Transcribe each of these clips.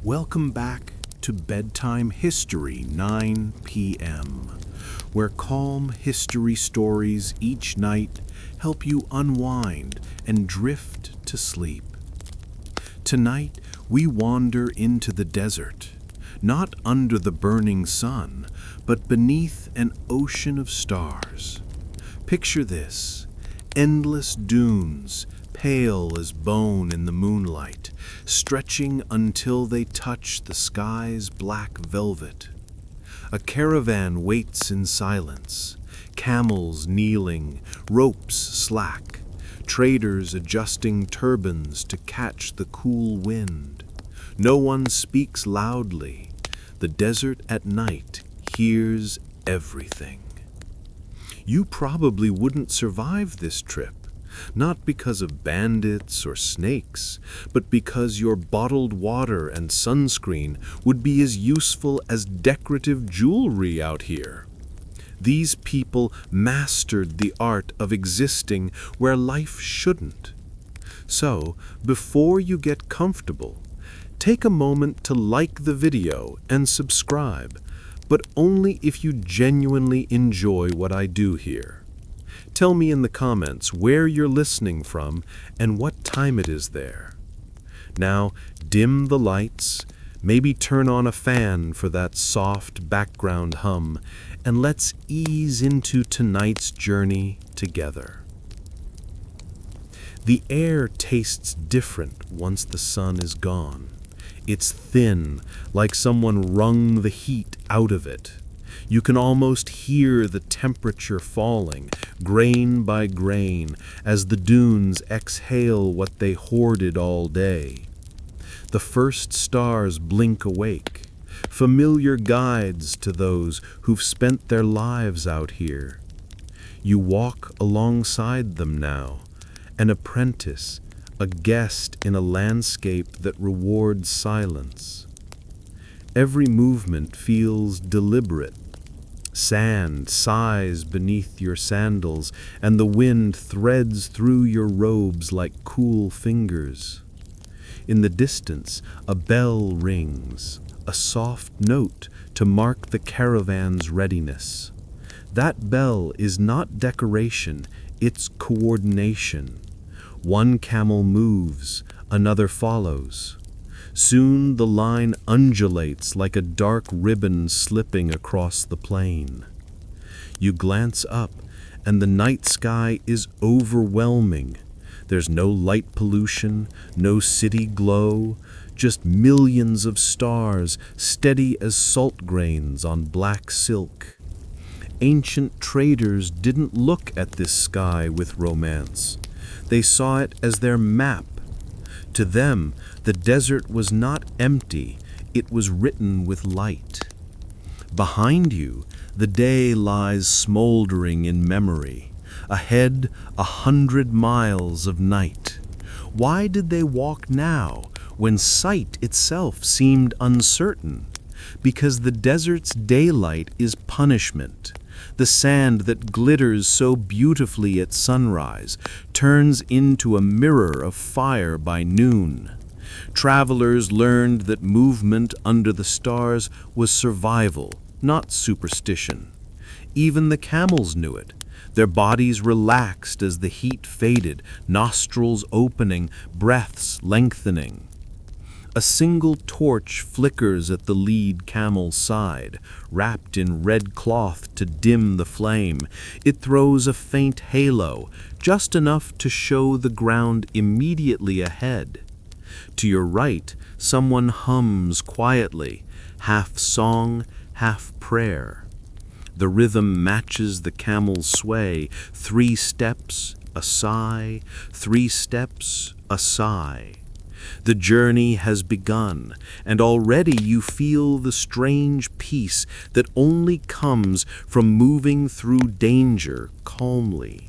Welcome back to Bedtime History 9 p.m., where calm history stories each night help you unwind and drift to sleep. Tonight, we wander into the desert, not under the burning sun, but beneath an ocean of stars. Picture this: endless dunes, pale as bone in the moonlight, stretching until they touch the sky's black velvet. A caravan waits in silence, camels kneeling, ropes slack, traders adjusting turbans to catch the cool wind. No one speaks loudly. The desert at night hears everything. You probably wouldn't survive this trip, not because of bandits or snakes, but because your bottled water and sunscreen would be as useful as decorative jewelry out here. These people mastered the art of existing where life shouldn't. So, before you get comfortable, take a moment to like the video and subscribe, but only if you genuinely enjoy what I do here. Tell me in the comments where you're listening from and what time it is there. Now, dim the lights, maybe turn on a fan for that soft background hum, and let's ease into tonight's journey together. The air tastes different once the sun is gone. It's thin, like someone wrung the heat out of it. You can almost hear the temperature falling, grain by grain, as the dunes exhale what they hoarded all day. The first stars blink awake, familiar guides to those who've spent their lives out here. You walk alongside them now, an apprentice, a guest in a landscape that rewards silence. Every movement feels deliberate. Sand sighs beneath your sandals, and the wind threads through your robes like cool fingers. In the distance, a bell rings, a soft note to mark the caravan's readiness. That bell is not decoration, it's coordination. One camel moves, another follows. Soon the line undulates like a dark ribbon slipping across the plain. You glance up, and the night sky is overwhelming. There's no light pollution, no city glow, just millions of stars, steady as salt grains on black silk. Ancient traders didn't look at this sky with romance. They saw it as their map. To them, the desert was not empty, it was written with light. Behind you, the day lies smoldering in memory. Ahead, 100 miles of night. Why did they walk now, when sight itself seemed uncertain? Because the desert's daylight is punishment. The sand that glitters so beautifully at sunrise turns into a mirror of fire by noon. Travelers learned that movement under the stars was survival, not superstition. Even the camels knew it. Their bodies relaxed as the heat faded, nostrils opening, breaths lengthening. A single torch flickers at the lead camel's side, wrapped in red cloth to dim the flame. It throws a faint halo, just enough to show the ground immediately ahead. To your right, someone hums quietly, half song, half prayer. The rhythm matches the camel's sway, 3 steps, a sigh, 3 steps, a sigh. The journey has begun, and already you feel the strange peace that only comes from moving through danger calmly.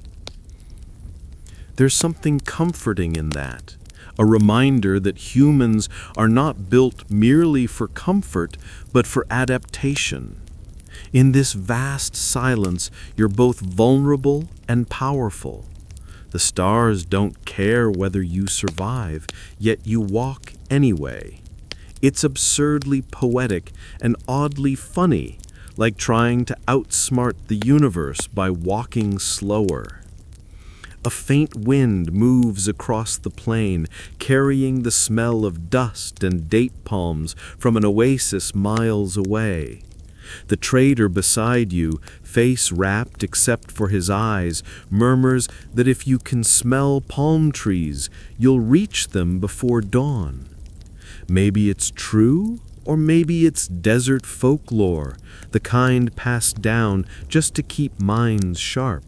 There's something comforting in that, a reminder that humans are not built merely for comfort, but for adaptation. In this vast silence, you're both vulnerable and powerful. The stars don't care whether you survive, yet you walk anyway. It's absurdly poetic and oddly funny, like trying to outsmart the universe by walking slower. A faint wind moves across the plain, carrying the smell of dust and date palms from an oasis miles away. The trader beside you, face wrapped except for his eyes, murmurs that if you can smell palm trees, you'll reach them before dawn. Maybe it's true, or maybe it's desert folklore, the kind passed down just to keep minds sharp.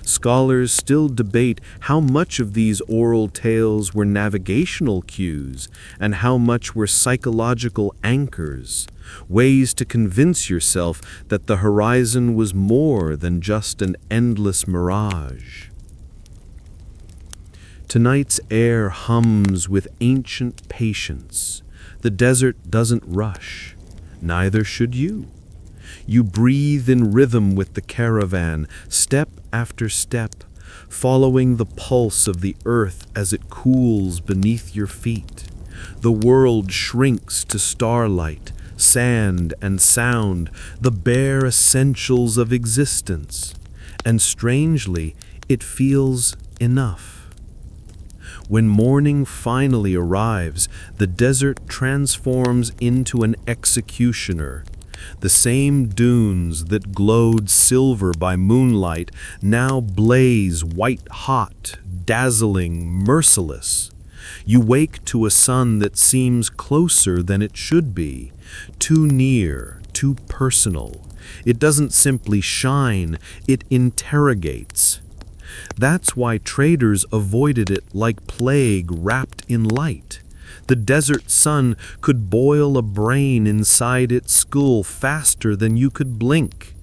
Scholars still debate how much of these oral tales were navigational cues and how much were psychological anchors, ways to convince yourself that the horizon was more than just an endless mirage. Tonight's air hums with ancient patience. The desert doesn't rush. Neither should you. You breathe in rhythm with the caravan, step after step, following the pulse of the earth as it cools beneath your feet. The world shrinks to starlight, sand and sound, the bare essentials of existence. And strangely, it feels enough. When morning finally arrives, the desert transforms into an executioner. The same dunes that glowed silver by moonlight now blaze white-hot, dazzling, merciless. You wake to a sun that seems closer than it should be, too near, too personal. It doesn't simply shine, it interrogates. That's why traders avoided it like plague wrapped in light. The desert sun could boil a brain inside its skull faster than you could blink.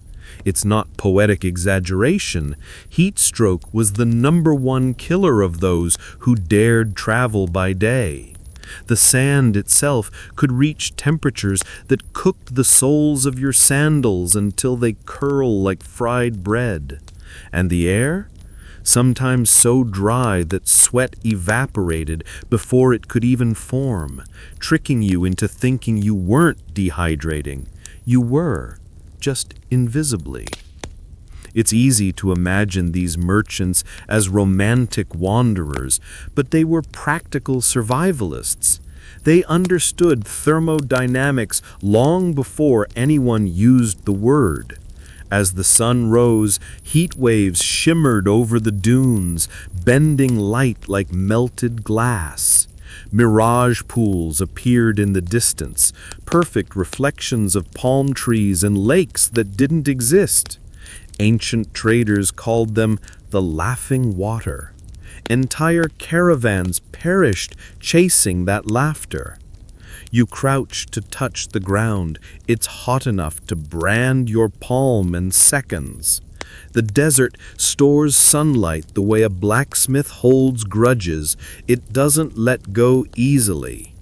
It's not poetic exaggeration. Heat stroke was the #1 killer of those who dared travel by day. The sand itself could reach temperatures that cooked the soles of your sandals until they curl like fried bread. And the air? Sometimes so dry that sweat evaporated before it could even form, tricking you into thinking you weren't dehydrating. You were, just invisibly. It's easy to imagine these merchants as romantic wanderers, but they were practical survivalists. They understood thermodynamics long before anyone used the word. As the sun rose, heat waves shimmered over the dunes, bending light like melted glass. Mirage pools appeared in the distance, perfect reflections of palm trees and lakes that didn't exist. Ancient traders called them the laughing water. Entire caravans perished chasing that laughter. You crouch to touch the ground. It's hot enough to brand your palm in seconds. The desert stores sunlight the way a blacksmith holds grudges. It doesn't let go easily.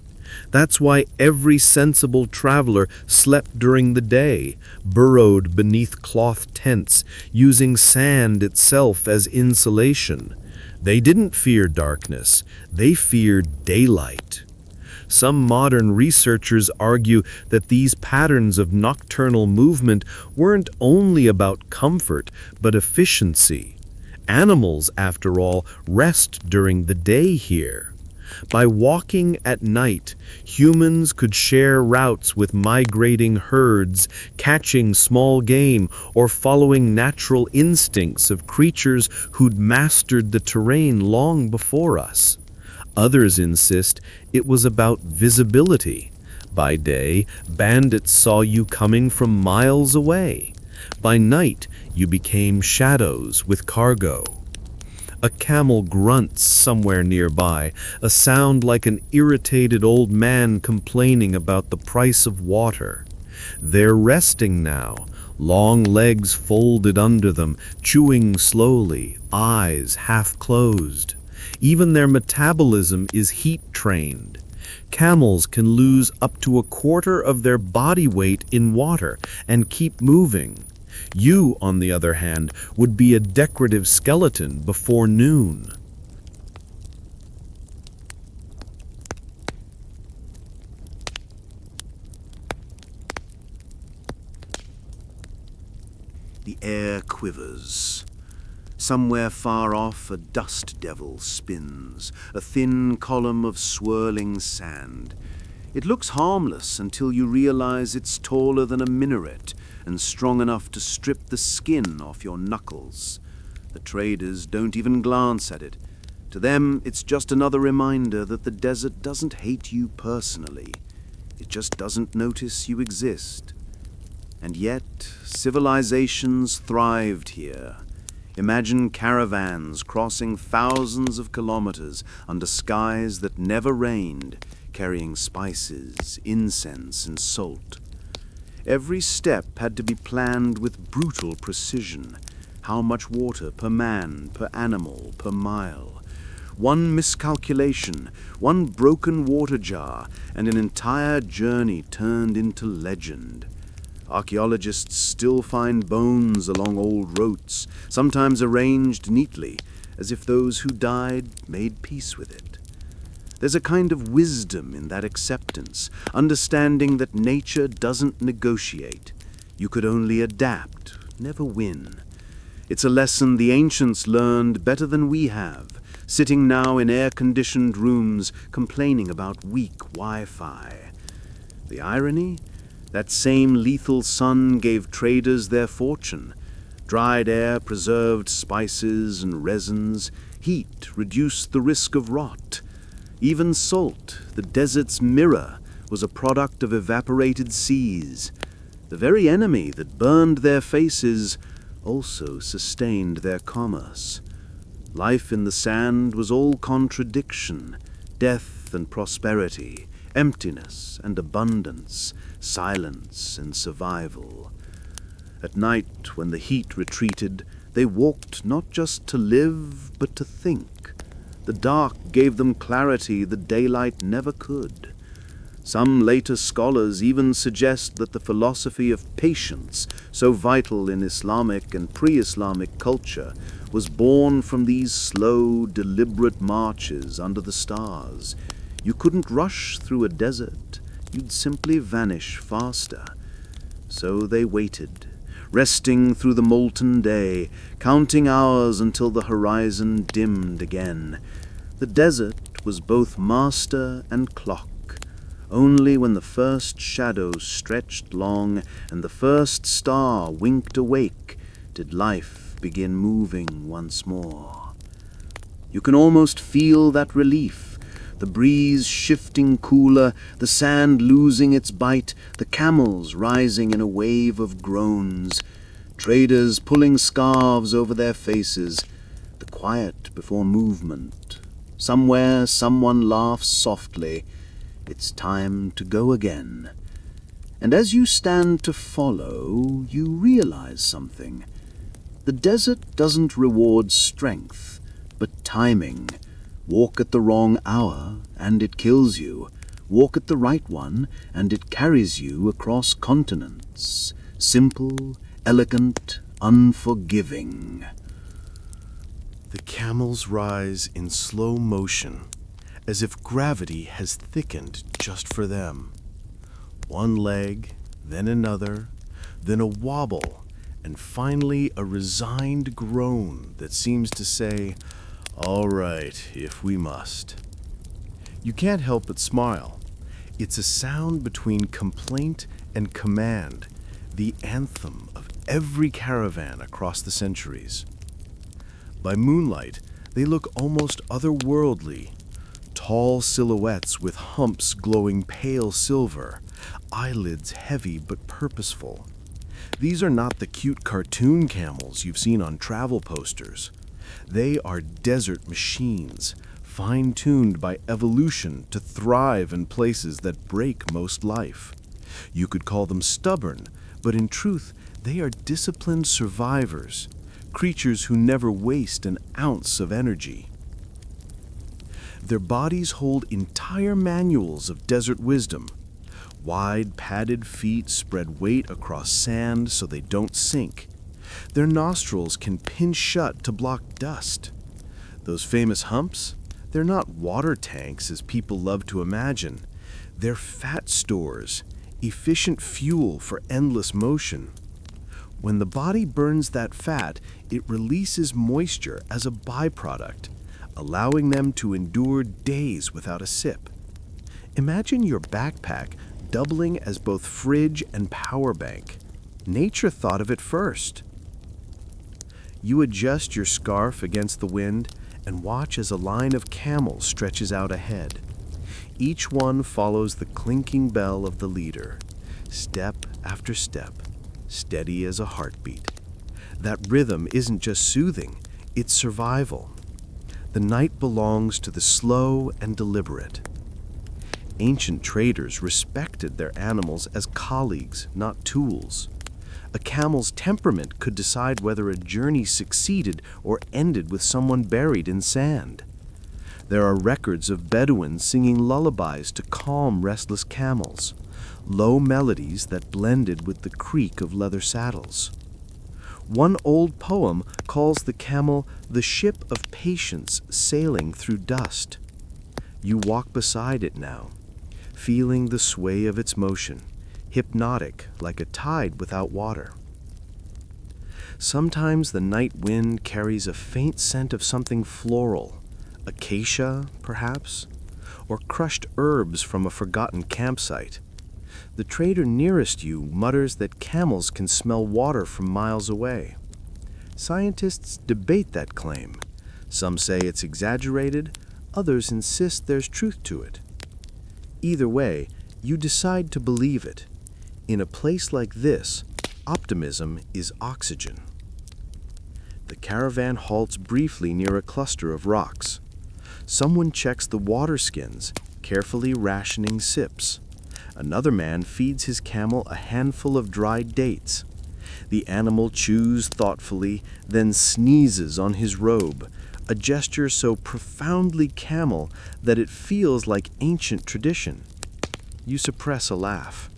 That's why every sensible traveler slept during the day, burrowed beneath cloth tents, using sand itself as insulation. They didn't fear darkness. They feared daylight. Some modern researchers argue that these patterns of nocturnal movement weren't only about comfort, but efficiency. Animals, after all, rest during the day here. By walking at night, humans could share routes with migrating herds, catching small game, or following natural instincts of creatures who'd mastered the terrain long before us. Others insist it was about visibility. By day, bandits saw you coming from miles away. By night, you became shadows with cargo. A camel grunts somewhere nearby, a sound like an irritated old man complaining about the price of water. They're resting now, long legs folded under them, chewing slowly, eyes half closed. Even their metabolism is heat-trained. Camels can lose up to a quarter of their body weight in water and keep moving. You, on the other hand, would be a decorative skeleton before noon. The air quivers. Somewhere far off, a dust devil spins, a thin column of swirling sand. It looks harmless until you realize it's taller than a minaret and strong enough to strip the skin off your knuckles. The traders don't even glance at it. To them, it's just another reminder that the desert doesn't hate you personally. It just doesn't notice you exist. And yet, civilizations thrived here. Imagine caravans crossing thousands of kilometers under skies that never rained, carrying spices, incense, and salt. Every step had to be planned with brutal precision. How much water per man, per animal, per mile. One miscalculation, one broken water jar, and an entire journey turned into legend. Archaeologists still find bones along old routes, sometimes arranged neatly, as if those who died made peace with it. There's a kind of wisdom in that acceptance, understanding that nature doesn't negotiate. You could only adapt, never win. It's a lesson the ancients learned better than we have, sitting now in air-conditioned rooms complaining about weak Wi-Fi. The irony? That same lethal sun gave traders their fortune. Dried air preserved spices and resins. Heat reduced the risk of rot. Even salt, the desert's mirror, was a product of evaporated seas. The very enemy that burned their faces also sustained their commerce. Life in the sand was all contradiction, death and prosperity, emptiness and abundance, silence and survival. At night, when the heat retreated, they walked not just to live, but to think. The dark gave them clarity the daylight never could. Some later scholars even suggest that the philosophy of patience, so vital in Islamic and pre-Islamic culture, was born from these slow, deliberate marches under the stars. You couldn't rush through a desert. You'd simply vanish faster. So they waited, resting through the molten day, counting hours until the horizon dimmed again. The desert was both master and clock. Only when the first shadow stretched long and the first star winked awake did life begin moving once more. You can almost feel that relief. The breeze shifting cooler, the sand losing its bite, the camels rising in a wave of groans, traders pulling scarves over their faces, the quiet before movement. Somewhere someone laughs softly. It's time to go again. And as you stand to follow, you realize something. The desert doesn't reward strength, but timing. Walk at the wrong hour, and it kills you. Walk at the right one, and it carries you across continents. Simple, elegant, unforgiving. The camels rise in slow motion, as if gravity has thickened just for them. One leg, then another, then a wobble, and finally a resigned groan that seems to say, "All right, if we must." You can't help but smile. It's a sound between complaint and command, the anthem of every caravan across the centuries. By moonlight, they look almost otherworldly. Tall silhouettes with humps glowing pale silver, eyelids heavy but purposeful. These are not the cute cartoon camels you've seen on travel posters. They are desert machines, fine-tuned by evolution to thrive in places that break most life. You could call them stubborn, but in truth, they are disciplined survivors, creatures who never waste an ounce of energy. Their bodies hold entire manuals of desert wisdom. Wide, padded feet spread weight across sand so they don't sink. Their nostrils can pinch shut to block dust. Those famous humps? They're not water tanks as people love to imagine. They're fat stores, efficient fuel for endless motion. When the body burns that fat, it releases moisture as a byproduct, allowing them to endure days without a sip. Imagine your backpack doubling as both fridge and power bank. Nature thought of it first. You adjust your scarf against the wind and watch as a line of camels stretches out ahead. Each one follows the clinking bell of the leader, step after step, steady as a heartbeat. That rhythm isn't just soothing, it's survival. The night belongs to the slow and deliberate. Ancient traders respected their animals as colleagues, not tools. A camel's temperament could decide whether a journey succeeded or ended with someone buried in sand. There are records of Bedouins singing lullabies to calm restless camels, low melodies that blended with the creak of leather saddles. One old poem calls the camel the ship of patience sailing through dust. You walk beside it now, feeling the sway of its motion, hypnotic like a tide without water. Sometimes the night wind carries a faint scent of something floral, acacia, perhaps, or crushed herbs from a forgotten campsite. The trader nearest you mutters that camels can smell water from miles away. Scientists debate that claim. Some say it's exaggerated, others insist there's truth to it. Either way, you decide to believe it. In a place like this, optimism is oxygen. The caravan halts briefly near a cluster of rocks. Someone checks the water skins, carefully rationing sips. Another man feeds his camel a handful of dried dates. The animal chews thoughtfully, then sneezes on his robe, a gesture so profoundly camel that it feels like ancient tradition. You suppress a laugh.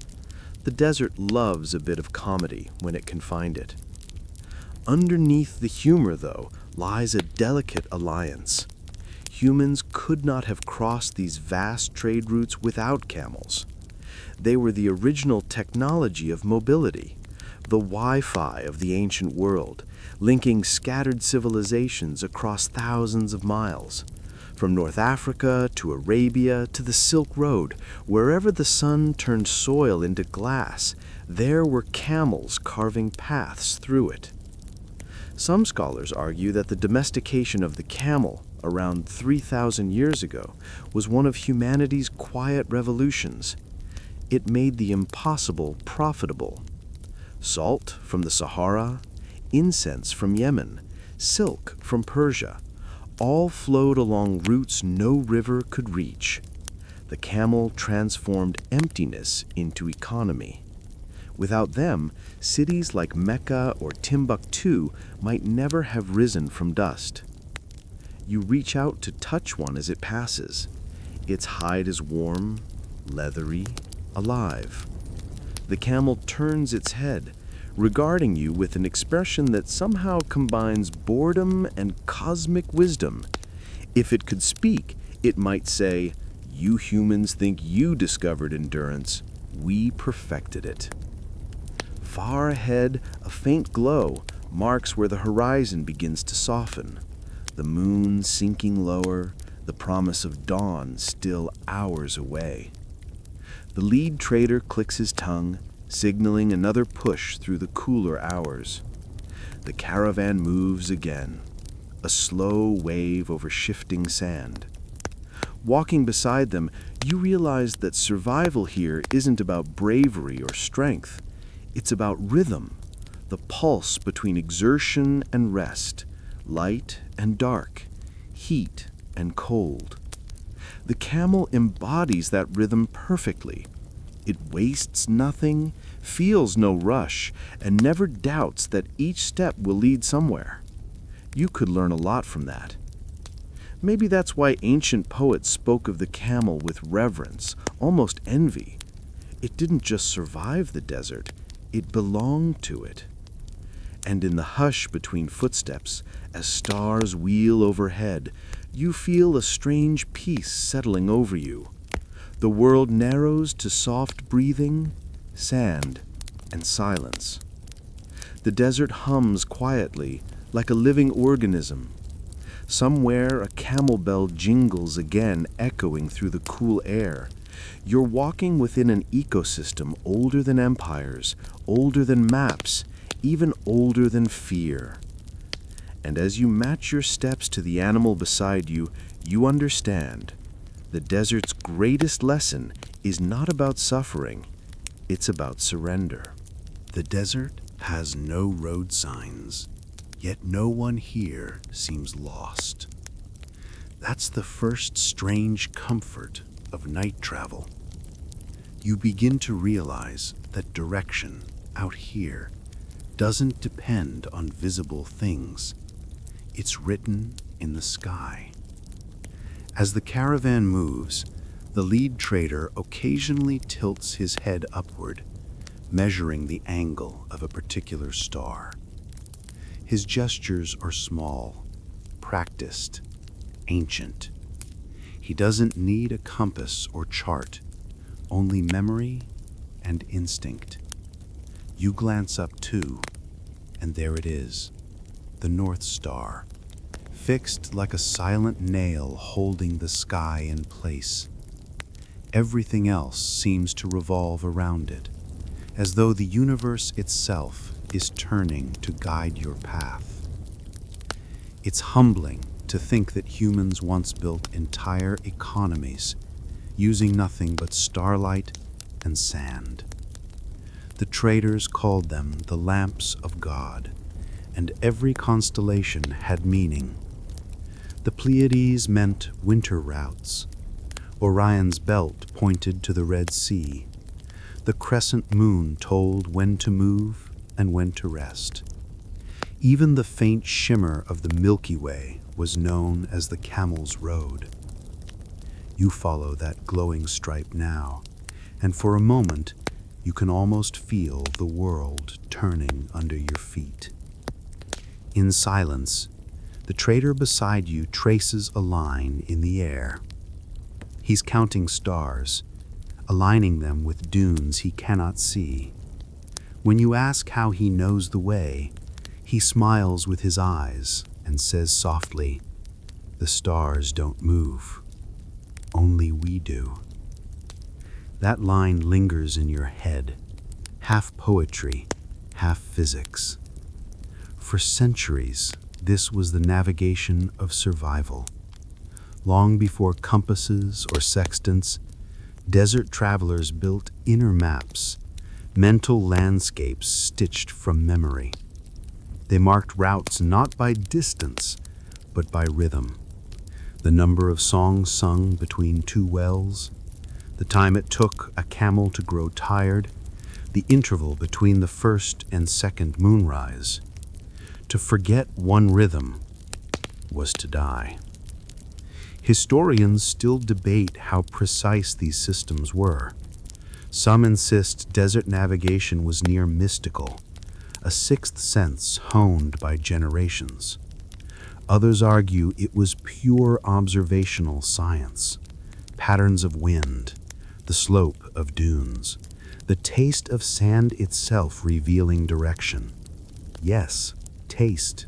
The desert loves a bit of comedy when it can find it. Underneath the humor, though, lies a delicate alliance. Humans could not have crossed these vast trade routes without camels. They were the original technology of mobility, the Wi-Fi of the ancient world, linking scattered civilizations across thousands of miles. From North Africa to Arabia to the Silk Road, wherever the sun turned soil into glass, there were camels carving paths through it. Some scholars argue that the domestication of the camel, around 3,000 years ago, was one of humanity's quiet revolutions. It made the impossible profitable. Salt from the Sahara, incense from Yemen, silk from Persia, all flowed along routes no river could reach. The camel transformed emptiness into economy. Without them, cities like Mecca or Timbuktu might never have risen from dust. You reach out to touch one as it passes. Its hide is warm, leathery, alive. The camel turns its head, regarding you with an expression that somehow combines boredom and cosmic wisdom. If it could speak, it might say, "You humans think you discovered endurance. We perfected it." Far ahead, a faint glow marks where the horizon begins to soften. The moon sinking lower, the promise of dawn still hours away. The lead trader clicks his tongue, signaling another push through the cooler hours. The caravan moves again, a slow wave over shifting sand. Walking beside them, you realize that survival here isn't about bravery or strength. It's about rhythm, the pulse between exertion and rest, light and dark, heat and cold. The camel embodies that rhythm perfectly. It wastes nothing, feels no rush, and never doubts that each step will lead somewhere. You could learn a lot from that. Maybe that's why ancient poets spoke of the camel with reverence, almost envy. It didn't just survive the desert, it belonged to it. And in the hush between footsteps, as stars wheel overhead, you feel a strange peace settling over you. The world narrows to soft breathing, sand, and silence. The desert hums quietly, like a living organism. Somewhere a camel bell jingles again, echoing through the cool air. You're walking within an ecosystem older than empires, older than maps, even older than fear. And as you match your steps to the animal beside you, you understand. The desert's greatest lesson is not about suffering, it's about surrender. The desert has no road signs, yet no one here seems lost. That's the first strange comfort of night travel. You begin to realize that direction out here doesn't depend on visible things. It's written in the sky. As the caravan moves, the lead trader occasionally tilts his head upward, measuring the angle of a particular star. His gestures are small, practiced, ancient. He doesn't need a compass or chart, only memory and instinct. You glance up too, and there it is, the North Star, fixed like a silent nail holding the sky in place. Everything else seems to revolve around it, as though the universe itself is turning to guide your path. It's humbling to think that humans once built entire economies using nothing but starlight and sand. The traders called them the lamps of God, and every constellation had meaning. The Pleiades meant winter routes. Orion's belt pointed to the Red Sea. The crescent moon told when to move and when to rest. Even the faint shimmer of the Milky Way was known as the Camel's Road. You follow that glowing stripe now, and for a moment you can almost feel the world turning under your feet. In silence, the trader beside you traces a line in the air. He's counting stars, aligning them with dunes he cannot see. When you ask how he knows the way, he smiles with his eyes and says softly, "The stars don't move. Only we do." That line lingers in your head, half poetry, half physics. For centuries, this was the navigation of survival. Long before compasses or sextants, desert travelers built inner maps, mental landscapes stitched from memory. They marked routes not by distance, but by rhythm. The number of songs sung between two wells, the time it took a camel to grow tired, the interval between the first and second moonrise. To forget one rhythm was to die. Historians still debate how precise these systems were. Some insist desert navigation was near mystical, a sixth sense honed by generations. Others argue it was pure observational science. Patterns of wind, the slope of dunes, the taste of sand itself revealing direction. Yes, taste.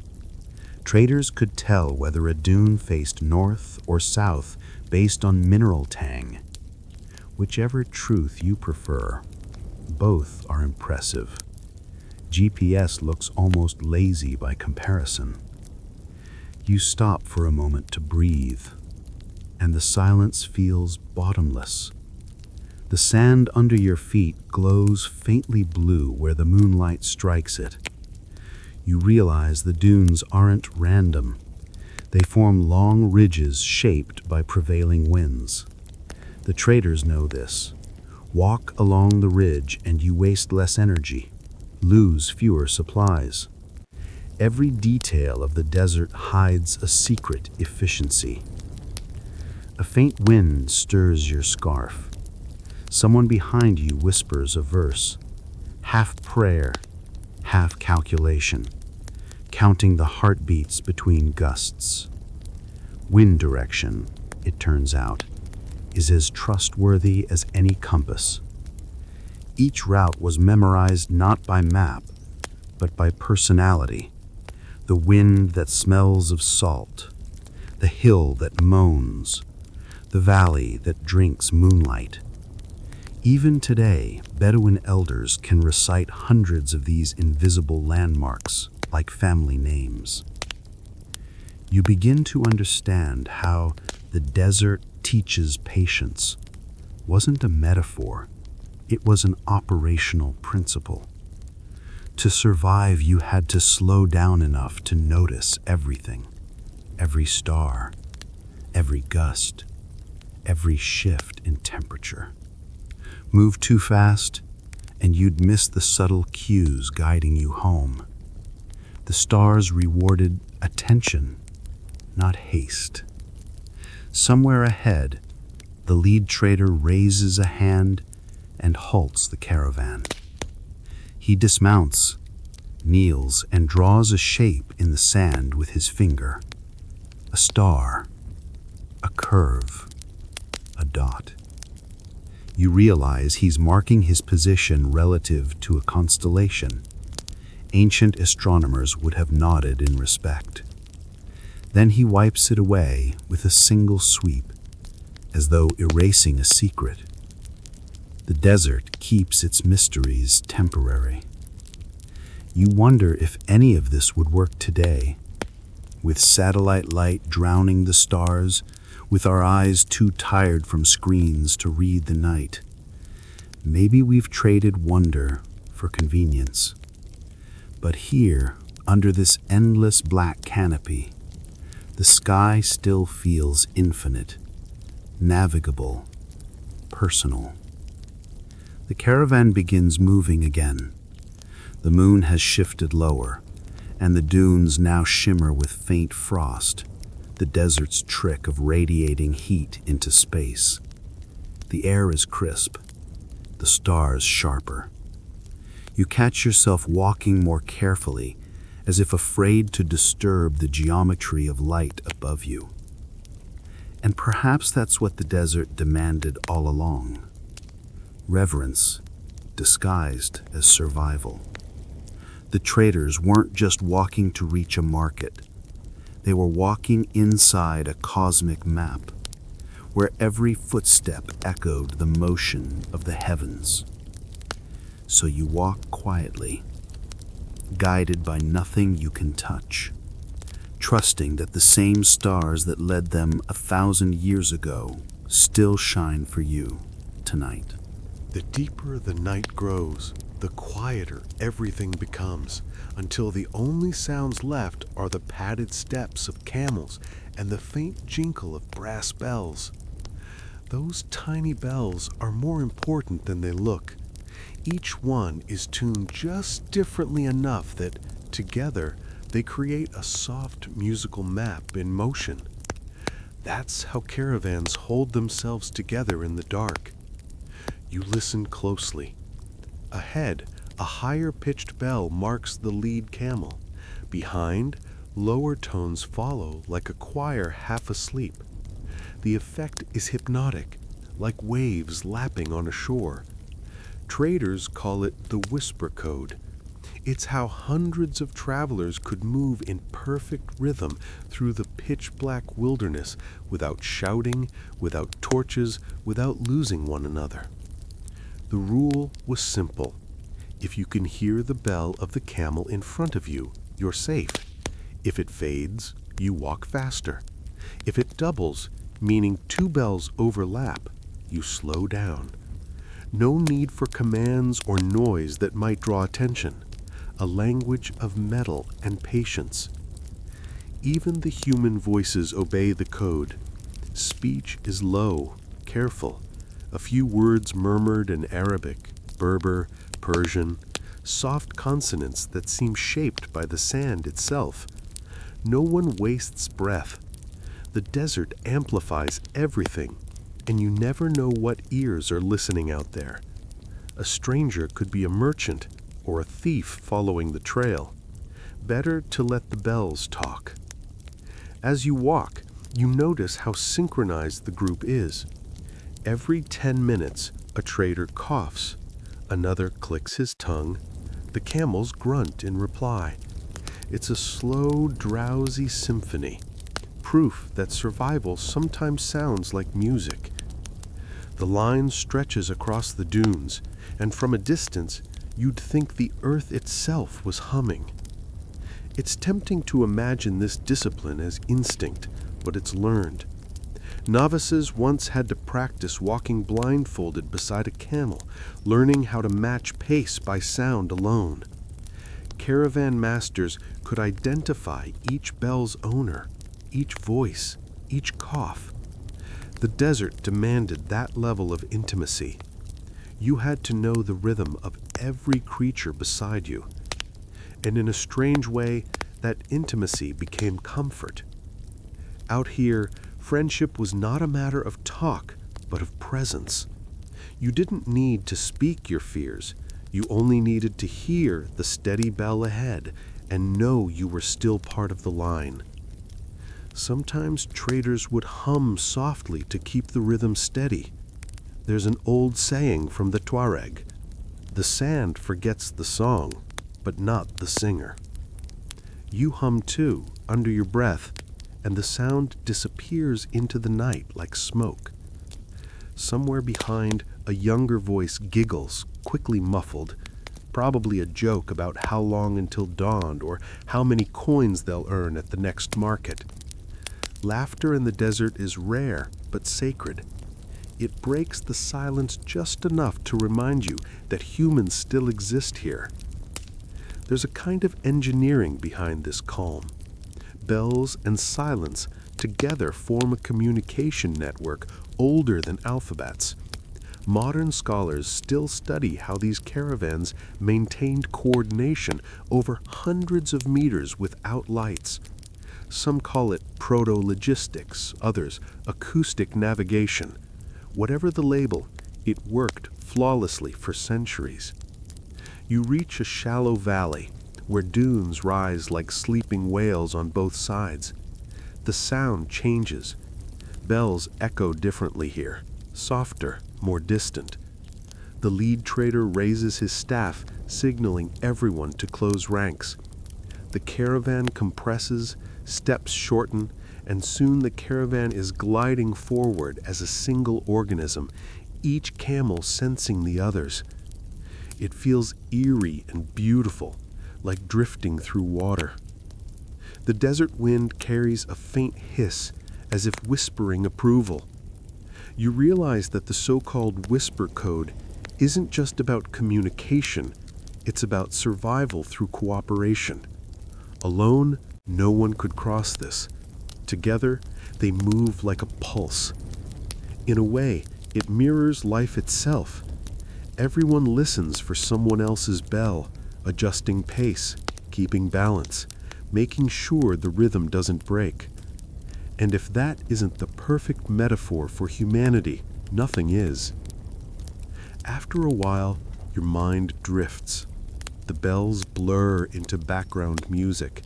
Traders could tell whether a dune faced north or south based on mineral tang. Whichever truth you prefer, both are impressive. GPS looks almost lazy by comparison. You stop for a moment to breathe, and the silence feels bottomless. The sand under your feet glows faintly blue where the moonlight strikes it. You realize the dunes aren't random. They form long ridges shaped by prevailing winds. The traders know this. Walk along the ridge and you waste less energy, lose fewer supplies. Every detail of the desert hides a secret efficiency. A faint wind stirs your scarf. Someone behind you whispers a verse, half prayer, half calculation, counting the heartbeats between gusts. Wind direction, it turns out, is as trustworthy as any compass. Each route was memorized not by map, but by personality. The wind that smells of salt, the hill that moans, the valley that drinks moonlight. Even today, Bedouin elders can recite hundreds of these invisible landmarks like family names. You begin to understand how the desert teaches patience wasn't a metaphor, it was an operational principle. To survive, you had to slow down enough to notice everything, every star, every gust, every shift in temperature. Move too fast, and you'd miss the subtle cues guiding you home. The stars rewarded attention, not haste. Somewhere ahead, the lead trader raises a hand and halts the caravan. He dismounts, kneels, and draws a shape in the sand with his finger. A star, a curve, a dot. You realize he's marking his position relative to a constellation. Ancient astronomers would have nodded in respect. Then he wipes it away with a single sweep, as though erasing a secret. The desert keeps its mysteries temporary. You wonder if any of this would work today, with satellite light drowning the stars, with our eyes too tired from screens to read the night. Maybe we've traded wonder for convenience. But here, under this endless black canopy, the sky still feels infinite, navigable, personal. The caravan begins moving again. The moon has shifted lower, and the dunes now shimmer with faint frost, the desert's trick of radiating heat into space. The air is crisp, the stars sharper. You catch yourself walking more carefully, as if afraid to disturb the geometry of light above you. And perhaps that's what the desert demanded all along. Reverence, disguised as survival. The traders weren't just walking to reach a market. They were walking inside a cosmic map, where every footstep echoed the motion of the heavens. So you walk quietly, guided by nothing you can touch, trusting that the same stars that led them 1,000 years ago still shine for you tonight. The deeper the night grows, the quieter everything becomes, until the only sounds left are the padded steps of camels and the faint jinkle of brass bells. Those tiny bells are more important than they look. Each one is tuned just differently enough that, together, they create a soft musical map in motion. That's how caravans hold themselves together in the dark. You listen closely. Ahead, a higher-pitched bell marks the lead camel. Behind, lower tones follow like a choir half asleep. The effect is hypnotic, like waves lapping on a shore. Traders call it the whisper code. It's how hundreds of travelers could move in perfect rhythm through the pitch-black wilderness without shouting, without torches, without losing one another. The rule was simple. If you can hear the bell of the camel in front of you, you're safe. If it fades, you walk faster. If it doubles, meaning two bells overlap, you slow down. No need for commands or noise that might draw attention. A language of metal and patience. Even the human voices obey the code. Speech is low, careful. A few words murmured in Arabic, Berber, Persian, soft consonants that seem shaped by the sand itself. No one wastes breath. The desert amplifies everything, and you never know what ears are listening out there. A stranger could be a merchant or a thief following the trail. Better to let the bells talk. As you walk, you notice how synchronized the group is. Every 10 minutes, a trader coughs, another clicks his tongue, The camels grunt in reply. It's a slow, drowsy symphony, proof that survival sometimes sounds like music. The line stretches across the dunes, and from a distance, you'd think the earth itself was humming. It's tempting to imagine this discipline as instinct, but it's learned. Novices once had to practice walking blindfolded beside a camel, learning how to match pace by sound alone. Caravan masters could identify each bell's owner, each voice, each cough. The desert demanded that level of intimacy. You had to know the rhythm of every creature beside you. And in a strange way, that intimacy became comfort. Out here, friendship was not a matter of talk, but of presence. You didn't need to speak your fears. You only needed to hear the steady bell ahead and know you were still part of the line. Sometimes traders would hum softly to keep the rhythm steady. There's an old saying from the Tuareg: "The sand forgets the song, but not the singer." You hum too, under your breath, and the sound disappears into the night like smoke. Somewhere behind, a younger voice giggles, quickly muffled, probably a joke about how long until dawn or how many coins they'll earn at the next market. Laughter in the desert is rare, but sacred. It breaks the silence just enough to remind you that humans still exist here. There's a kind of engineering behind this calm. Bells and silence together form a communication network older than alphabets. Modern scholars still study how these caravans maintained coordination over hundreds of meters without lights. Some call it proto-logistics, others acoustic navigation. Whatever the label, it worked flawlessly for centuries. You reach a shallow valley where dunes rise like sleeping whales on both sides. The sound changes. Bells echo differently here, softer, more distant. The lead trader raises his staff, signaling everyone to close ranks. The caravan compresses, steps shorten, and soon the caravan is gliding forward as a single organism, each camel sensing the others. It feels eerie and beautiful, like drifting through water. The desert wind carries a faint hiss, as if whispering approval. You realize that the so-called whisper code isn't just about communication, it's about survival through cooperation. Alone, no one could cross this. Together, they move like a pulse. In a way, it mirrors life itself. Everyone listens for someone else's bell, adjusting pace, keeping balance, making sure the rhythm doesn't break. And if that isn't the perfect metaphor for humanity, nothing is. After a while, your mind drifts. The bells blur into background music,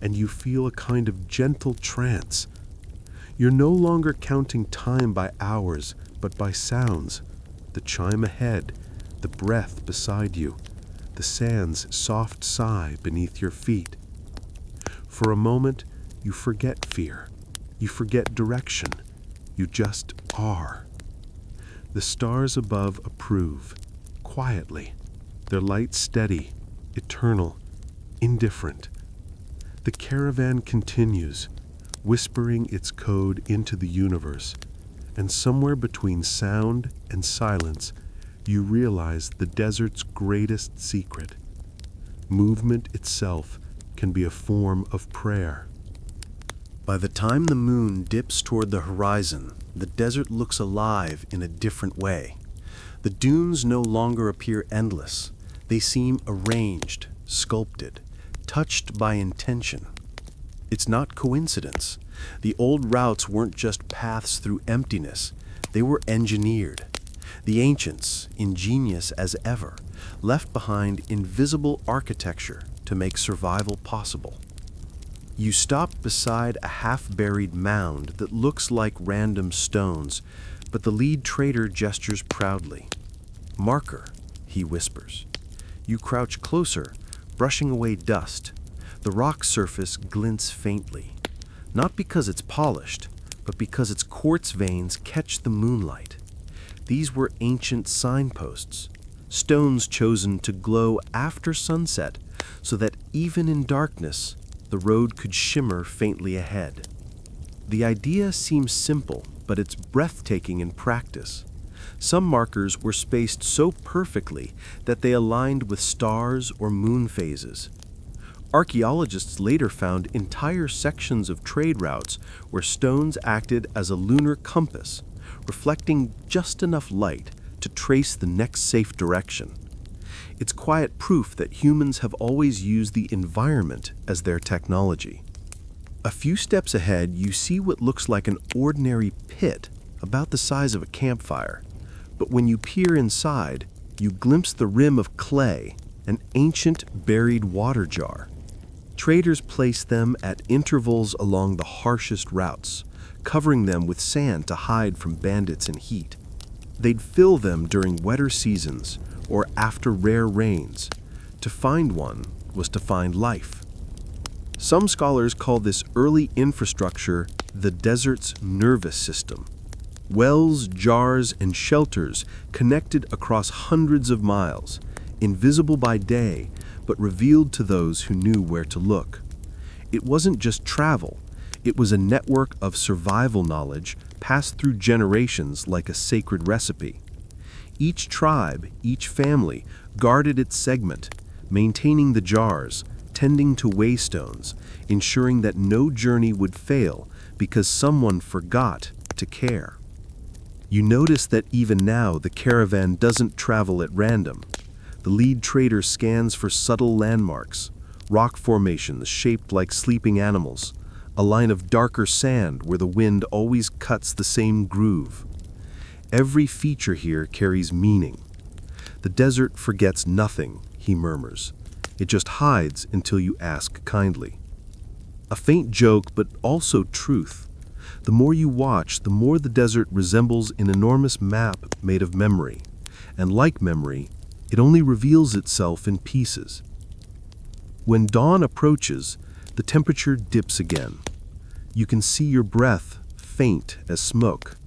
and you feel a kind of gentle trance. You're no longer counting time by hours, but by sounds. The chime ahead, the breath beside you, the sand's soft sigh beneath your feet. For a moment, you forget fear. You forget direction. You just are. The stars above approve, quietly, their light steady, eternal, indifferent. The caravan continues, whispering its code into the universe, and somewhere between sound and silence, you realize the desert's greatest secret. Movement itself can be a form of prayer. By the time the moon dips toward the horizon, the desert looks alive in a different way. The dunes no longer appear endless. They seem arranged, sculpted, touched by intention. It's not coincidence. The old routes weren't just paths through emptiness. They were engineered. The ancients, ingenious as ever, left behind invisible architecture to make survival possible. You stop beside a half-buried mound that looks like random stones, but the lead trader gestures proudly. "Marker," he whispers. You crouch closer, brushing away dust. The rock surface glints faintly, not because it's polished, but because its quartz veins catch the moonlight. These were ancient signposts, stones chosen to glow after sunset so that even in darkness, the road could shimmer faintly ahead. The idea seems simple, but it's breathtaking in practice. Some markers were spaced so perfectly that they aligned with stars or moon phases. Archaeologists later found entire sections of trade routes where stones acted as a lunar compass, reflecting just enough light to trace the next safe direction. It's quiet proof that humans have always used the environment as their technology. A few steps ahead, you see what looks like an ordinary pit about the size of a campfire. But when you peer inside, you glimpse the rim of clay, an ancient buried water jar. Traders placed them at intervals along the harshest routes, covering them with sand to hide from bandits and heat. They'd fill them during wetter seasons or after rare rains. To find one was to find life. Some scholars call this early infrastructure the desert's nervous system. Wells, jars, and shelters connected across hundreds of miles, invisible by day, but revealed to those who knew where to look. It wasn't just travel, it was a network of survival knowledge passed through generations like a sacred recipe. Each tribe, each family, guarded its segment, maintaining the jars, tending to waystones, ensuring that no journey would fail because someone forgot to care. You notice that even now the caravan doesn't travel at random. The lead trader scans for subtle landmarks, rock formations shaped like sleeping animals, a line of darker sand where the wind always cuts the same groove. Every feature here carries meaning. The desert forgets nothing, he murmurs. It just hides until you ask kindly. A faint joke, but also truth. The more you watch, the more the desert resembles an enormous map made of memory. And like memory, it only reveals itself in pieces. When dawn approaches, the temperature dips again. You can see your breath faint as smoke.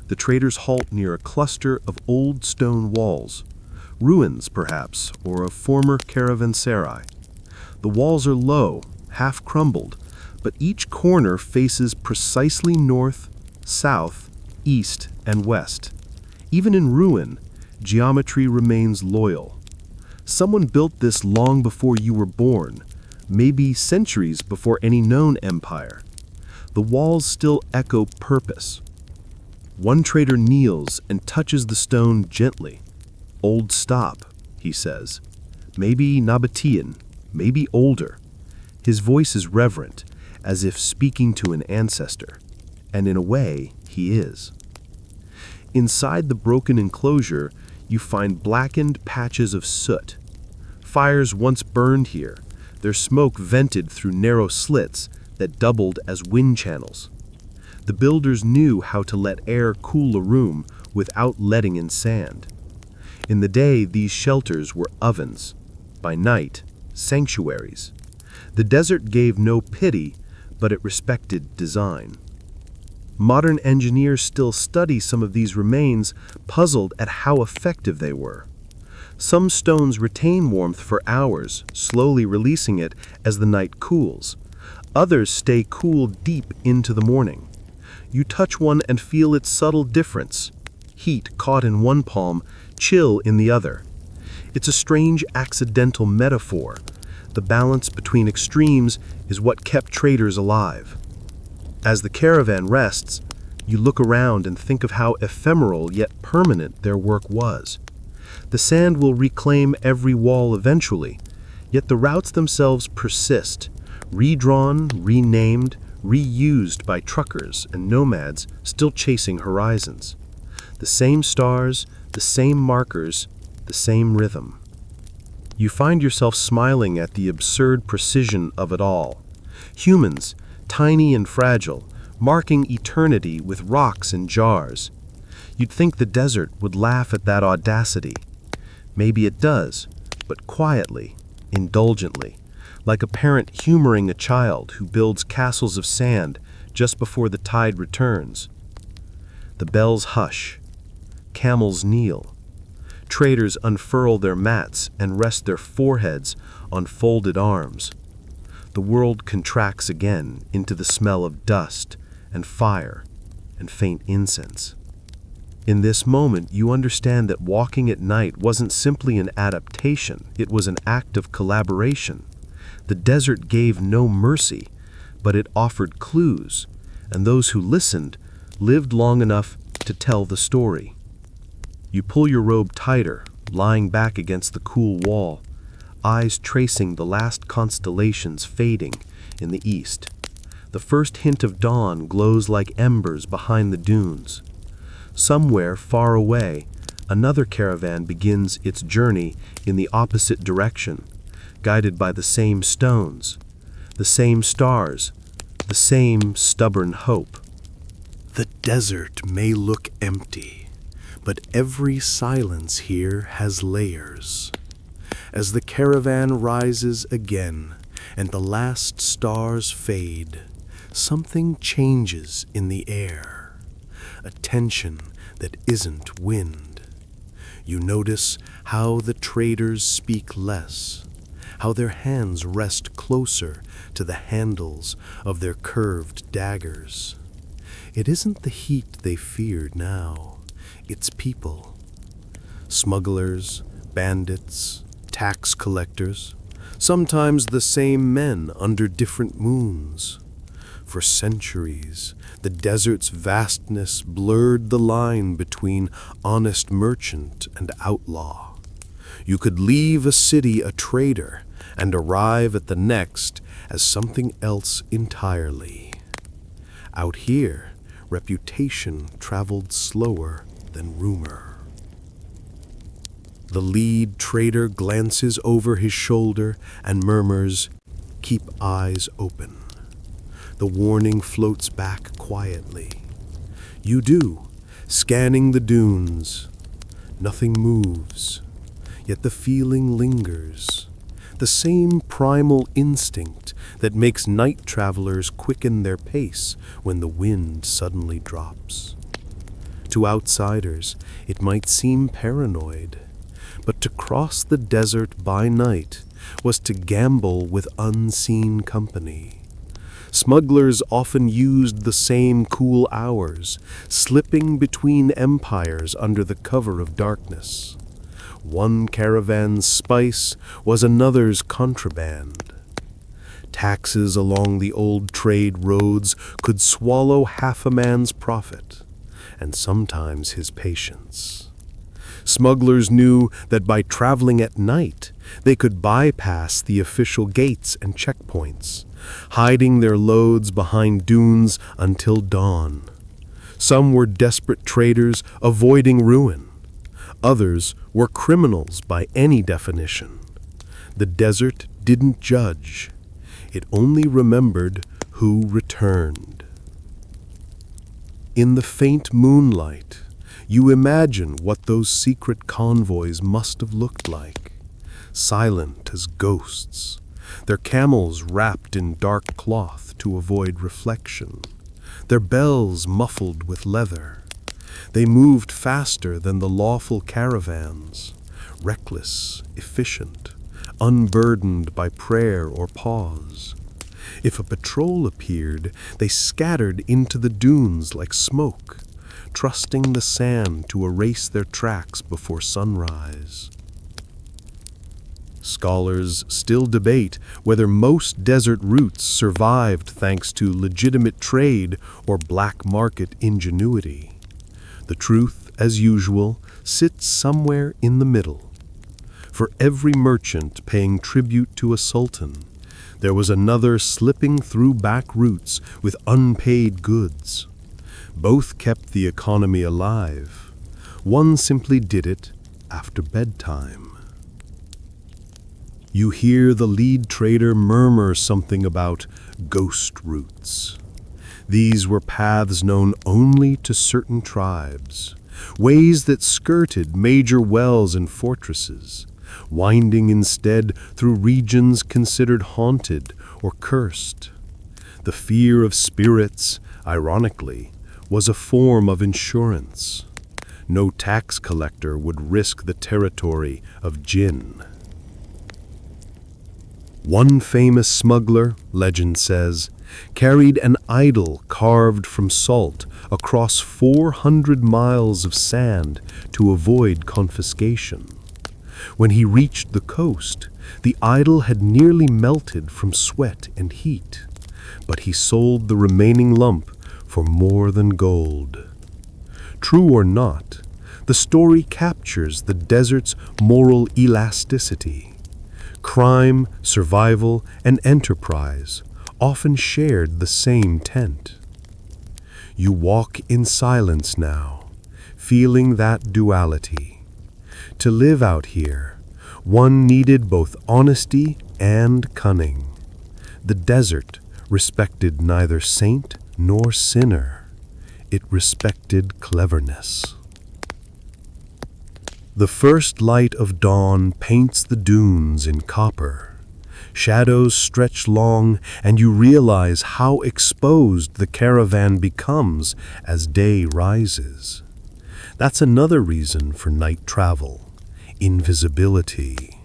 The traders halt near a cluster of old stone walls, ruins perhaps, or a former caravanserai. The walls are low, half crumbled, but each corner faces precisely north, south, east, and west. Even in ruin, geometry remains loyal. Someone built this long before you were born, maybe centuries before any known empire. The walls still echo purpose. One trader kneels and touches the stone gently. Old stop, he says. Maybe Nabatean, maybe older. His voice is reverent, as if speaking to an ancestor. And in a way, he is. Inside the broken enclosure, you find blackened patches of soot. Fires once burned here, their smoke vented through narrow slits that doubled as wind channels. The builders knew how to let air cool a room without letting in sand. In the day, these shelters were ovens. By night, sanctuaries. The desert gave no pity, but it respected design. Modern engineers still study some of these remains, puzzled at how effective they were. Some stones retain warmth for hours, slowly releasing it as the night cools. Others stay cool deep into the morning. You touch one and feel its subtle difference. Heat caught in one palm, chill in the other. It's a strange accidental metaphor. The balance between extremes is what kept traders alive. As the caravan rests, you look around and think of how ephemeral yet permanent their work was. The sand will reclaim every wall eventually, yet the routes themselves persist, redrawn, renamed, reused by truckers and nomads still chasing horizons. The same stars, the same markers, the same rhythm. You find yourself smiling at the absurd precision of it all. Humans, tiny and fragile, marking eternity with rocks and jars. You'd think the desert would laugh at that audacity. Maybe it does, but quietly, indulgently, like a parent humoring a child who builds castles of sand just before the tide returns. The bells hush, camels kneel, traders unfurl their mats and rest their foreheads on folded arms. The world contracts again into the smell of dust and fire and faint incense. In this moment, you understand that walking at night wasn't simply an adaptation, it was an act of collaboration. The desert gave no mercy, but it offered clues, and those who listened lived long enough to tell the story. You pull your robe tighter, lying back against the cool wall, eyes tracing the last constellations fading in the east. The first hint of dawn glows like embers behind the dunes. Somewhere far away, another caravan begins its journey in the opposite direction, guided by the same stones, the same stars, the same stubborn hope. The desert may look empty, but every silence here has layers. As the caravan rises again and the last stars fade, something changes in the air. A tension that isn't wind. You notice how the traders speak less, how their hands rest closer to the handles of their curved daggers. It isn't the heat they feared now, it's people. Smugglers, bandits, tax collectors, sometimes the same men under different moons. For centuries, the desert's vastness blurred the line between honest merchant and outlaw. You could leave a city a trader and arrive at the next as something else entirely. Out here, reputation traveled slower than rumor. The lead trader glances over his shoulder and murmurs, "Keep eyes open." The warning floats back quietly. You do, scanning the dunes. Nothing moves, yet the feeling lingers. The same primal instinct that makes night travelers quicken their pace when the wind suddenly drops. To outsiders, it might seem paranoid, but to cross the desert by night was to gamble with unseen company. Smugglers often used the same cool hours, slipping between empires under the cover of darkness. One caravan's spice was another's contraband. Taxes along the old trade roads could swallow half a man's profit, and sometimes his patience. Smugglers knew that by traveling at night, they could bypass the official gates and checkpoints, hiding their loads behind dunes until dawn. Some were desperate traders avoiding ruin. Others were criminals by any definition. The desert didn't judge. It only remembered who returned. In the faint moonlight, you imagine what those secret convoys must have looked like. Silent as ghosts, their camels wrapped in dark cloth to avoid reflection, their bells muffled with leather. They moved faster than the lawful caravans, reckless, efficient, unburdened by prayer or pause. If a patrol appeared, they scattered into the dunes like smoke, trusting the sand to erase their tracks before sunrise. Scholars still debate whether most desert routes survived thanks to legitimate trade or black market ingenuity. The truth, as usual, sits somewhere in the middle. For every merchant paying tribute to a sultan, there was another slipping through back routes with unpaid goods. Both kept the economy alive. One simply did it after bedtime. You hear the lead trader murmur something about ghost routes. These were paths known only to certain tribes, ways that skirted major wells and fortresses, winding instead through regions considered haunted or cursed. The fear of spirits, ironically, was a form of insurance. No tax collector would risk the territory of jinn. One famous smuggler, legend says, carried an idol carved from salt across 400 miles of sand to avoid confiscation. When he reached the coast, the idol had nearly melted from sweat and heat, but he sold the remaining lump for more than gold. True or not, the story captures the desert's moral elasticity. Crime, survival, and enterprise often shared the same tent. You walk in silence now, feeling that duality. To live out here, one needed both honesty and cunning. The desert respected neither saint nor sinner. It respected cleverness. The first light of dawn paints the dunes in copper. Shadows stretch long, and you realize how exposed the caravan becomes as day rises. That's another reason for night travel: invisibility.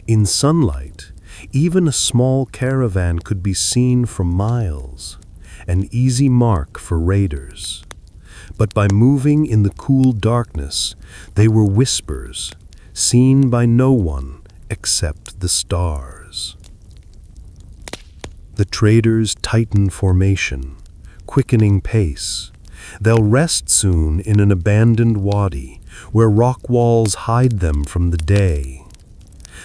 In sunlight, even a small caravan could be seen from miles, an easy mark for raiders. But by moving in the cool darkness, they were whispers, seen by no one except the stars. The traders tighten formation, quickening pace. They'll rest soon in an abandoned wadi, where rock walls hide them from the day.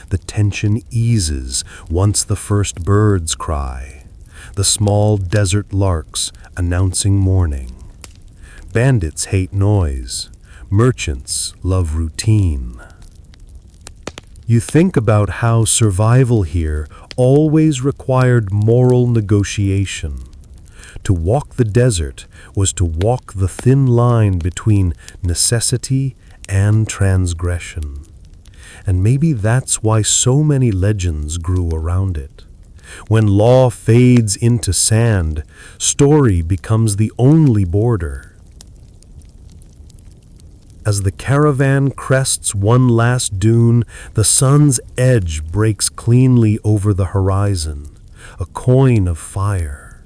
The tension eases once the first birds cry, the small desert larks announcing morning. Bandits hate noise. Merchants love routine. You think about how survival here always required moral negotiation. To walk the desert was to walk the thin line between necessity and transgression. And maybe that's why so many legends grew around it. When law fades into sand, story becomes the only border. As the caravan crests one last dune, the sun's edge breaks cleanly over the horizon, a coin of fire.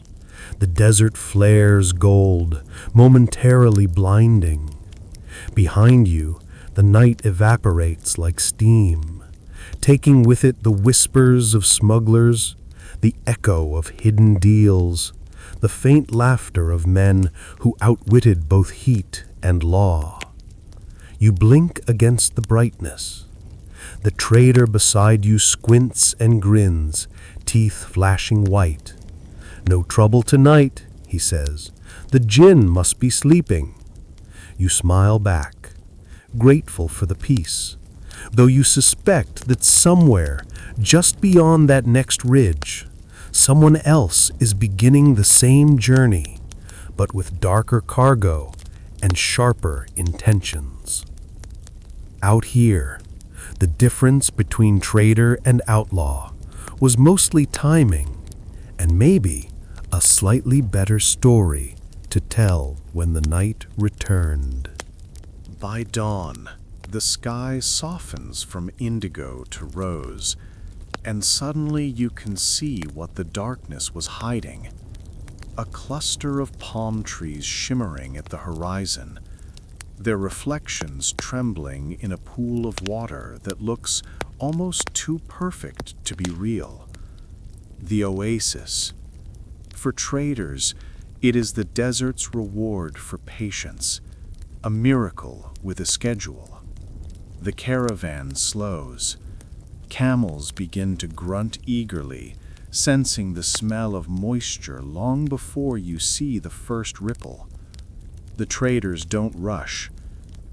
The desert flares gold, momentarily blinding. Behind you, the night evaporates like steam, taking with it the whispers of smugglers, the echo of hidden deals, the faint laughter of men who outwitted both heat and law. You blink against the brightness. The trader beside you squints and grins, teeth flashing white. "No trouble tonight," he says. "The jinn must be sleeping." You smile back, grateful for the peace, though you suspect that somewhere, just beyond that next ridge, someone else is beginning the same journey, but with darker cargo and sharper intentions. Out here, the difference between trader and outlaw was mostly timing, and maybe a slightly better story to tell when the night returned. By dawn, the sky softens from indigo to rose, and suddenly you can see what the darkness was hiding. A cluster of palm trees shimmering at the horizon, their reflections trembling in a pool of water that looks almost too perfect to be real. The oasis. For traders, it is the desert's reward for patience, a miracle with a schedule. The caravan slows. Camels begin to grunt eagerly, sensing the smell of moisture long before you see the first ripple. The traders don't rush.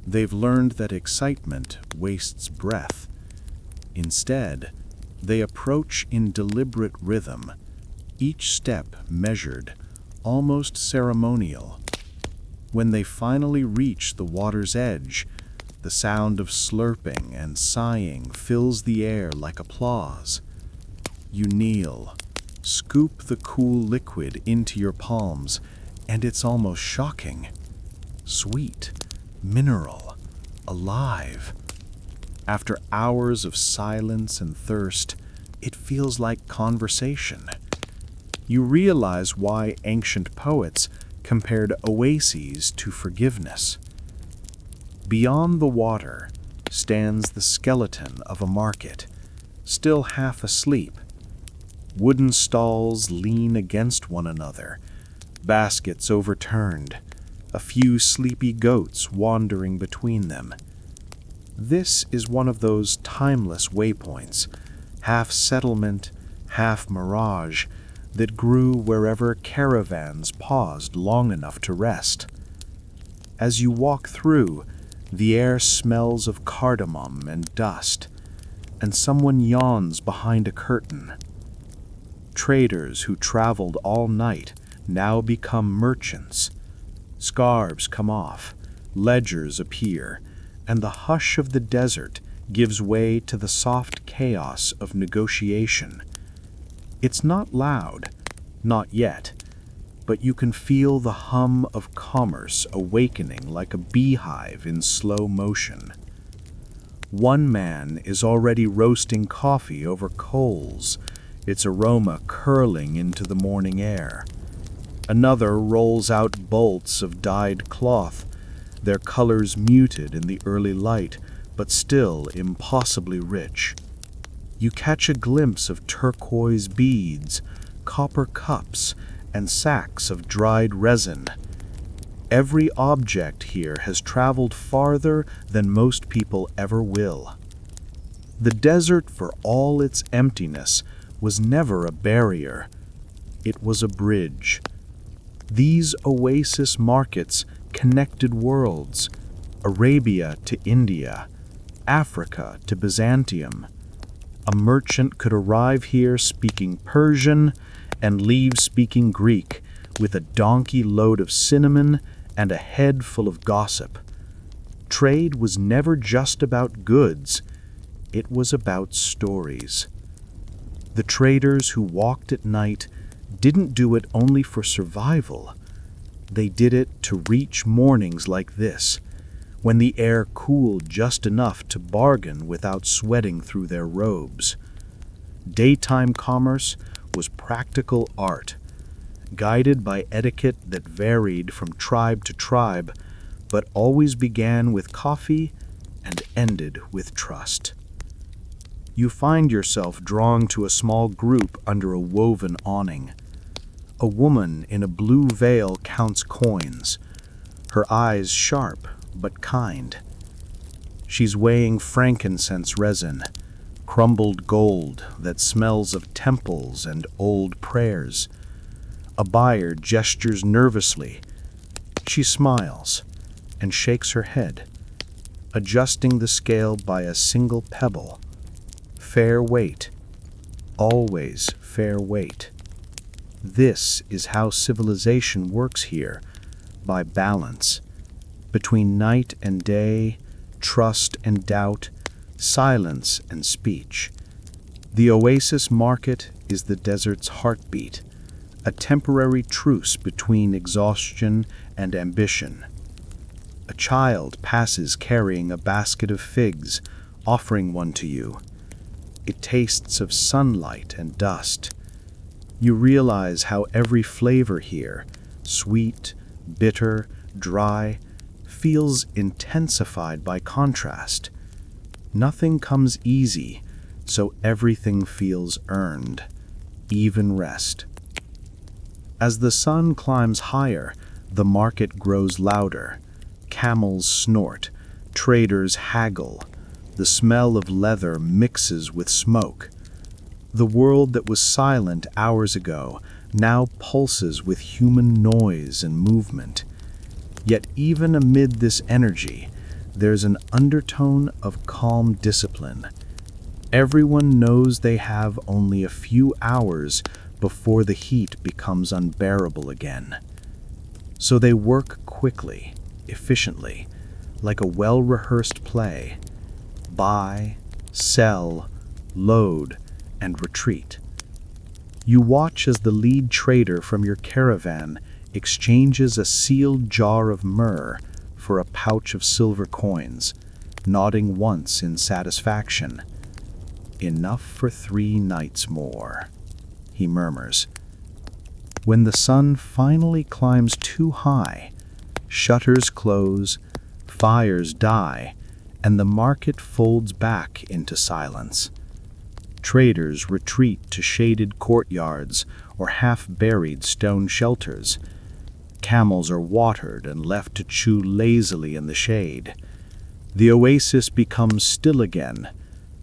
They've learned that excitement wastes breath. Instead, they approach in deliberate rhythm, each step measured, almost ceremonial. When they finally reach the water's edge, The sound of slurping and sighing fills the air like applause. You kneel, scoop the cool liquid into your palms, and it's almost shocking. Sweet, mineral, alive. After hours of silence and thirst, it feels like conversation. You realize why ancient poets compared oases to forgiveness. Beyond the water stands the skeleton of a market, still half asleep. Wooden stalls lean against one another, baskets overturned, a few sleepy goats wandering between them. This is one of those timeless waypoints, half settlement, half mirage, that grew wherever caravans paused long enough to rest. As you walk through, the air smells of cardamom and dust, and someone yawns behind a curtain. Traders who traveled all night now become merchants. Scarves come off, ledgers appear, and the hush of the desert gives way to the soft chaos of negotiation. It's not loud, not yet, but you can feel the hum of commerce awakening like a beehive in slow motion. One man is already roasting coffee over coals, its aroma curling into the morning air. Another rolls out bolts of dyed cloth, their colors muted in the early light, but still impossibly rich. You catch a glimpse of turquoise beads, copper cups, and sacks of dried resin. Every object here has traveled farther than most people ever will. The desert, for all its emptiness, was never a barrier. It was a bridge. These oasis markets connected worlds, Arabia to India, Africa to Byzantium. A merchant could arrive here speaking Persian and leave speaking Greek, with a donkey load of cinnamon and a head full of gossip. Trade was never just about goods, it was about stories. The traders who walked at night didn't do it only for survival. They did it to reach mornings like this, when the air cooled just enough to bargain without sweating through their robes. Daytime commerce was practical art, guided by etiquette that varied from tribe to tribe, but always began with coffee and ended with trust. You find yourself drawn to a small group under a woven awning. A woman in a blue veil counts coins, her eyes sharp but kind. She's weighing frankincense resin, crumbled gold that smells of temples and old prayers. A buyer gestures nervously. She smiles and shakes her head, adjusting the scale by a single pebble. Fair weight, always fair weight. This is how civilization works here, by balance, between night and day, trust and doubt, silence and speech. The oasis market is the desert's heartbeat, a temporary truce between exhaustion and ambition. A child passes carrying a basket of figs, offering one to you. It tastes of sunlight and dust. You realize how every flavor here, sweet, bitter, dry, feels intensified by contrast. Nothing comes easy, so everything feels earned, even rest. As the sun climbs higher, the market grows louder. Camels snort, traders haggle. The smell of leather mixes with smoke. The world that was silent hours ago now pulses with human noise and movement. Yet even amid this energy, there's an undertone of calm discipline. Everyone knows they have only a few hours before the heat becomes unbearable again. So they work quickly, efficiently, like a well-rehearsed play. Buy, sell, load, and retreat. You watch as the lead trader from your caravan exchanges a sealed jar of myrrh for a pouch of silver coins, nodding once in satisfaction. "Enough for 3 nights more," he murmurs. When the sun finally climbs too high, shutters close, fires die, and the market folds back into silence. Traders retreat to shaded courtyards or half-buried stone shelters. Camels are watered and left to chew lazily in the shade. The oasis becomes still again,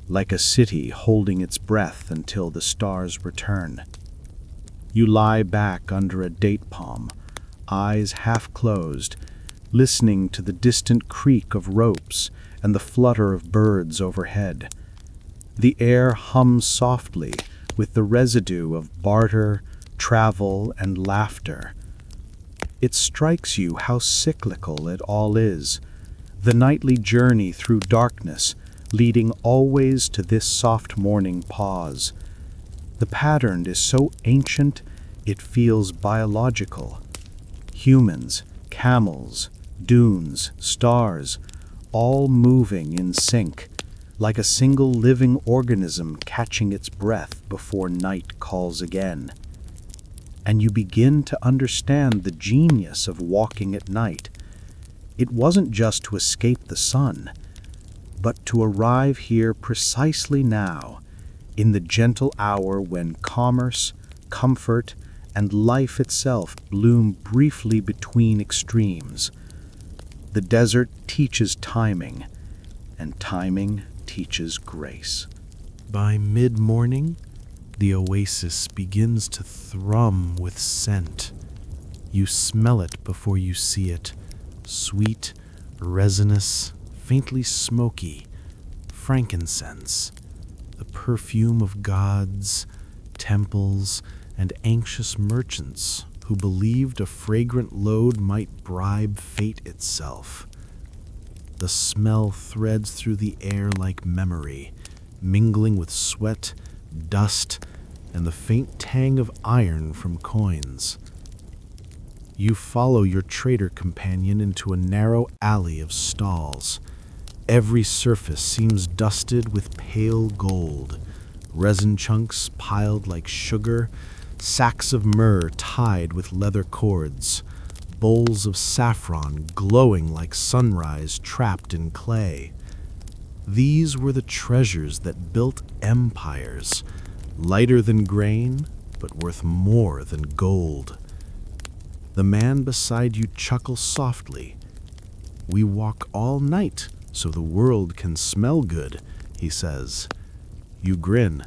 like a city holding its breath until the stars return. You lie back under a date palm, eyes half closed, listening to the distant creak of ropes and the flutter of birds overhead. The air hums softly with the residue of barter, travel, and laughter. It strikes you how cyclical it all is, the nightly journey through darkness, leading always to this soft morning pause. The pattern is so ancient it feels biological. Humans, camels, dunes, stars, all moving in sync, like a single living organism catching its breath before night calls again. And you begin to understand the genius of walking at night. It wasn't just to escape the sun, but to arrive here precisely now, in the gentle hour when commerce, comfort, and life itself bloom briefly between extremes. The desert teaches timing, and timing teaches grace. By mid-morning, the oasis begins to thrum with scent. You smell it before you see it. Sweet, resinous, faintly smoky, frankincense, the perfume of gods, temples, and anxious merchants who believed a fragrant load might bribe fate itself. The smell threads through the air like memory, mingling with sweat, dust, and the faint tang of iron from coins. You follow your trader companion into a narrow alley of stalls. Every surface seems dusted with pale gold, resin chunks piled like sugar, sacks of myrrh tied with leather cords, bowls of saffron glowing like sunrise trapped in clay. These were the treasures that built empires, lighter than grain, but worth more than gold. The man beside you chuckles softly. "We walk all night so the world can smell good," he says. You grin,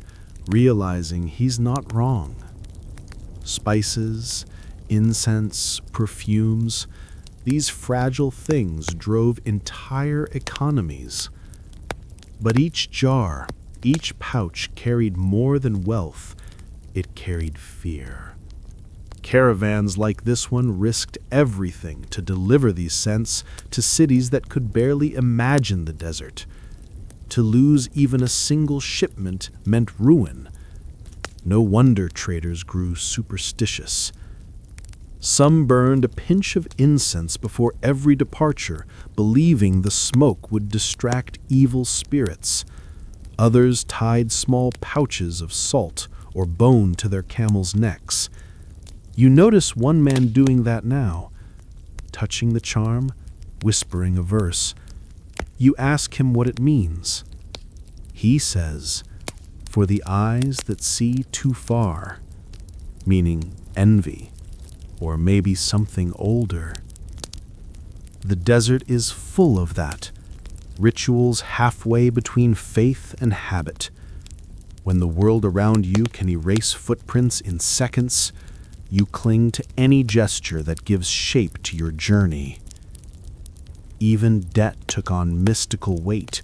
realizing he's not wrong. Spices, incense, perfumes, these fragile things drove entire economies. But each jar, each pouch carried more than wealth, it carried fear. Caravans like this one risked everything to deliver these scents to cities that could barely imagine the desert. To lose even a single shipment meant ruin. No wonder traders grew superstitious. Some burned a pinch of incense before every departure, believing the smoke would distract evil spirits. Others tied small pouches of salt or bone to their camels' necks. You notice one man doing that now, touching the charm, whispering a verse. You ask him what it means. He says, "For the eyes that see too far," meaning envy, or maybe something older. The desert is full of that, rituals halfway between faith and habit. When the world around you can erase footprints in seconds, you cling to any gesture that gives shape to your journey. Even debt took on mystical weight.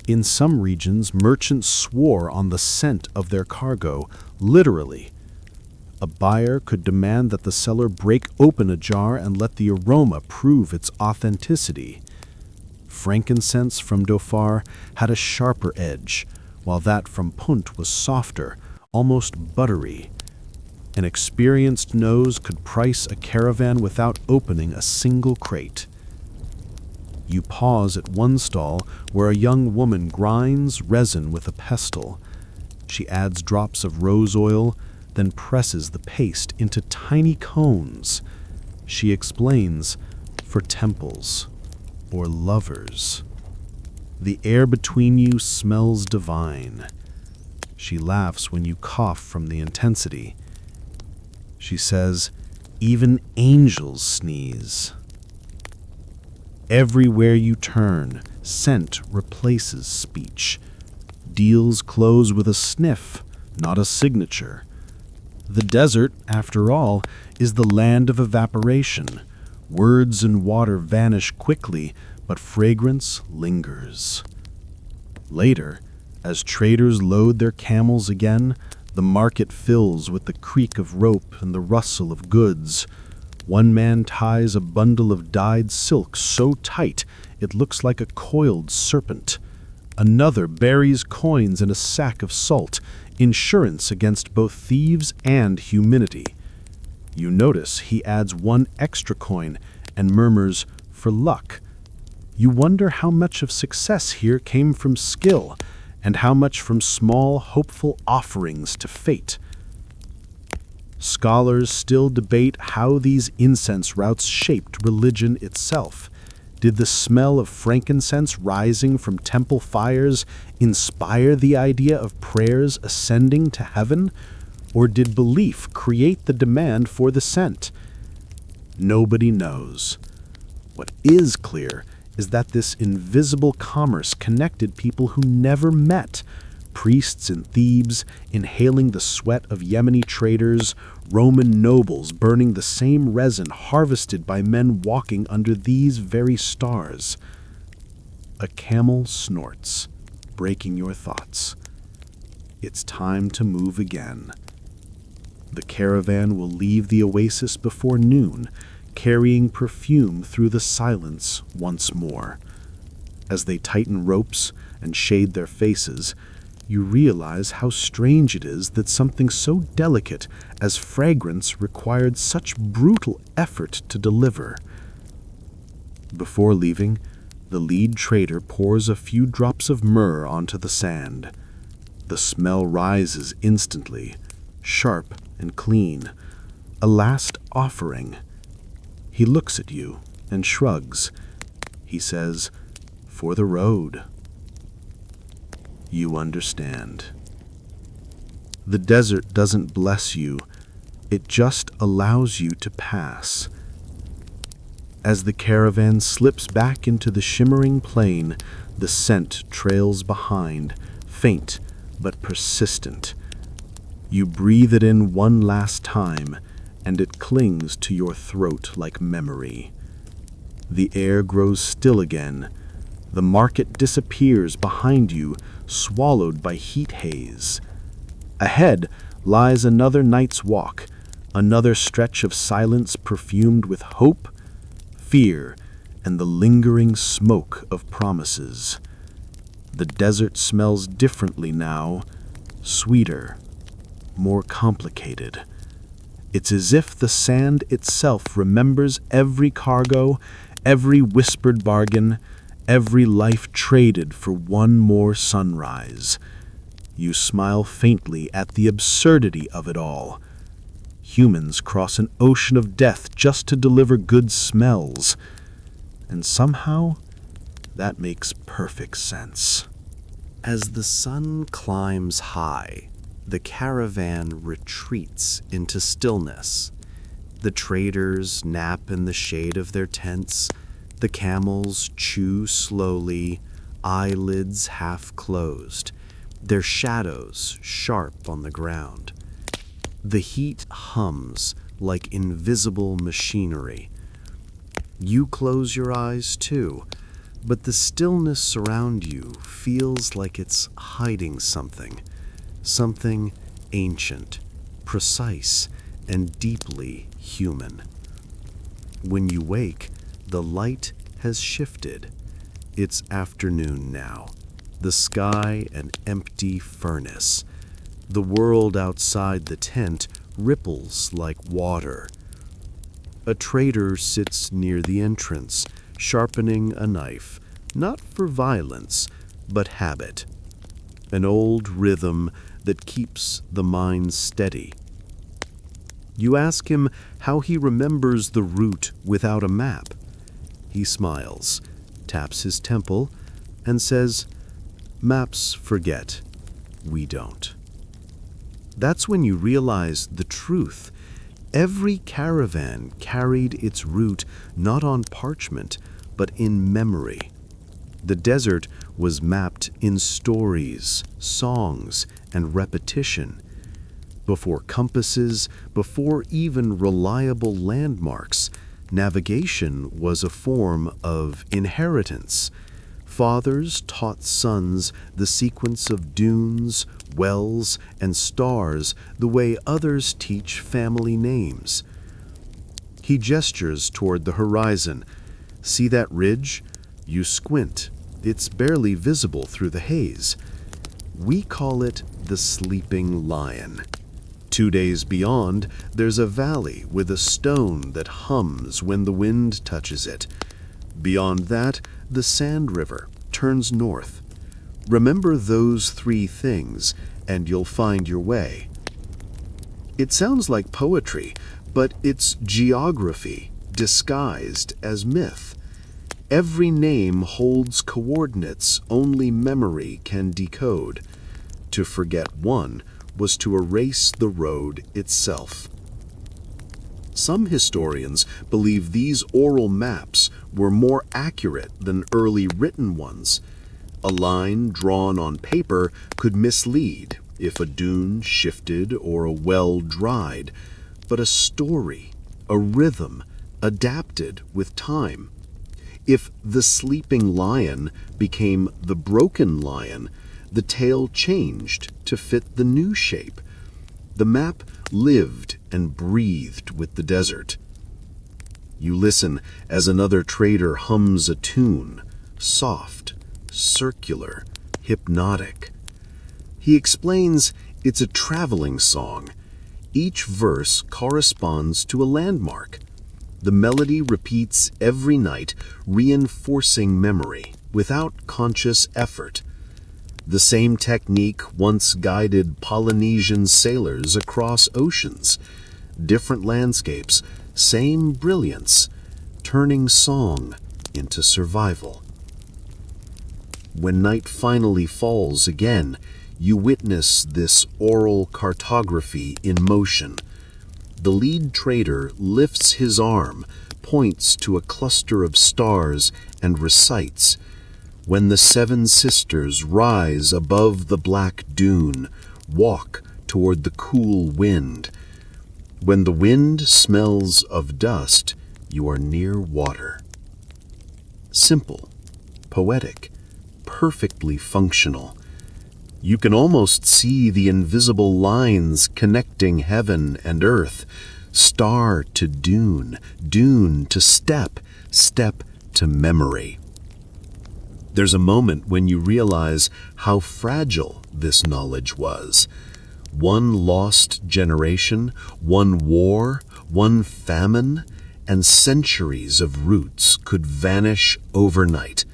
In some regions, merchants swore on the scent of their cargo, literally. A buyer could demand that the seller break open a jar and let the aroma prove its authenticity. Frankincense from Dhofar had a sharper edge, while that from Punt was softer, almost buttery. An experienced nose could price a caravan without opening a single crate. You pause at one stall where a young woman grinds resin with a pestle. She adds drops of rose oil, then presses the paste into tiny cones. She explains, for temples or lovers. The air between you smells divine. She laughs when you cough from the intensity. She says, even angels sneeze. Everywhere you turn, scent replaces speech. Deals close with a sniff, not a signature. The desert, after all, is the land of evaporation. Words and water vanish quickly, but fragrance lingers. Later, as traders load their camels again, the market fills with the creak of rope and the rustle of goods. One man ties a bundle of dyed silk so tight it looks like a coiled serpent. Another buries coins in a sack of salt, insurance against both thieves and humidity. You notice he adds one extra coin and murmurs, for luck. You wonder how much of success here came from skill, and how much from small, hopeful offerings to fate. Scholars still debate how these incense routes shaped religion itself. Did the smell of frankincense rising from temple fires inspire the idea of prayers ascending to heaven? Or did belief create the demand for the scent? Nobody knows. What is clear is that this invisible commerce connected people who never met. Priests in Thebes inhaling the sweat of Yemeni traders, Roman nobles burning the same resin harvested by men walking under these very stars. A camel snorts, breaking your thoughts. It's time to move again. The caravan will leave the oasis before noon, carrying perfume through the silence once more. As they tighten ropes and shade their faces, you realize how strange it is that something so delicate as fragrance required such brutal effort to deliver. Before leaving, the lead trader pours a few drops of myrrh onto the sand. The smell rises instantly, sharp and clean, a last offering. He looks at you and shrugs. He says, "For the road." You understand. The desert doesn't bless you, it just allows you to pass. As the caravan slips back into the shimmering plain, the scent trails behind, faint but persistent. You breathe it in one last time, and it clings to your throat like memory. The air grows still again. The market disappears behind you, swallowed by heat haze. Ahead lies another night's walk, another stretch of silence perfumed with hope, fear, and the lingering smoke of promises. The desert smells differently now, sweeter, more complicated. It's as if the sand itself remembers every cargo, every whispered bargain, every life traded for one more sunrise. You smile faintly at the absurdity of it all. Humans cross an ocean of death just to deliver good smells. And somehow, that makes perfect sense. As the sun climbs high, the caravan retreats into stillness. The traders nap in the shade of their tents. The camels chew slowly, eyelids half closed, their shadows sharp on the ground. The heat hums like invisible machinery. You close your eyes too, but the stillness around you feels like it's hiding something ancient, precise, and deeply human. When you wake, the light has shifted. It's afternoon now. The sky an empty furnace. The world outside the tent ripples like water. A trader sits near the entrance, sharpening a knife, not for violence, but habit. An old rhythm that keeps the mind steady. You ask him how he remembers the route without a map. He smiles, taps his temple, and says, "Maps forget, we don't." That's when you realize the truth. Every caravan carried its route not on parchment, but in memory. The desert was mapped in stories, songs, and repetition. Before compasses, before even reliable landmarks, navigation was a form of inheritance. Fathers taught sons the sequence of dunes, wells, and stars the way others teach family names. He gestures toward the horizon. "See that ridge? You squint. It's barely visible through the haze. We call it the Sleeping Lion. 2 days beyond, there's a valley with a stone that hums when the wind touches it. Beyond that, the Sand River turns north. Remember those 3 things, and you'll find your way." It sounds like poetry, but it's geography disguised as myth. Every name holds coordinates only memory can decode. To forget one was to erase the road itself. Some historians believe these oral maps were more accurate than early written ones. A line drawn on paper could mislead if a dune shifted or a well dried, but a story, a rhythm, adapted with time. If the sleeping lion became the broken lion, the tale changed to fit the new shape. The map lived and breathed with the desert. You listen as another trader hums a tune, soft, circular, hypnotic. He explains it's a traveling song. Each verse corresponds to a landmark. The melody repeats every night, reinforcing memory without conscious effort. The same technique once guided Polynesian sailors across oceans. Different landscapes, same brilliance, turning song into survival. When night finally falls again, you witness this oral cartography in motion. The lead trader lifts his arm, points to a cluster of stars, and recites, "When the 7 sisters rise above the black dune, walk toward the cool wind. When the wind smells of dust, you are near water." Simple, poetic, perfectly functional. You can almost see the invisible lines connecting heaven and earth, star to dune, dune to step, step to memory. There's a moment when you realize how fragile this knowledge was. One lost generation, one war, one famine, and centuries of roots could vanish overnight.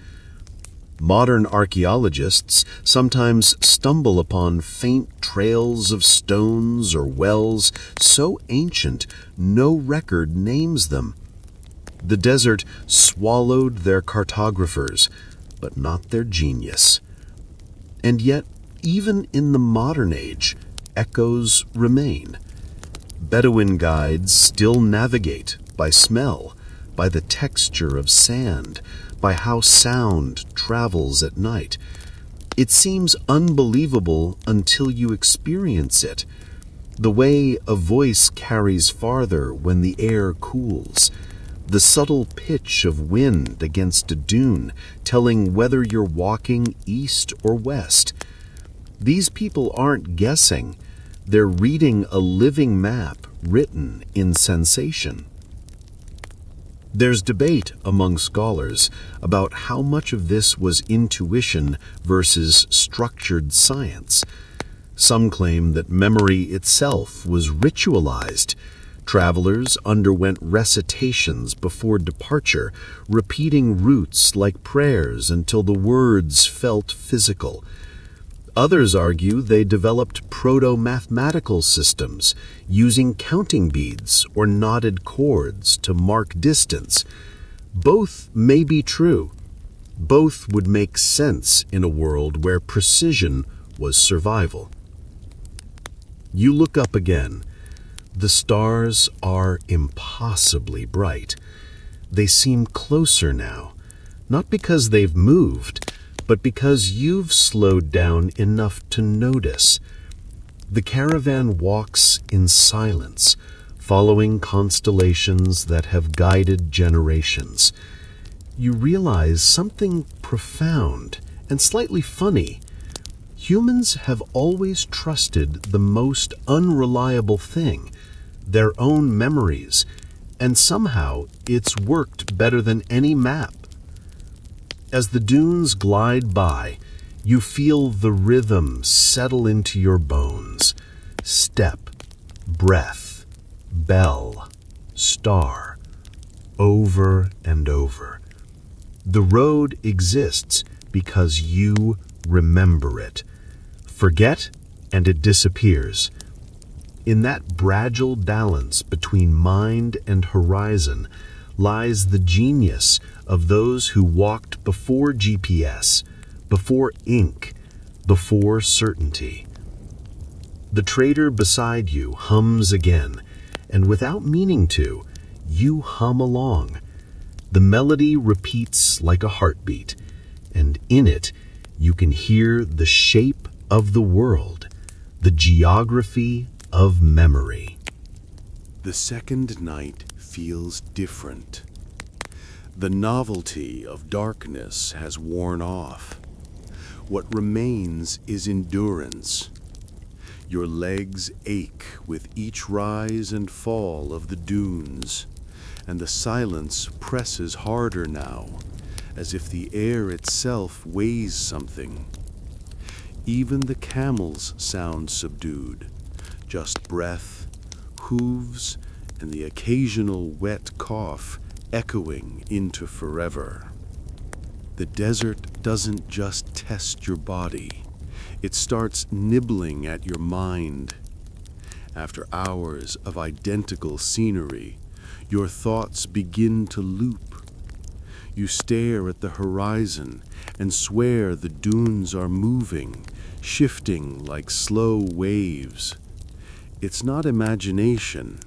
Modern archaeologists sometimes stumble upon faint trails of stones or wells so ancient no record names them. The desert swallowed their cartographers, but not their genius. And yet, even in the modern age, echoes remain. Bedouin guides still navigate by smell, by the texture of sand, by how sound travels at night. It seems unbelievable until you experience it. The way a voice carries farther when the air cools. The subtle pitch of wind against a dune, telling whether you're walking east or west. These people aren't guessing. They're reading a living map written in sensation. There's debate among scholars about how much of this was intuition versus structured science. Some claim that memory itself was ritualized. Travelers underwent recitations before departure, repeating routes like prayers until the words felt physical. Others argue they developed proto-mathematical systems, using counting beads or knotted cords to mark distance. Both may be true. Both would make sense in a world where precision was survival. You look up again. The stars are impossibly bright. They seem closer now, not because they've moved, but because you've slowed down enough to notice. The caravan walks in silence, following constellations that have guided generations. You realize something profound and slightly funny. Humans have always trusted the most unreliable thing, their own memories, and somehow it's worked better than any map. As the dunes glide by, you feel the rhythm settle into your bones. Step, breath, bell, star, over and over. The road exists because you remember it. Forget, and it disappears. In that fragile balance between mind and horizon lies the genius of those who walked before GPS, before ink, before certainty. The trader beside you hums again, and without meaning to, you hum along. The melody repeats like a heartbeat, and in it you can hear the shape of the world, the geography of memory. The second night feels different. The novelty of darkness has worn off. What remains is endurance. Your legs ache with each rise and fall of the dunes, and the silence presses harder now, as if the air itself weighs something. Even the camels sound subdued, just breath, hooves, and the occasional wet cough echoing into forever. The desert doesn't just test your body, it starts nibbling at your mind. After hours of identical scenery, your thoughts begin to loop. You stare at the horizon and swear the dunes are moving, shifting like slow waves. It's not imagination,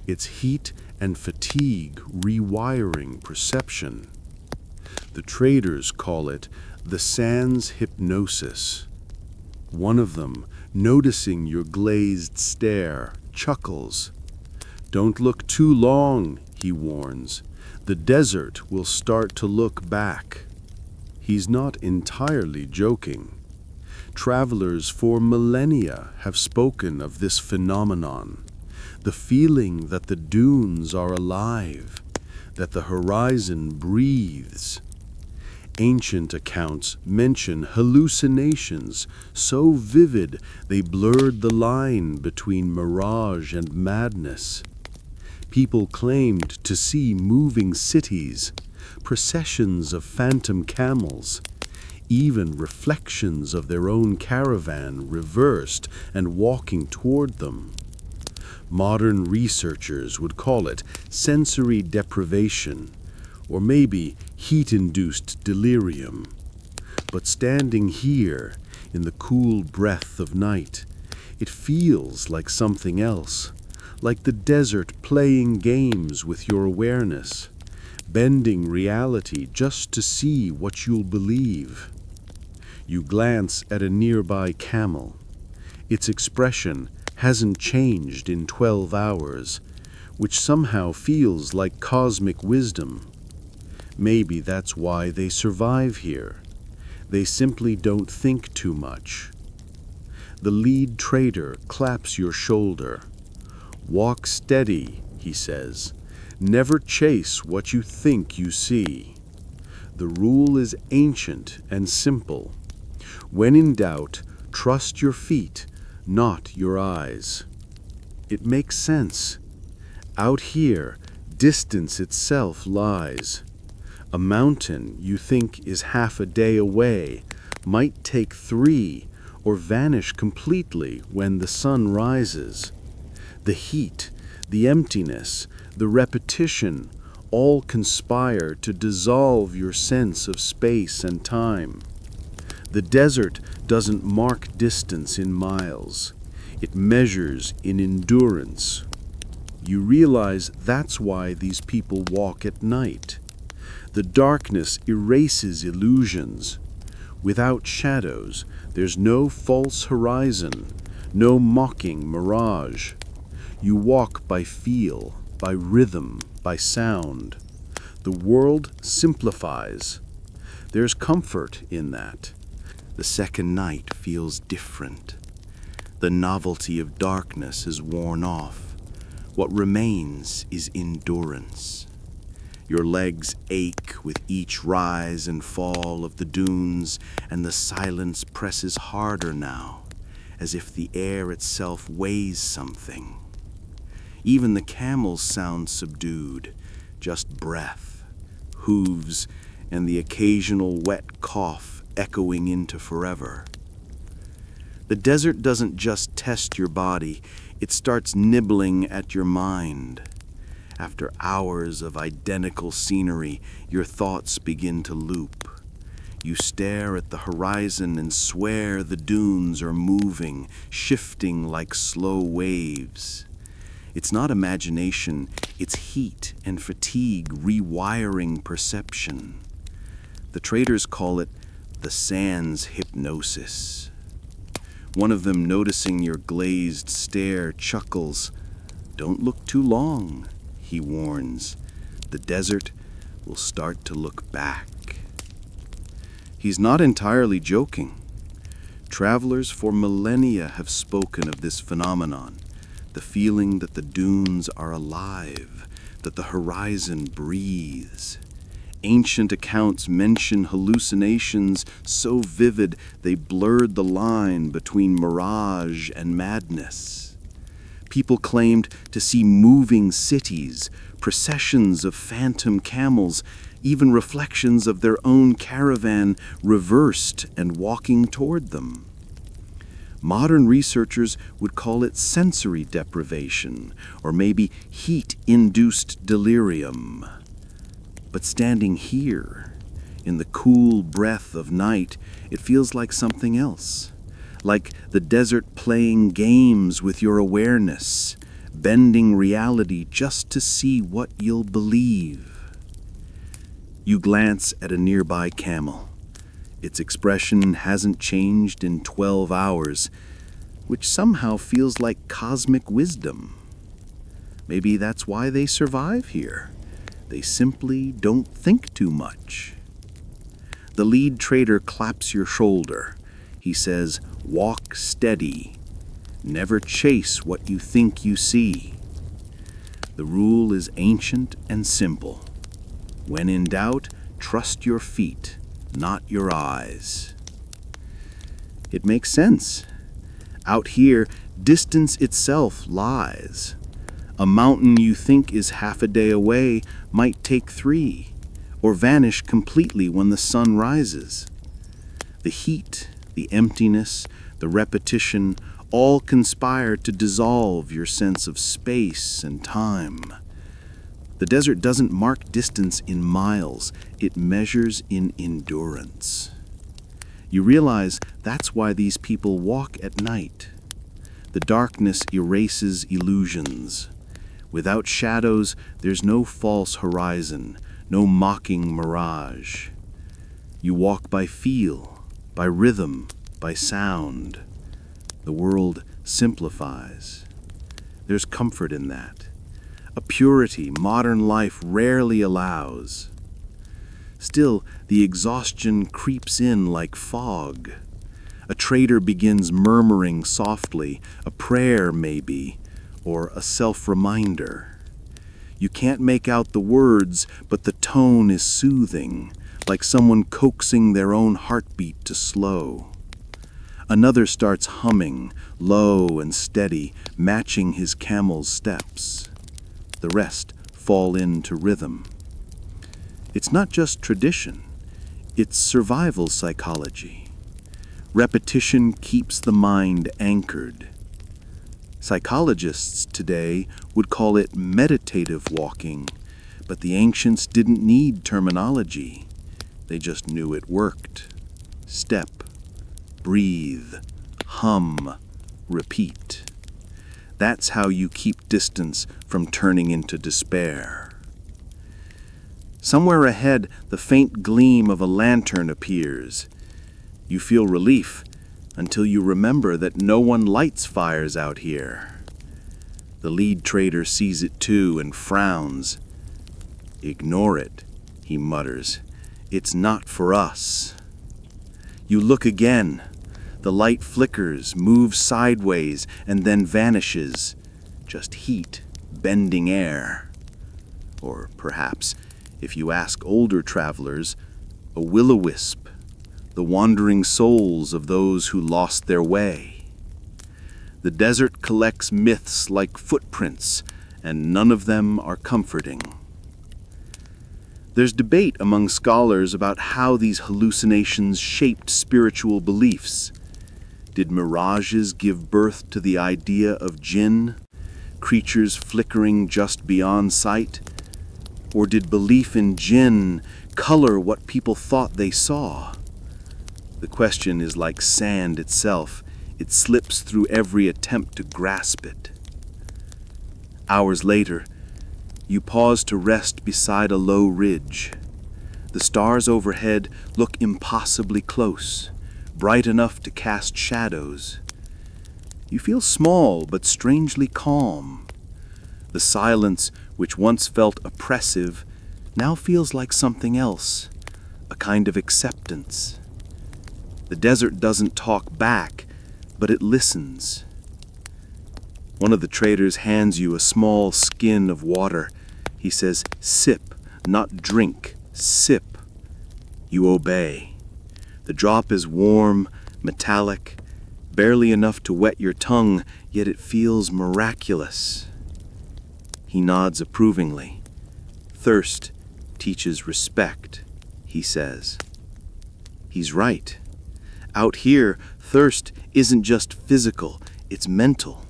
it's heat and fatigue rewiring perception. The traders call it the sands hypnosis. One of them, noticing your glazed stare, chuckles. "Don't look too long," he warns. "The desert will start to look back." He's not entirely joking. Travelers for millennia have spoken of this phenomenon, the feeling that the dunes are alive, that the horizon breathes. Ancient accounts mention hallucinations so vivid they blurred the line between mirage and madness. People claimed to see moving cities, processions of phantom camels, even reflections of their own caravan reversed and walking toward them. Modern researchers would call it sensory deprivation, or maybe heat-induced delirium. But standing here, in the cool breath of night, it feels like something else, like the desert playing games with your awareness, bending reality just to see what you'll believe. You glance at a nearby camel. Its expression hasn't changed in 12 hours, which somehow feels like cosmic wisdom. Maybe that's why they survive here. They simply don't think too much. The lead trader claps your shoulder. "Walk steady," he says. Never chase what you think you see. The rule is ancient and simple. When in doubt, trust your feet, not your eyes. It makes sense. Out here, distance itself lies. A mountain you think is half a day away might take 3 or vanish completely when the sun rises. The heat, the emptiness, the repetition all conspire to dissolve your sense of space and time. The desert doesn't mark distance in miles. It measures in endurance. You realize that's why these people walk at night. The darkness erases illusions. Without shadows, there's no false horizon, no mocking mirage. You walk by feel, by rhythm, by sound. The world simplifies. There's comfort in that. The second night feels different. The novelty of darkness is worn off. What remains is endurance. Your legs ache with each rise and fall of the dunes, and the silence presses harder now, as if the air itself weighs something. Even the camels sound subdued, just breath, hooves, and the occasional wet cough echoing into forever. The desert doesn't just test your body, it starts nibbling at your mind. After hours of identical scenery, your thoughts begin to loop. You stare at the horizon and swear the dunes are moving, shifting like slow waves. It's not imagination, it's heat and fatigue rewiring perception. The traders call it the sands hypnosis. One of them, noticing your glazed stare, chuckles. "Don't look too long," he warns. "The desert will start to look back." He's not entirely joking. Travelers for millennia have spoken of this phenomenon, the feeling that the dunes are alive, that the horizon breathes. Ancient accounts mention hallucinations so vivid they blurred the line between mirage and madness. People claimed to see moving cities, processions of phantom camels, even reflections of their own caravan reversed and walking toward them. Modern researchers would call it sensory deprivation, or maybe heat-induced delirium. But standing here, in the cool breath of night, it feels like something else. Like the desert playing games with your awareness, bending reality just to see what you'll believe. You glance at a nearby camel. Its expression hasn't changed in 12 hours, which somehow feels like cosmic wisdom. Maybe that's why they survive here. They simply don't think too much. The lead trader claps your shoulder. He says, "Walk steady. Never chase what you think you see." The rule is ancient and simple. When in doubt, trust your feet, not your eyes. It makes sense. Out here, distance itself lies. A mountain you think is half a day away might take 3, or vanish completely when the sun rises. The heat, the emptiness, the repetition all conspire to dissolve your sense of space and time. The desert doesn't mark distance in miles, it measures in endurance. You realize that's why these people walk at night. The darkness erases illusions. Without shadows, there's no false horizon, no mocking mirage. You walk by feel, by rhythm, by sound. The world simplifies. There's comfort in that, a purity modern life rarely allows. Still, the exhaustion creeps in like fog. A trader begins murmuring softly, a prayer maybe, or a self-reminder. You can't make out the words, but the tone is soothing, like someone coaxing their own heartbeat to slow. Another starts humming, low and steady, matching his camel's steps. The rest fall into rhythm. It's not just tradition, it's survival psychology. Repetition keeps the mind anchored. Psychologists today would call it meditative walking, but the ancients didn't need terminology. They just knew it worked. Step, breathe, hum, repeat. That's how you keep distance from turning into despair. Somewhere ahead, the faint gleam of a lantern appears. You feel relief until you remember that no one lights fires out here. The lead trader sees it too and frowns. "Ignore it," he mutters. "It's not for us." You look again. The light flickers, moves sideways, and then vanishes. Just heat, bending air. Or perhaps, if you ask older travelers, a will-o-wisp, the wandering souls of those who lost their way. The desert collects myths like footprints, and none of them are comforting. There's debate among scholars about how these hallucinations shaped spiritual beliefs. Did mirages give birth to the idea of jinn, creatures flickering just beyond sight? Or did belief in jinn color what people thought they saw? The question is like sand itself. It slips through every attempt to grasp it. Hours later, you pause to rest beside a low ridge. The stars overhead look impossibly close, bright enough to cast shadows. You feel small but strangely calm. The silence, which once felt oppressive, now feels like something else, a kind of acceptance. The desert doesn't talk back, but it listens. One of the traders hands you a small skin of water. He says, "Sip, not drink, sip." You obey. The drop is warm, metallic, barely enough to wet your tongue, yet it feels miraculous. He nods approvingly. "Thirst teaches respect," he says. He's right. Out here, thirst isn't just physical, it's mental.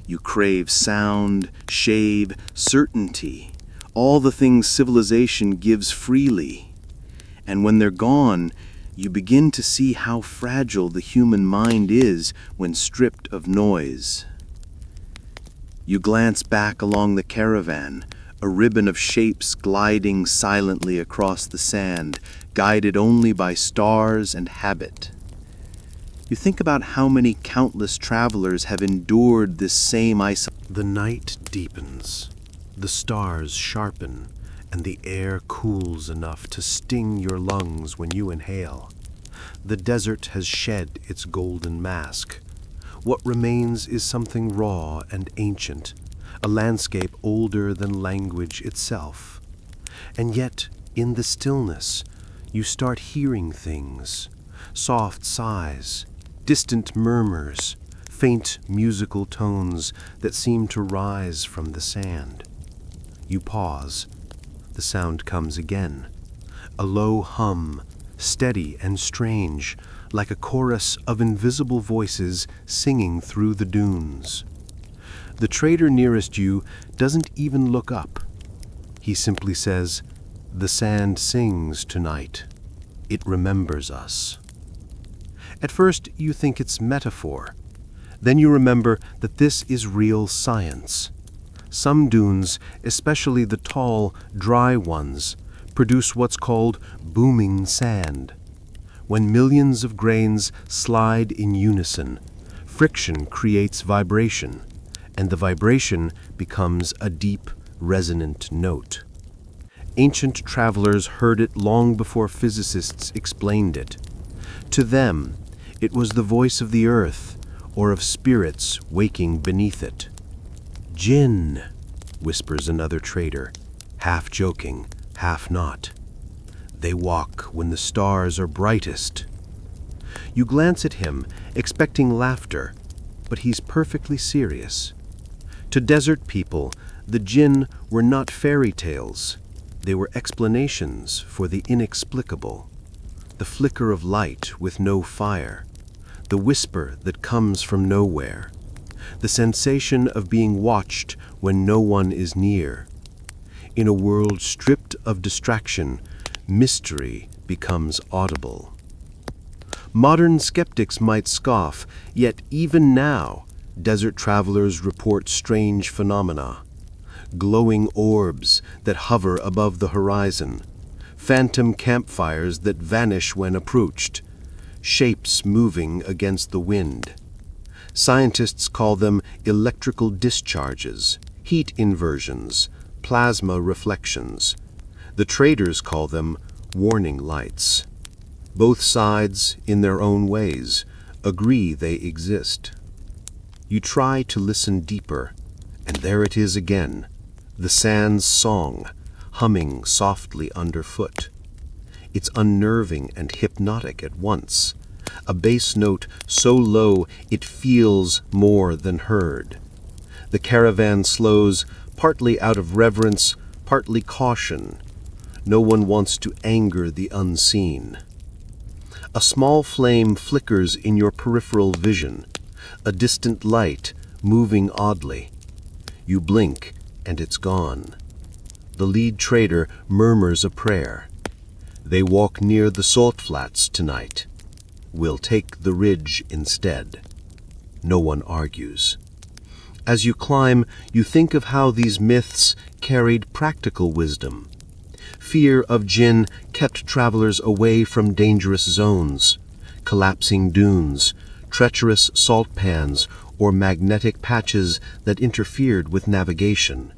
You crave sound, shade, certainty, all the things civilization gives freely. And when they're gone, you begin to see how fragile the human mind is when stripped of noise. You glance back along the caravan, a ribbon of shapes gliding silently across the sand, guided only by stars and habit. You think about how many countless travelers have endured this same isolation. The night deepens, the stars sharpen, and the air cools enough to sting your lungs when you inhale. The desert has shed its golden mask. What remains is something raw and ancient, a landscape older than language itself. And yet, in the stillness, you start hearing things, soft sighs, distant murmurs, faint musical tones that seem to rise from the sand. You pause. The sound comes again. A low hum, steady and strange, like a chorus of invisible voices singing through the dunes. The trader nearest you doesn't even look up. He simply says, "The sand sings tonight. It remembers us." At first, you think it's metaphor. Then you remember that this is real science. Some dunes, especially the tall, dry ones, produce what's called booming sand. When millions of grains slide in unison, friction creates vibration, and the vibration becomes a deep, resonant note. Ancient travelers heard it long before physicists explained it. To them, it was the voice of the earth, or of spirits waking beneath it. Jinn, whispers another trader, half joking, half not. They walk when the stars are brightest. You glance at him, expecting laughter, but he's perfectly serious. To desert people, the jinn were not fairy tales. They were explanations for the inexplicable. The flicker of light with no fire, the whisper that comes from nowhere, the sensation of being watched when no one is near. In a world stripped of distraction, mystery becomes audible. Modern skeptics might scoff, yet even now, desert travelers report strange phenomena. Glowing orbs that hover above the horizon, phantom campfires that vanish when approached, shapes moving against the wind. Scientists call them electrical discharges, heat inversions, plasma reflections. The traders call them warning lights. Both sides, in their own ways, agree they exist. You try to listen deeper, and there it is again, the sand's song, humming softly underfoot. It's unnerving and hypnotic at once, a bass note so low it feels more than heard. The caravan slows, partly out of reverence, partly caution. No one wants to anger the unseen. A small flame flickers in your peripheral vision, a distant light moving oddly. You blink, and it's gone. The lead trader murmurs a prayer. They walk near the salt flats tonight. We'll take the ridge instead. No one argues. As you climb, you think of how these myths carried practical wisdom. Fear of jinn kept travelers away from dangerous zones, collapsing dunes, treacherous salt pans, or magnetic patches that interfered with navigation.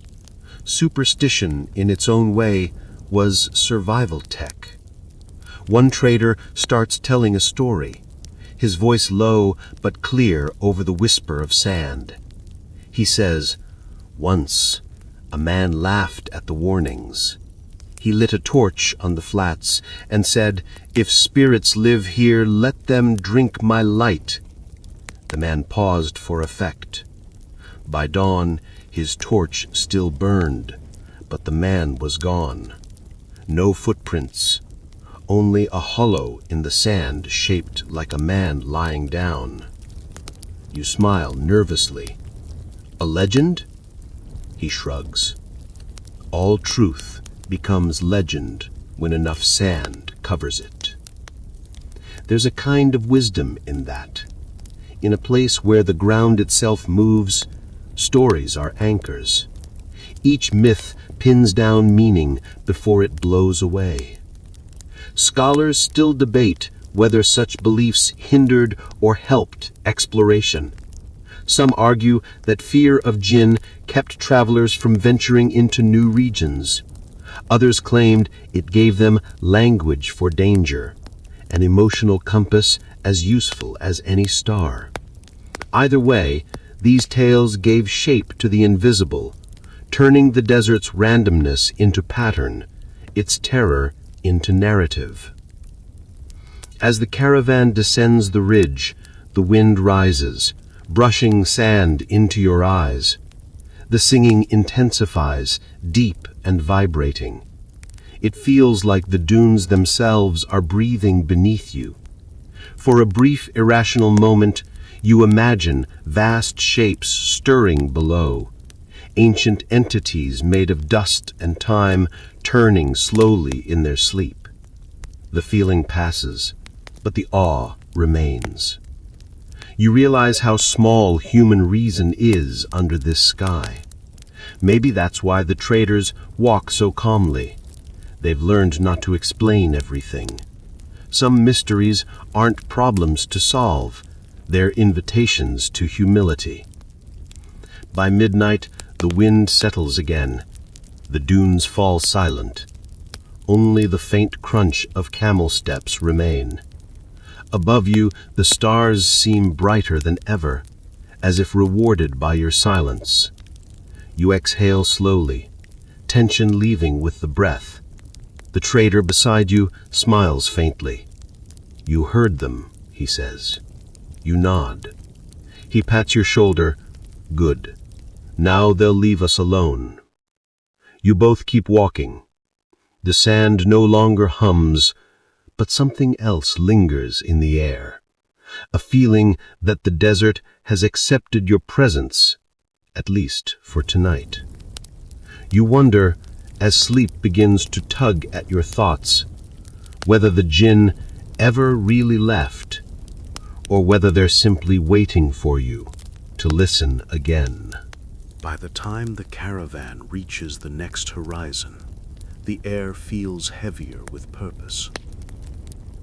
Superstition, in its own way, was survival tech. One trader starts telling a story, his voice low but clear over the whisper of sand. He says, "Once, a man laughed at the warnings. He lit a torch on the flats and said, 'If spirits live here, let them drink my light.' The man paused for effect. By dawn, his torch still burned, but the man was gone. No footprints, only a hollow in the sand shaped like a man lying down." You smile nervously. "A legend?" He shrugs. "All truth becomes legend when enough sand covers it." There's a kind of wisdom in that. In a place where the ground itself moves, stories are anchors. Each myth pins down meaning before it blows away. Scholars still debate whether such beliefs hindered or helped exploration. Some argue that fear of jinn kept travelers from venturing into new regions. Others claimed it gave them language for danger, an emotional compass as useful as any star. Either way, these tales gave shape to the invisible, turning the desert's randomness into pattern, its terror into narrative. As the caravan descends the ridge, the wind rises, brushing sand into your eyes. The singing intensifies, deep and vibrating. It feels like the dunes themselves are breathing beneath you. For a brief irrational moment, you imagine vast shapes stirring below, ancient entities made of dust and time turning slowly in their sleep. The feeling passes, but the awe remains. You realize how small human reason is under this sky. Maybe that's why the traders walk so calmly. They've learned not to explain everything. Some mysteries aren't problems to solve. They're invitations to humility. By midnight, the wind settles again. The dunes fall silent. Only the faint crunch of camel steps remain. Above you, the stars seem brighter than ever, as if rewarded by your silence. You exhale slowly, tension leaving with the breath. The trader beside you smiles faintly. You heard them, he says. You nod. He pats your shoulder. Good. Now they'll leave us alone. You both keep walking. The sand no longer hums, but something else lingers in the air. A feeling that the desert has accepted your presence, at least for tonight. You wonder, as sleep begins to tug at your thoughts, whether the jinn ever really left, or whether they're simply waiting for you to listen again. By the time the caravan reaches the next horizon, the air feels heavier with purpose.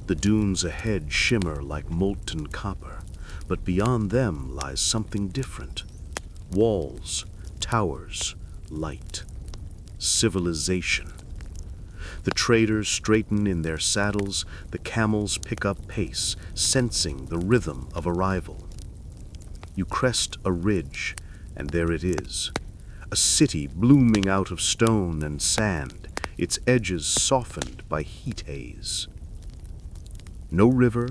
The dunes ahead shimmer like molten copper, but beyond them lies something different. Walls, towers, light. Civilization. The traders straighten in their saddles, the camels pick up pace, sensing the rhythm of arrival. You crest a ridge, and there it is. A city blooming out of stone and sand, its edges softened by heat haze. No river,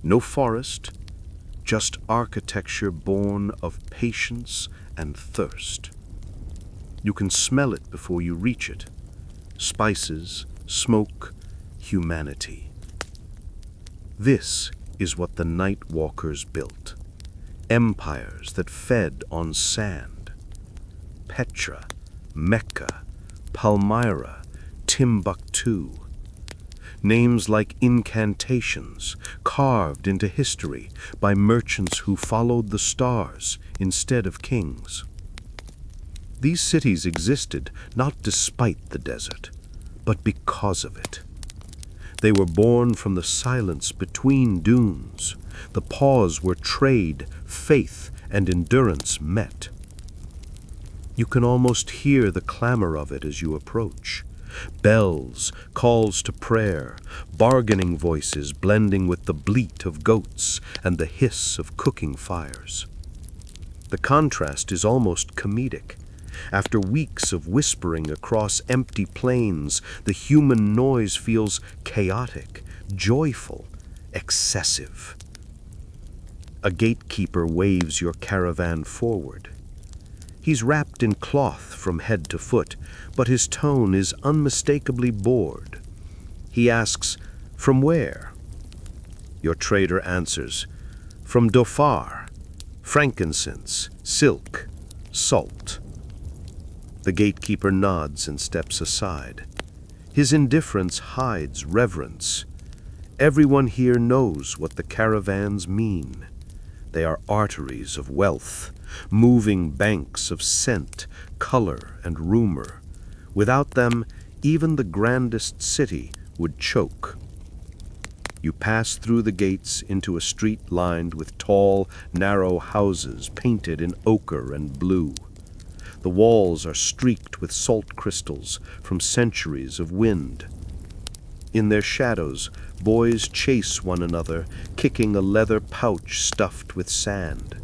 no forest, just architecture born of patience and thirst. You can smell it before you reach it. Spices, smoke, humanity. This is what the night walkers built. Empires that fed on sand. Petra, Mecca, Palmyra, Timbuktu. Names like incantations carved into history by merchants who followed the stars instead of kings. These cities existed not despite the desert, but because of it. They were born from the silence between dunes, the pause where trade, faith, and endurance met. You can almost hear the clamor of it as you approach. Bells, calls to prayer, bargaining voices blending with the bleat of goats and the hiss of cooking fires. The contrast is almost comedic. After weeks of whispering across empty plains, the human noise feels chaotic, joyful, excessive. A gatekeeper waves your caravan forward. He's wrapped in cloth from head to foot, but his tone is unmistakably bored. He asks, "From where?" Your trader answers, "From Dhofar, frankincense, silk, salt." The gatekeeper nods and steps aside. His indifference hides reverence. Everyone here knows what the caravans mean. They are arteries of wealth, moving banks of scent, color, and rumor. Without them, even the grandest city would choke. You pass through the gates into a street lined with tall, narrow houses painted in ochre and blue. The walls are streaked with salt crystals from centuries of wind. In their shadows, boys chase one another, kicking a leather pouch stuffed with sand.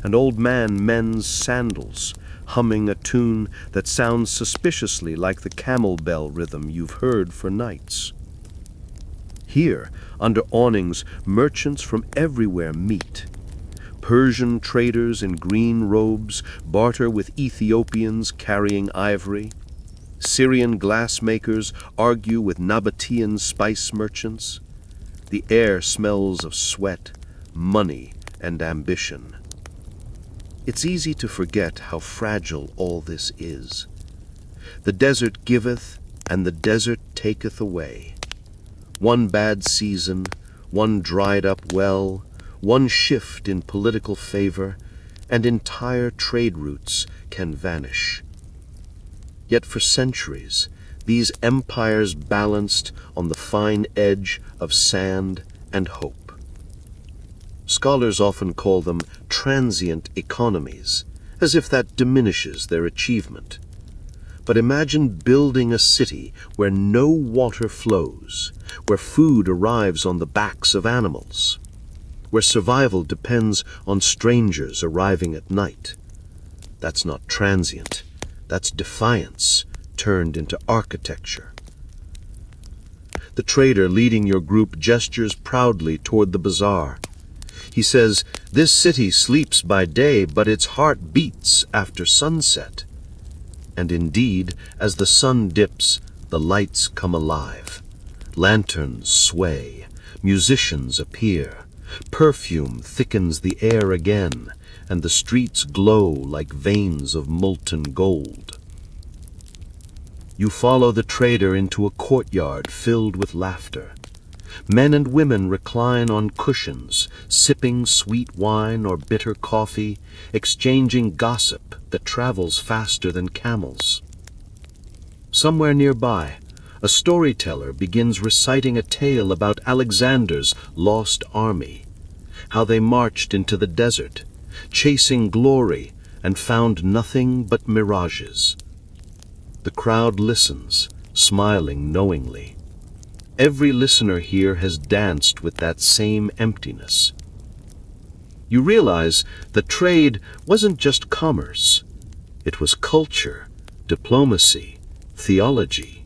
An old man mends sandals, humming a tune that sounds suspiciously like the camel bell rhythm you've heard for nights. Here, under awnings, merchants from everywhere meet. Persian traders in green robes barter with Ethiopians carrying ivory. Syrian glassmakers argue with Nabatean spice merchants. The air smells of sweat, money, and ambition. It's easy to forget how fragile all this is. The desert giveth, and the desert taketh away. One bad season, one dried up well, one shift in political favor, and entire trade routes can vanish. Yet for centuries, these empires balanced on the fine edge of sand and hope. Scholars often call them transient economies, as if that diminishes their achievement. But imagine building a city where no water flows, where food arrives on the backs of animals, where survival depends on strangers arriving at night. That's not transient. That's defiance turned into architecture. The trader leading your group gestures proudly toward the bazaar. He says, "This city sleeps by day, but its heart beats after sunset." And indeed, as the sun dips, the lights come alive. Lanterns sway, musicians appear, perfume thickens the air again, and the streets glow like veins of molten gold. You follow the trader into a courtyard filled with laughter. Men and women recline on cushions, sipping sweet wine or bitter coffee, exchanging gossip that travels faster than camels. Somewhere nearby, a storyteller begins reciting a tale about Alexander's lost army, how they marched into the desert, chasing glory, and found nothing but mirages. The crowd listens, smiling knowingly. Every listener here has danced with that same emptiness. You realize that trade wasn't just commerce. It was culture, diplomacy, theology.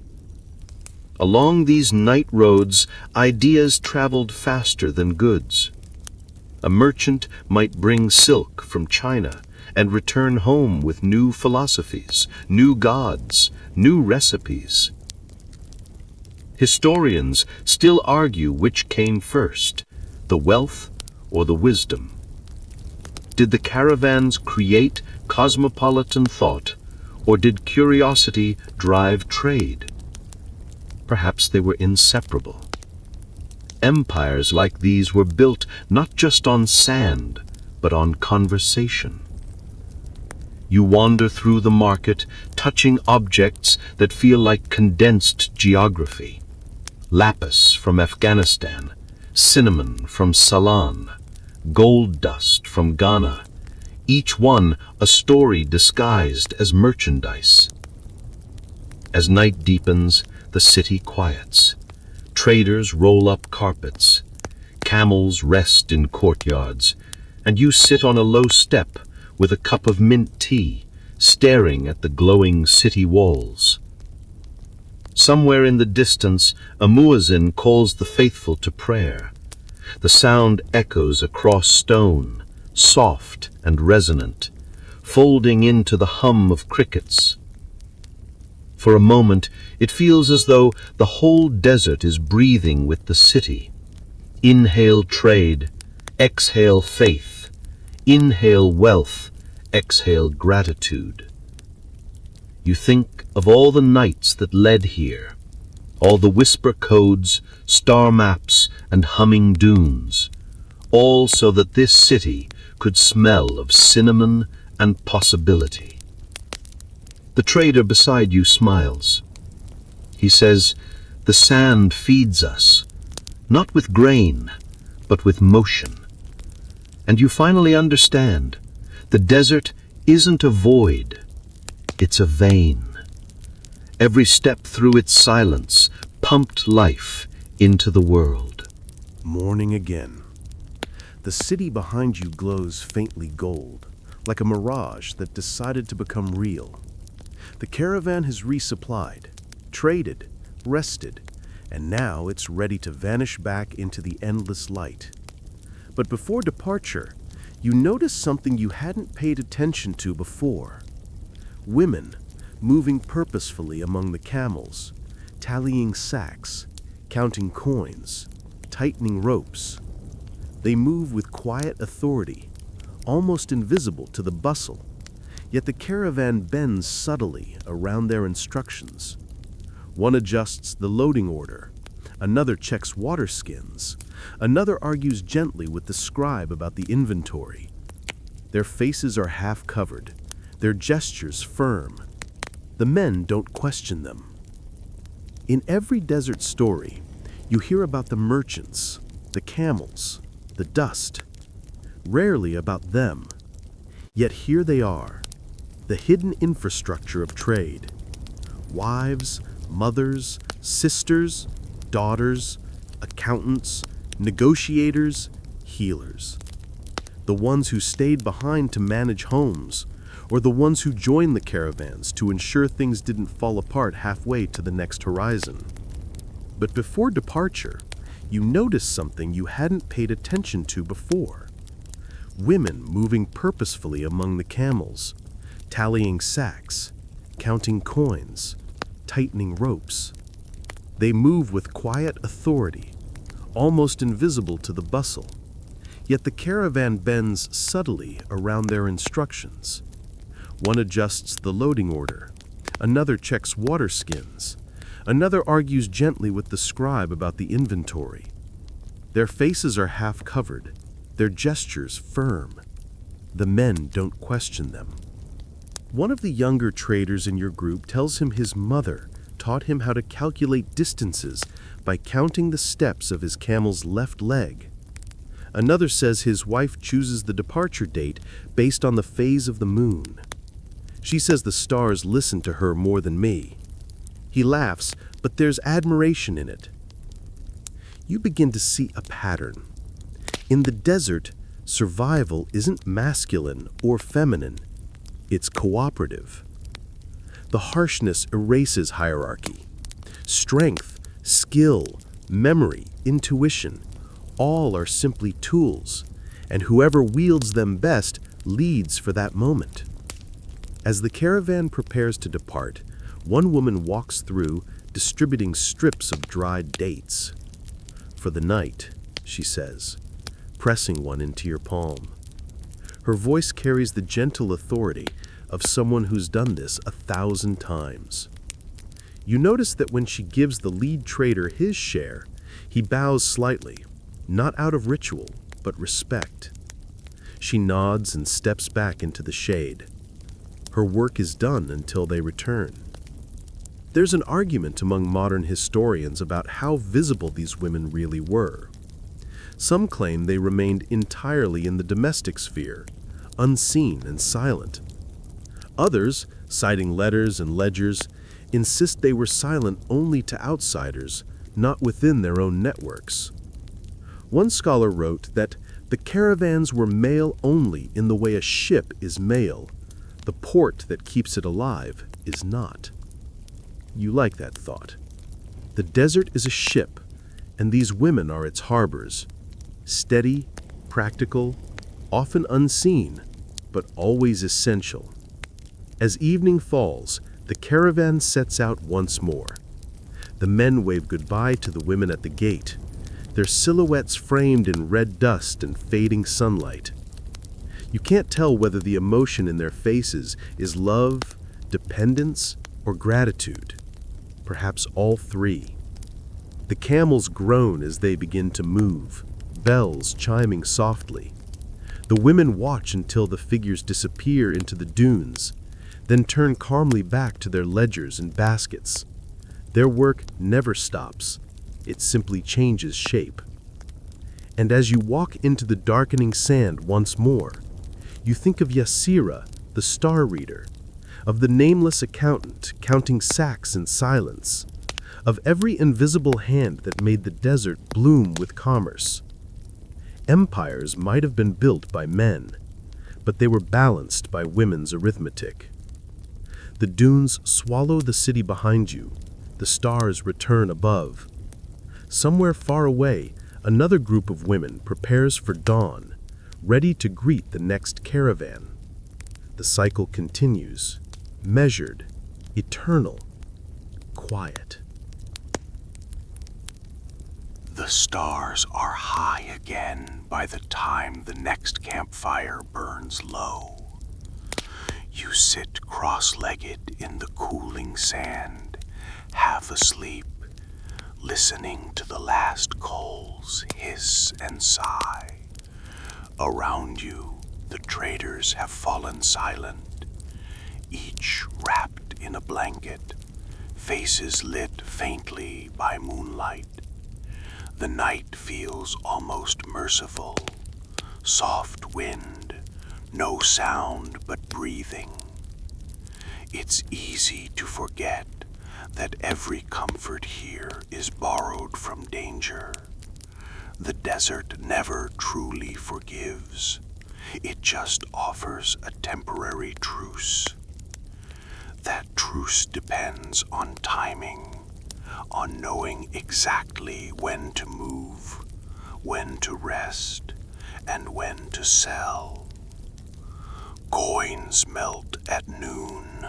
Along these night roads, ideas traveled faster than goods. A merchant might bring silk from China and return home with new philosophies, new gods, new recipes. Historians still argue which came first, the wealth or the wisdom. Did the caravans create cosmopolitan thought, or did curiosity drive trade? Perhaps they were inseparable. Empires like these were built not just on sand, but on conversation. You wander through the market, touching objects that feel like condensed geography. Lapis from Afghanistan, cinnamon from Ceylon, gold dust from Ghana, each one a story disguised as merchandise. As night deepens, the city quiets. Traders roll up carpets, camels rest in courtyards, and you sit on a low step with a cup of mint tea, staring at the glowing city walls. Somewhere in the distance, a muezzin calls the faithful to prayer. The sound echoes across stone, soft and resonant, folding into the hum of crickets. For a moment, it feels as though the whole desert is breathing with the city. Inhale trade, exhale faith. Inhale wealth, exhale gratitude. You think of all the nights that led here, all the whisper codes, star maps, and humming dunes, all so that this city could smell of cinnamon and possibility. The trader beside you smiles. He says, "The sand feeds us, not with grain, but with motion." And you finally understand, the desert isn't a void, it's a vein. Every step through its silence pumped life into the world. Morning again. The city behind you glows faintly gold, like a mirage that decided to become real. The caravan has resupplied, traded, rested, and now it's ready to vanish back into the endless light. But before departure, you notice something you hadn't paid attention to before. Women moving purposefully among the camels, tallying sacks, counting coins, tightening ropes. They move with quiet authority, almost invisible to the bustle, yet the caravan bends subtly around their instructions. One adjusts the loading order, another checks water skins, another argues gently with the scribe about the inventory. Their faces are half covered, their gestures firm. The men don't question them. In every desert story, you hear about the merchants, the camels, the dust, rarely about them. Yet here they are, the hidden infrastructure of trade. Wives, mothers, sisters, daughters, accountants, negotiators, healers. The ones who stayed behind to manage homes, or the ones who joined the caravans to ensure things didn't fall apart halfway to the next horizon. But before departure, you notice something you hadn't paid attention to before. Women moving purposefully among the camels, tallying sacks, counting coins, tightening ropes. They move with quiet authority, almost invisible to the bustle. Yet the caravan bends subtly around their instructions. One adjusts the loading order, another checks water skins, another argues gently with the scribe about the inventory. Their faces are half covered, their gestures firm. The men don't question them. One of the younger traders in your group tells him his mother taught him how to calculate distances by counting the steps of his camel's left leg. Another says his wife chooses the departure date based on the phase of the moon. She says the stars listen to her more than me. He laughs, but there's admiration in it. You begin to see a pattern. In the desert, survival isn't masculine or feminine. It's cooperative. The harshness erases hierarchy. Strength, skill, memory, intuition, all are simply tools, and whoever wields them best leads for that moment. As the caravan prepares to depart, one woman walks through, distributing strips of dried dates. "For the night," she says, pressing one into your palm. Her voice carries the gentle authority of someone who's done this 1,000 times. You notice that when she gives the lead trader his share, he bows slightly, not out of ritual, but respect. She nods and steps back into the shade. Her work is done until they return. There's an argument among modern historians about how visible these women really were. Some claim they remained entirely in the domestic sphere, unseen and silent. Others, citing letters and ledgers, insist they were silent only to outsiders, not within their own networks. One scholar wrote that the caravans were male only in the way a ship is male. The port that keeps it alive is not. You like that thought. The desert is a ship, and these women are its harbors. Steady, practical, often unseen, but always essential. As evening falls, the caravan sets out once more. The men wave goodbye to the women at the gate, their silhouettes framed in red dust and fading sunlight. You can't tell whether the emotion in their faces is love, dependence, or gratitude. Perhaps all three. The camels groan as they begin to move, bells chiming softly. The women watch until the figures disappear into the dunes, then turn calmly back to their ledgers and baskets. Their work never stops. It simply changes shape. And as you walk into the darkening sand once more, you think of Yasira, the star reader, of the nameless accountant counting sacks in silence, of every invisible hand that made the desert bloom with commerce. Empires might have been built by men, but they were balanced by women's arithmetic. The dunes swallow the city behind you. The stars return above. Somewhere far away, another group of women prepares for dawn, ready to greet the next caravan. The cycle continues, measured, eternal, quiet. The stars are high again by the time the next campfire burns low. You sit cross-legged in the cooling sand, half asleep, listening to the last coals hiss and sigh. Around you, the traders have fallen silent, each wrapped in a blanket, faces lit faintly by moonlight. The night feels almost merciful, soft wind, no sound but breathing. It's easy to forget that every comfort here is borrowed from danger. The desert never truly forgives. It just offers a temporary truce. That truce depends on timing, on knowing exactly when to move, when to rest, and when to sell. Coins melt at noon,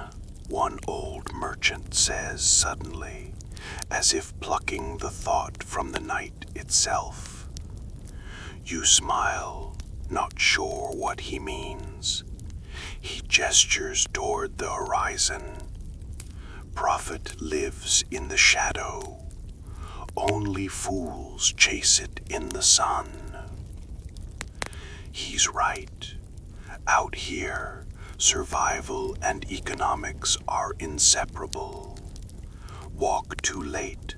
one old merchant says suddenly, as if plucking the thought from the night itself. You smile, not sure what he means. He gestures toward the horizon. Profit lives in the shadow. Only fools chase it in the sun. He's right. Out here, survival and economics are inseparable. Walk too late,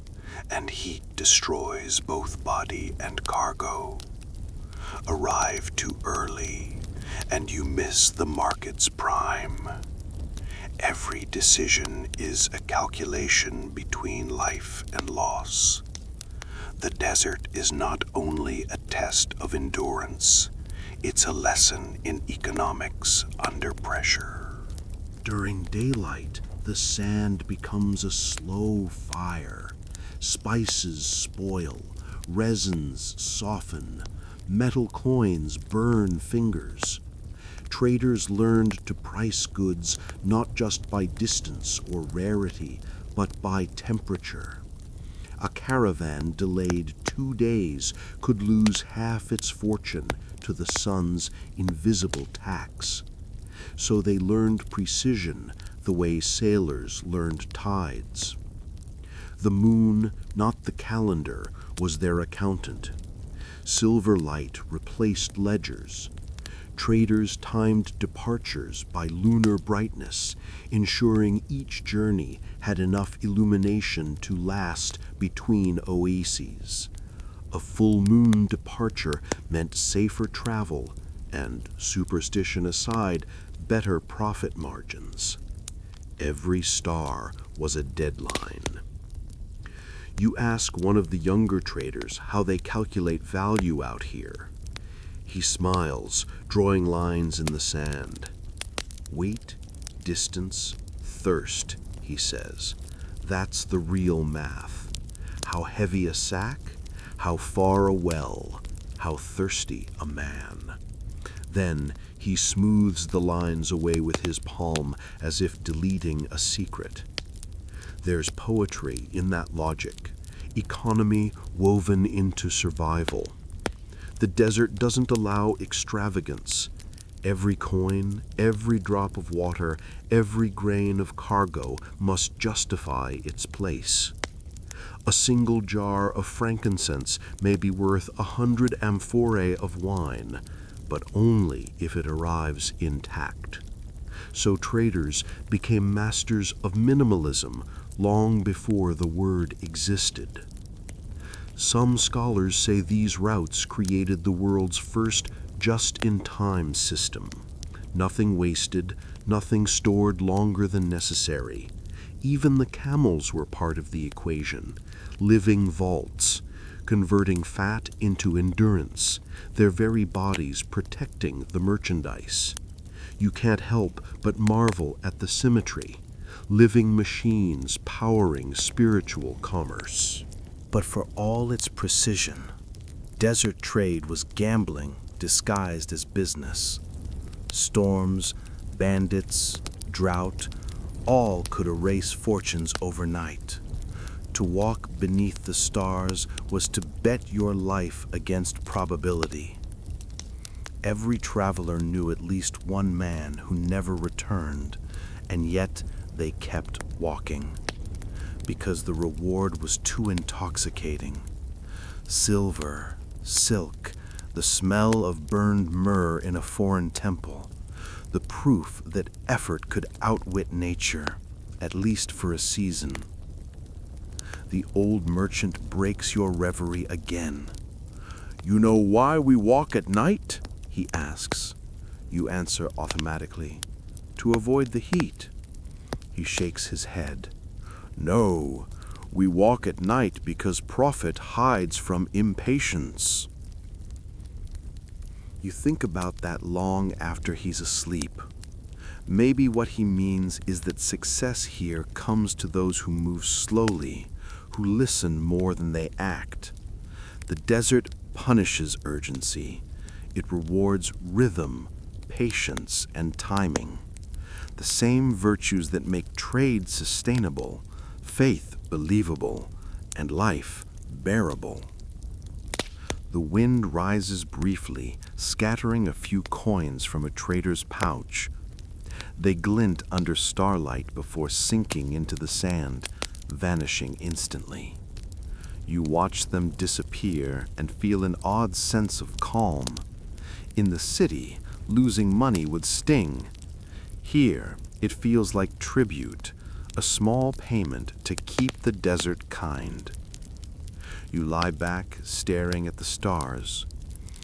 and heat destroys both body and cargo. Arrive too early, and you miss the market's prime. Every decision is a calculation between life and loss. The desert is not only a test of endurance, it's a lesson in economics under pressure. During daylight, the sand becomes a slow fire. Spices spoil, resins soften, metal coins burn fingers. Traders learned to price goods not just by distance or rarity, but by temperature. A caravan delayed 2 days could lose half its fortune to the sun's invisible tax. So they learned precision the way sailors learned tides. The moon, not the calendar, was their accountant. Silver light replaced ledgers. Traders timed departures by lunar brightness, ensuring each journey had enough illumination to last between oases. A full moon departure meant safer travel and, superstition aside, better profit margins. Every star was a deadline. You ask one of the younger traders how they calculate value out here. He smiles, drawing lines in the sand. Weight, distance, thirst, he says. That's the real math. How heavy a sack, how far a well, how thirsty a man. Then he smooths the lines away with his palm as if deleting a secret. There's poetry in that logic, economy woven into survival. The desert doesn't allow extravagance. Every coin, every drop of water, every grain of cargo must justify its place. A single jar of frankincense may be worth 100 amphorae of wine, but only if it arrives intact. So traders became masters of minimalism long before the word existed. Some scholars say these routes created the world's first just-in-time system. Nothing wasted, nothing stored longer than necessary. Even the camels were part of the equation, living vaults, converting fat into endurance, their very bodies protecting the merchandise. You can't help but marvel at the symmetry, living machines powering spiritual commerce. But for all its precision, desert trade was gambling disguised as business. Storms, bandits, drought, all could erase fortunes overnight. To walk beneath the stars was to bet your life against probability. Every traveler knew at least one man who never returned, and yet they kept walking, because the reward was too intoxicating. Silver, silk, the smell of burned myrrh in a foreign temple, the proof that effort could outwit nature, at least for a season. The old merchant breaks your reverie again. "You know why we walk at night?" he asks. You answer automatically, "To avoid the heat." He shakes his head. "No, we walk at night because profit hides from impatience." You think about that long after he's asleep. Maybe what he means is that success here comes to those who move slowly, who listen more than they act. The desert punishes urgency. It rewards rhythm, patience, and timing. The same virtues that make trade sustainable, faith believable, and life bearable. The wind rises briefly, scattering a few coins from a trader's pouch. They glint under starlight before sinking into the sand, vanishing instantly. You watch them disappear and feel an odd sense of calm. In the city, losing money would sting. Here, it feels like tribute, a small payment to keep the desert kind. You lie back, staring at the stars.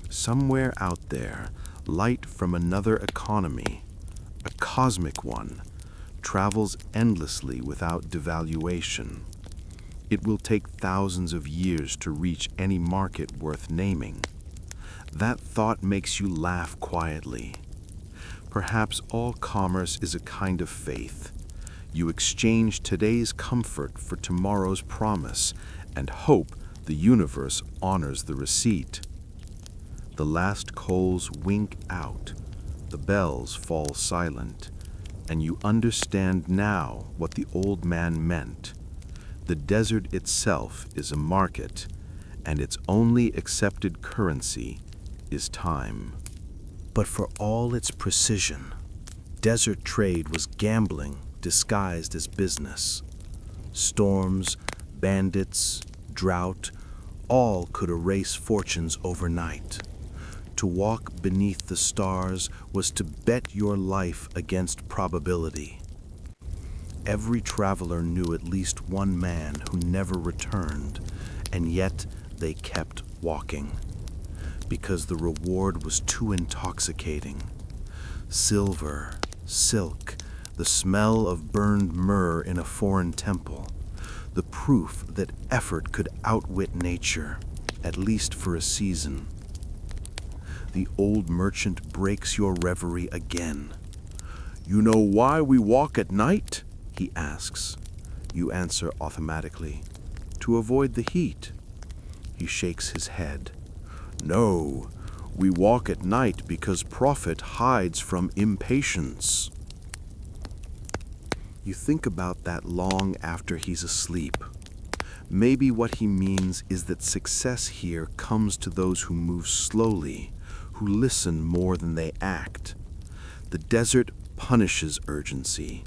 Somewhere out there, light from another economy, a cosmic one, travels endlessly without devaluation. It will take thousands of years to reach any market worth naming. That thought makes you laugh quietly. Perhaps all commerce is a kind of faith. You exchange today's comfort for tomorrow's promise and hope the universe honors the receipt. The last coals wink out, the bells fall silent, and you understand now what the old man meant. The desert itself is a market, and its only accepted currency is time. But for all its precision, desert trade was gambling disguised as business. Storms, bandits, drought, all could erase fortunes overnight. To walk beneath the stars was to bet your life against probability. Every traveler knew at least one man who never returned, and yet they kept walking, because the reward was too intoxicating. Silver, silk, the smell of burned myrrh in a foreign temple, the proof that effort could outwit nature, at least for a season. The old merchant breaks your reverie again. "You know why we walk at night?" he asks. You answer automatically, "To avoid the heat." He shakes his head. "No, we walk at night because profit hides from impatience." You think about that long after he's asleep. Maybe what he means is that success here comes to those who move slowly, who listen more than they act. The desert punishes urgency.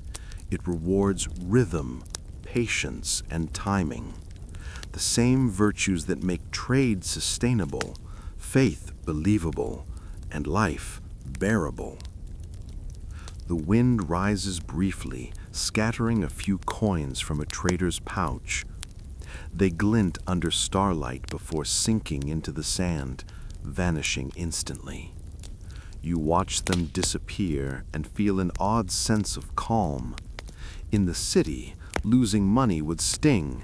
It rewards rhythm, patience, and timing. The same virtues that make trade sustainable, faith believable, and life bearable. The wind rises briefly, scattering a few coins from a trader's pouch. They glint under starlight before sinking into the sand, vanishing instantly. You watch them disappear and feel an odd sense of calm. In the city, losing money would sting.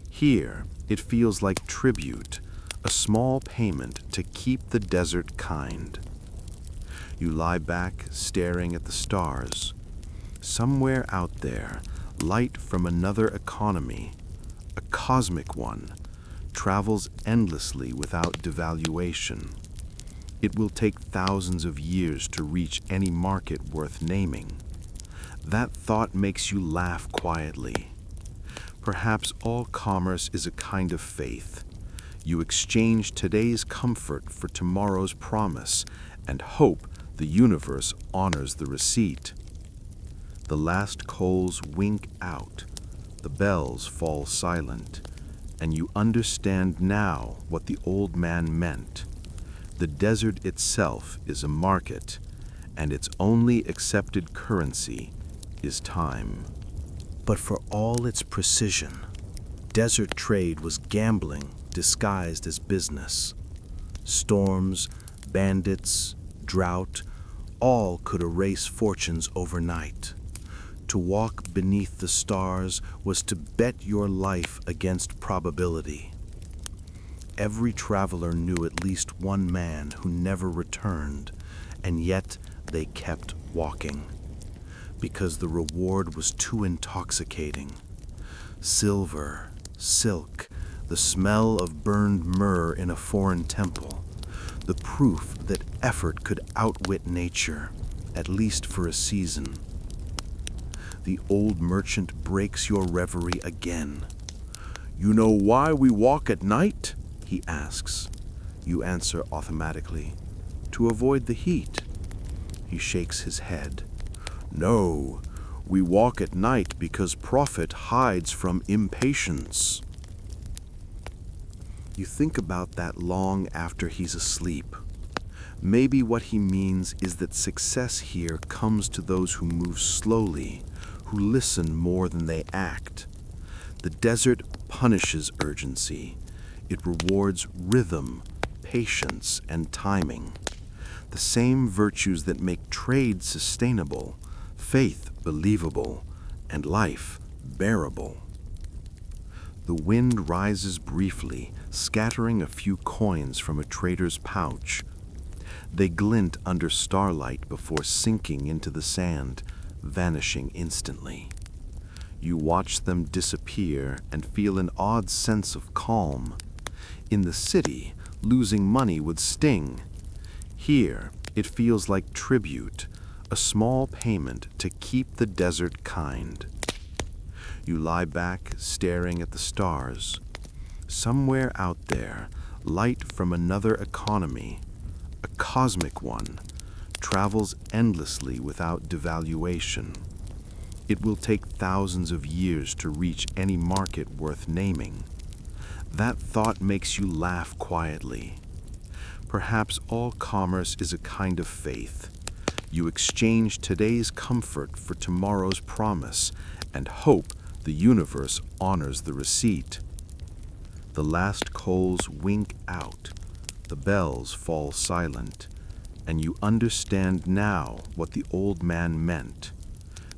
Here, it feels like tribute, a small payment to keep the desert kind. You lie back, staring at the stars. Somewhere out there, light from another economy, a cosmic one, travels endlessly without devaluation. It will take thousands of years to reach any market worth naming. That thought makes you laugh quietly. Perhaps all commerce is a kind of faith. You exchange today's comfort for tomorrow's promise and hope the universe honors the receipt. The last coals wink out, the bells fall silent, and you understand now what the old man meant. The desert itself is a market, and its only accepted currency is time. But for all its precision, desert trade was gambling disguised as business. Storms, bandits, drought, all could erase fortunes overnight. To walk beneath the stars was to bet your life against probability. every traveler knew at least one man who never returned, and yet they kept walking, because the reward was too intoxicating. Silver, silk, the smell of burned myrrh in a foreign temple, the proof that effort could outwit nature, at least for a season. The old merchant breaks your reverie again. "You know why we walk at night?" he asks. You answer automatically, "To avoid the heat." He shakes his head. "No, we walk at night because profit hides from impatience." You think about that long after he's asleep. Maybe what he means is that success here comes to those who move slowly, who listen more than they act. The desert punishes urgency. It rewards rhythm, patience, and timing. The same virtues that make trade sustainable, faith believable, and life bearable. The wind rises briefly, scattering a few coins from a trader's pouch. They glint under starlight before sinking into the sand, vanishing instantly. You watch them disappear and feel an odd sense of calm. In the city, losing money would sting. Here, it feels like tribute, a small payment to keep the desert kind. You lie back, staring at the stars. Somewhere out there, light from another economy, a cosmic one, travels endlessly without devaluation. It will take thousands of years to reach any market worth naming. That thought makes you laugh quietly. Perhaps all commerce is a kind of faith. You exchange today's comfort for tomorrow's promise and hope the universe honors the receipt. The last coals wink out, the bells fall silent, and you understand now what the old man meant.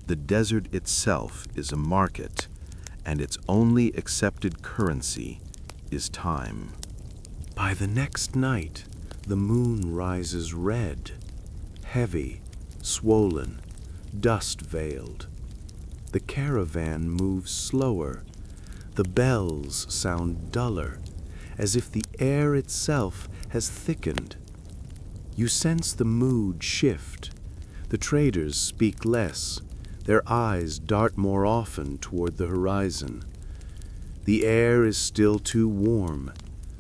The desert itself is a market, and its only accepted currency is time. By the next night, the moon rises red, heavy, swollen, dust-veiled. The caravan moves slower. The bells sound duller, as if the air itself has thickened. You sense the mood shift. The traders speak less. Their eyes dart more often toward the horizon. The air is still too warm,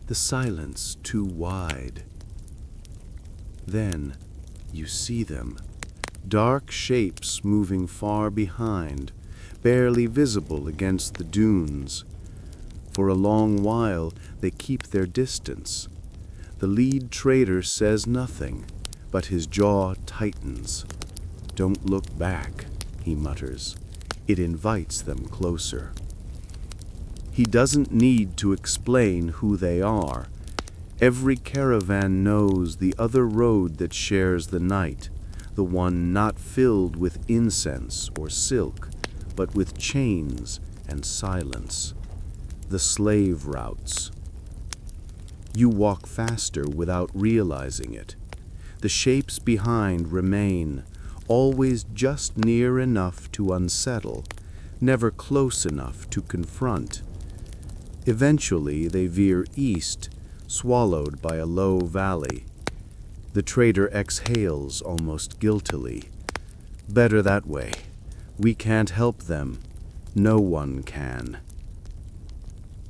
the silence too wide. Then you see them, dark shapes moving far behind, barely visible against the dunes. For a long while they keep their distance. The lead trader says nothing, but his jaw tightens. "Don't look back," he mutters. It invites them closer. He doesn't need to explain who they are. Every caravan knows the other road that shares the night, the one not filled with incense or silk, but with chains and silence. The slave routes. You walk faster without realizing it. The shapes behind remain, always just near enough to unsettle, never close enough to confront. Eventually they veer east, swallowed by a low valley. The trader exhales almost guiltily. Better that way. We can't help them. No one can.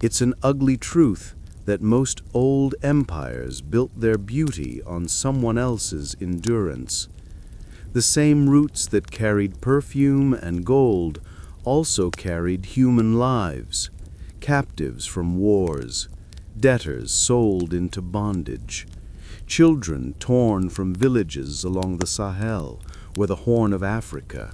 It's an ugly truth that most old empires built their beauty on someone else's endurance. The same roots that carried perfume and gold also carried human lives, captives from wars, debtors sold into bondage, children torn from villages along the Sahel or the Horn of Africa.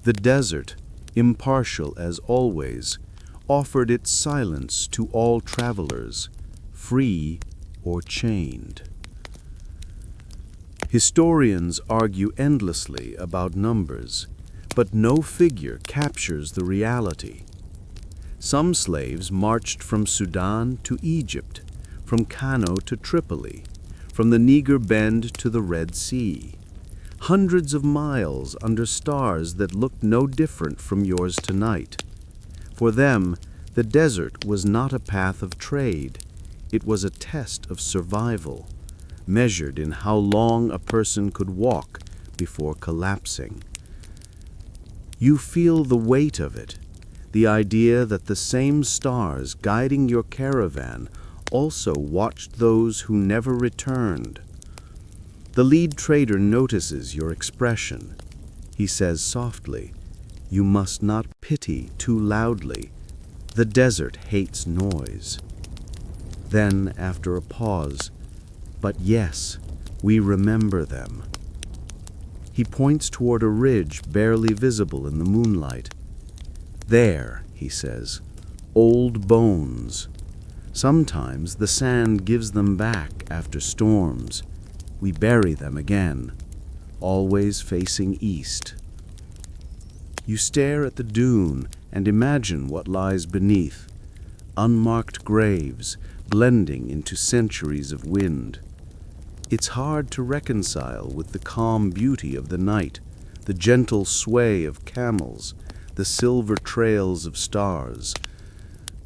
The desert, impartial as always, offered its silence to all travelers, free or chained. Historians argue endlessly about numbers, but no figure captures the reality. Some slaves marched from Sudan to Egypt, from Kano to Tripoli, from the Niger Bend to the Red Sea. Hundreds of miles under stars that looked no different from yours tonight. For them, the desert was not a path of trade. It was a test of survival, measured in how long a person could walk before collapsing. You feel the weight of it, the idea that the same stars guiding your caravan also watched those who never returned. The lead trader notices your expression. He says softly, "You must not pity too loudly. The desert hates noise." Then, after a pause, "But yes, we remember them." He points toward a ridge barely visible in the moonlight. "There," he says, "old bones. Sometimes the sand gives them back after storms. We bury them again, always facing east." You stare at the dune and imagine what lies beneath. Unmarked graves blending into centuries of wind. It's hard to reconcile with the calm beauty of the night, the gentle sway of camels, the silver trails of stars.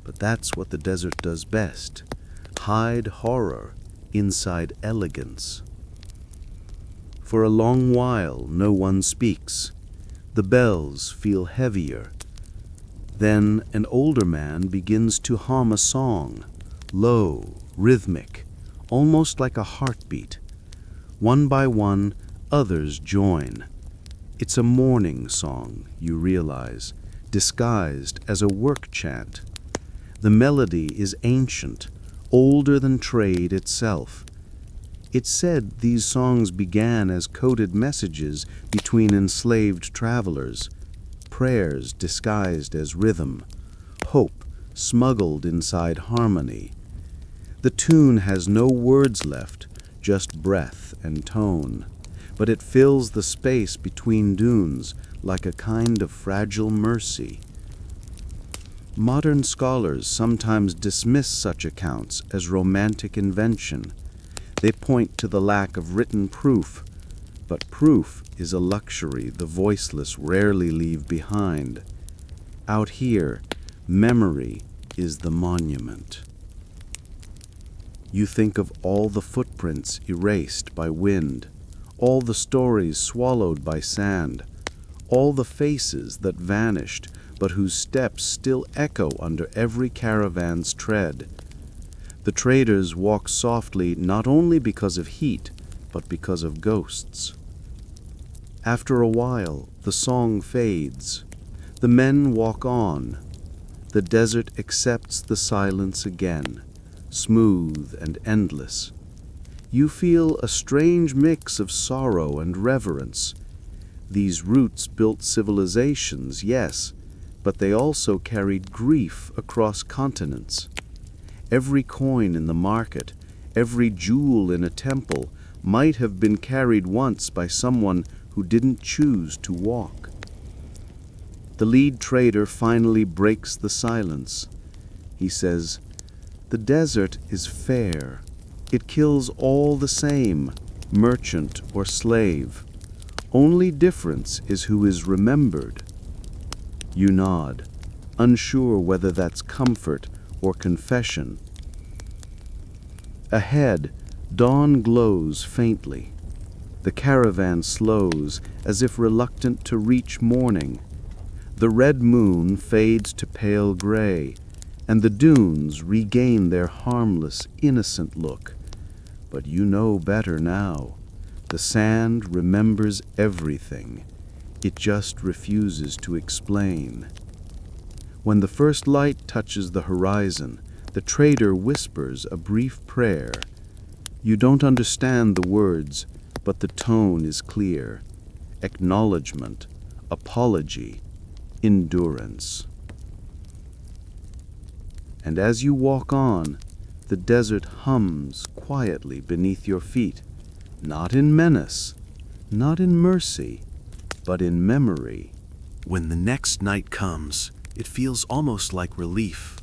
But that's what the desert does best, hide horror inside elegance. For a long while no one speaks. The bells feel heavier. Then an older man begins to hum a song, low, rhythmic, almost like a heartbeat. One by one, others join. It's a mourning song, you realize, disguised as a work chant. The melody is ancient, older than trade itself. It's said these songs began as coded messages between enslaved travelers, prayers disguised as rhythm, hope smuggled inside harmony. The tune has no words left, just breath and tone, but it fills the space between dunes like a kind of fragile mercy. Modern scholars sometimes dismiss such accounts as romantic invention. They point to the lack of written proof, but proof is a luxury the voiceless rarely leave behind. Out here, memory is the monument. You think of all the footprints erased by wind, all the stories swallowed by sand, all the faces that vanished but whose steps still echo under every caravan's tread. The traders walk softly not only because of heat, but because of ghosts. After a while, the song fades. The men walk on. The desert accepts the silence again, smooth and endless. You feel a strange mix of sorrow and reverence. These roots built civilizations, yes, but they also carried grief across continents. Every coin in the market, every jewel in a temple might have been carried once by someone who didn't choose to walk. The lead trader finally breaks the silence. He says, "The desert is fair. It kills all the same, merchant or slave. Only difference is who is remembered." You nod, unsure whether that's comfort or confession. Ahead, dawn glows faintly. The caravan slows as if reluctant to reach morning. The red moon fades to pale gray, and the dunes regain their harmless, innocent look. But you know better now. The sand remembers everything. It just refuses to explain. When the first light touches the horizon, the trader whispers a brief prayer. You don't understand the words, but the tone is clear. Acknowledgement, apology, endurance. And as you walk on, the desert hums quietly beneath your feet, not in menace, not in mercy, but in memory. When the next night comes, it feels almost like relief.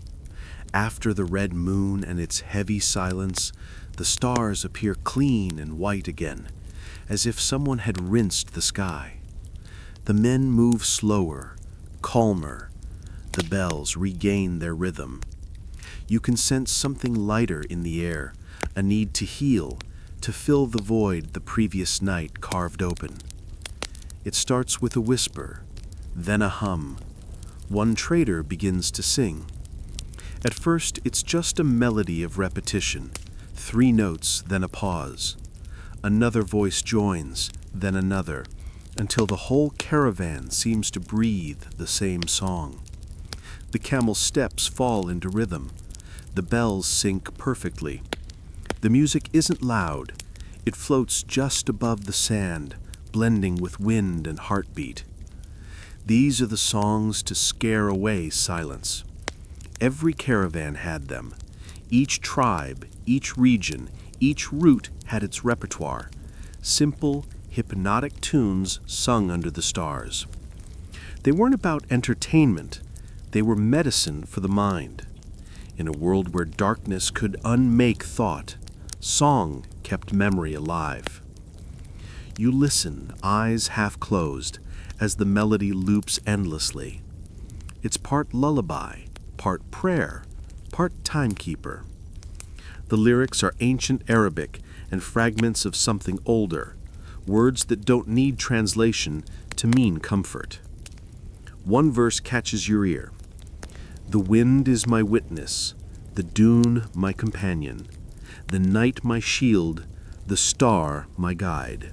After the red moon and its heavy silence, the stars appear clean and white again, as if someone had rinsed the sky. The men move slower, calmer. The bells regain their rhythm. You can sense something lighter in the air, a need to heal, to fill the void the previous night carved open. It starts with a whisper, then a hum. One trader begins to sing. At first, it's just a melody of repetition, 3 notes, then a pause. Another voice joins, then another, until the whole caravan seems to breathe the same song. The camel's steps fall into rhythm. The bells sync perfectly. The music isn't loud. It floats just above the sand, blending with wind and heartbeat. These are the songs to scare away silence. Every caravan had them. Each tribe, each region, each route had its repertoire. Simple, hypnotic tunes sung under the stars. They weren't about entertainment. They were medicine for the mind. In a world where darkness could unmake thought, song kept memory alive. You listen, eyes half closed, as the melody loops endlessly. It's part lullaby, part prayer, part timekeeper. The lyrics are ancient Arabic and fragments of something older, words that don't need translation to mean comfort. One verse catches your ear. The wind is my witness, the dune my companion, the night my shield, the star my guide.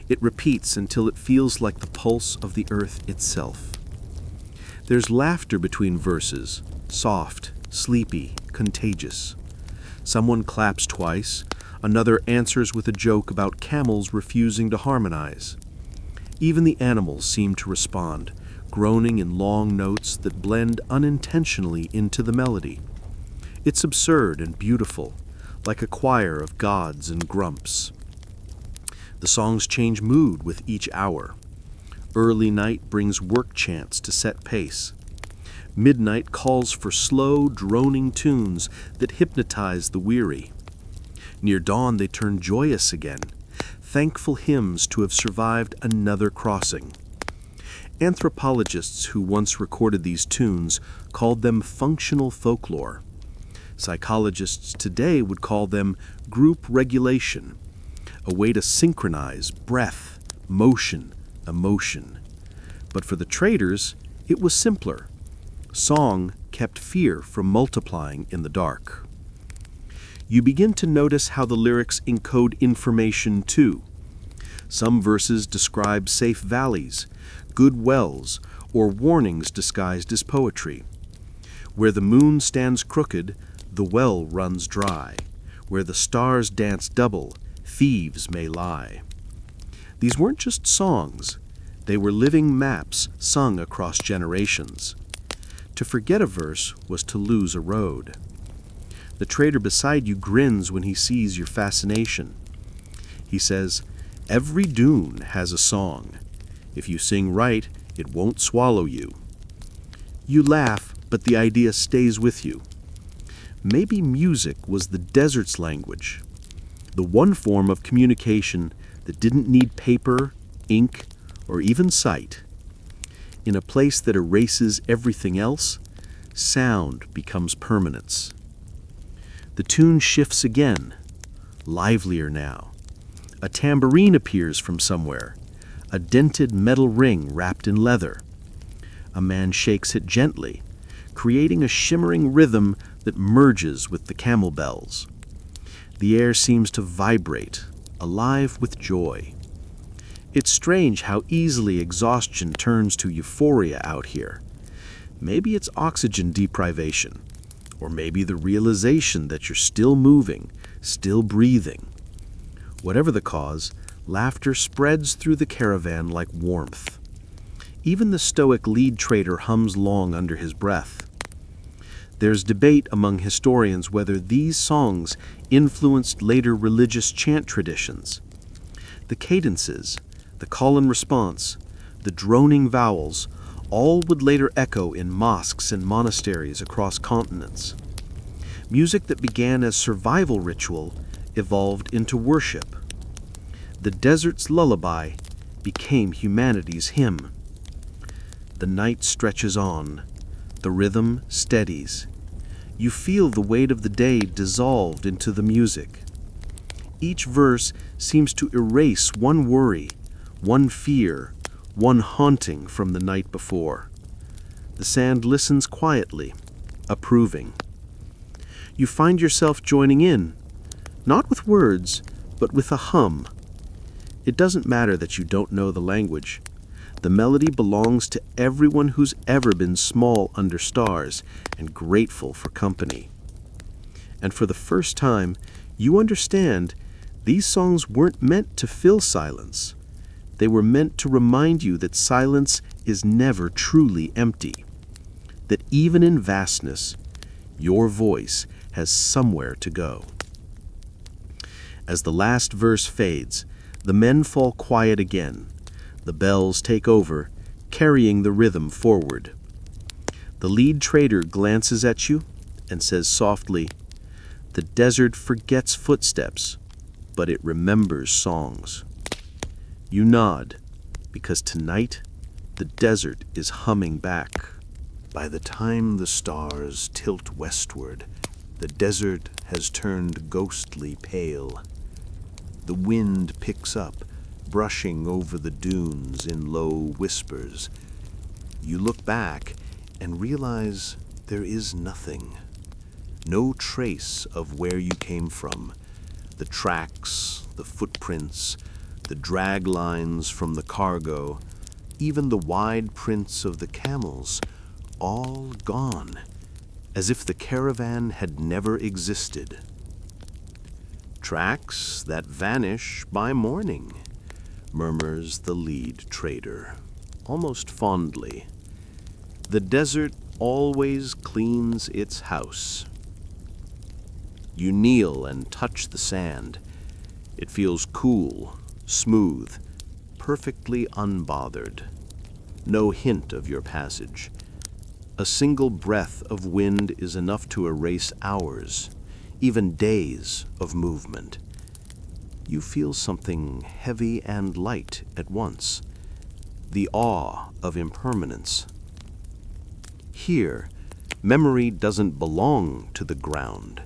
It repeats until it feels like the pulse of the earth itself. There's laughter between verses, soft, sleepy, contagious. Someone claps twice, another answers with a joke about camels refusing to harmonize. Even the animals seem to respond, groaning in long notes that blend unintentionally into the melody. It's absurd and beautiful, like a choir of gods and grumps. The songs change mood with each hour. Early night brings work chants to set pace. Midnight calls for slow, droning tunes that hypnotize the weary. Near dawn they turn joyous again, thankful hymns to have survived another crossing. Anthropologists who once recorded these tunes called them functional folklore. Psychologists today would call them group regulation, a way to synchronize breath, motion, emotion. But for the traders, it was simpler. Song kept fear from multiplying in the dark. You begin to notice how the lyrics encode information too. Some verses describe safe valleys, good wells, or warnings disguised as poetry. Where the moon stands crooked, the well runs dry. Where the stars dance double, thieves may lie. These weren't just songs. They were living maps sung across generations. To forget a verse was to lose a road. The trader beside you grins when he sees your fascination. He says, "Every dune has a song. If you sing right, it won't swallow you." You laugh, but the idea stays with you. Maybe music was the desert's language, the one form of communication that didn't need paper, ink, or even sight. In a place that erases everything else, sound becomes permanence. The tune shifts again, livelier now. A tambourine appears from somewhere, a dented metal ring wrapped in leather. A man shakes it gently, creating a shimmering rhythm that merges with the camel bells. The air seems to vibrate, alive with joy. It's strange how easily exhaustion turns to euphoria out here. Maybe it's oxygen deprivation, or maybe the realization that you're still moving, still breathing. Whatever the cause, laughter spreads through the caravan like warmth. Even the stoic lead trader hums long under his breath. There's debate among historians whether these songs influenced later religious chant traditions. The cadences, the call and response, the droning vowels, all would later echo in mosques and monasteries across continents. Music that began as survival ritual evolved into worship. The desert's lullaby became humanity's hymn. The night stretches on. The rhythm steadies. You feel the weight of the day dissolved into the music. Each verse seems to erase one worry, one fear, one haunting from the night before. The sand listens quietly, approving. You find yourself joining in, not with words, but with a hum. It doesn't matter that you don't know the language. The melody belongs to everyone who's ever been small under stars and grateful for company. And for the first time, you understand these songs weren't meant to fill silence. They were meant to remind you that silence is never truly empty. That even in vastness, your voice has somewhere to go. As the last verse fades, the men fall quiet again. The bells take over, carrying the rhythm forward. The lead trader glances at you and says softly, "The desert forgets footsteps, but it remembers songs." You nod, because tonight the desert is humming back. By the time the stars tilt westward, the desert has turned ghostly pale. The wind picks up, brushing over the dunes in low whispers. You look back and realize there is nothing. No trace of where you came from. The tracks, the footprints, the drag lines from the cargo, even the wide prints of the camels, all gone, as if the caravan had never existed. Tracks that vanish by morning, murmurs the lead trader, almost fondly. The desert always cleans its house. You kneel and touch the sand. It feels cool, smooth, perfectly unbothered. No hint of your passage. A single breath of wind is enough to erase hours, even days of movement. You feel something heavy and light at once, the awe of impermanence. Here, memory doesn't belong to the ground.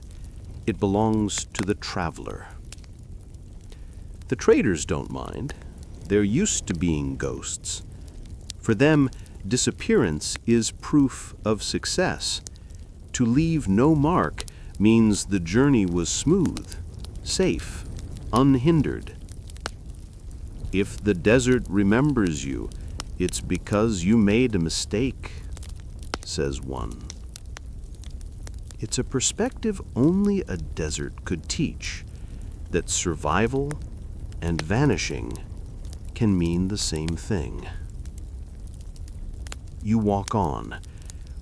It belongs to the traveler. The traders don't mind. They're used to being ghosts. For them, disappearance is proof of success. To leave no mark means the journey was smooth, safe, unhindered. If the desert remembers you, it's because you made a mistake, says one. It's a perspective only a desert could teach, that survival and vanishing can mean the same thing. You walk on,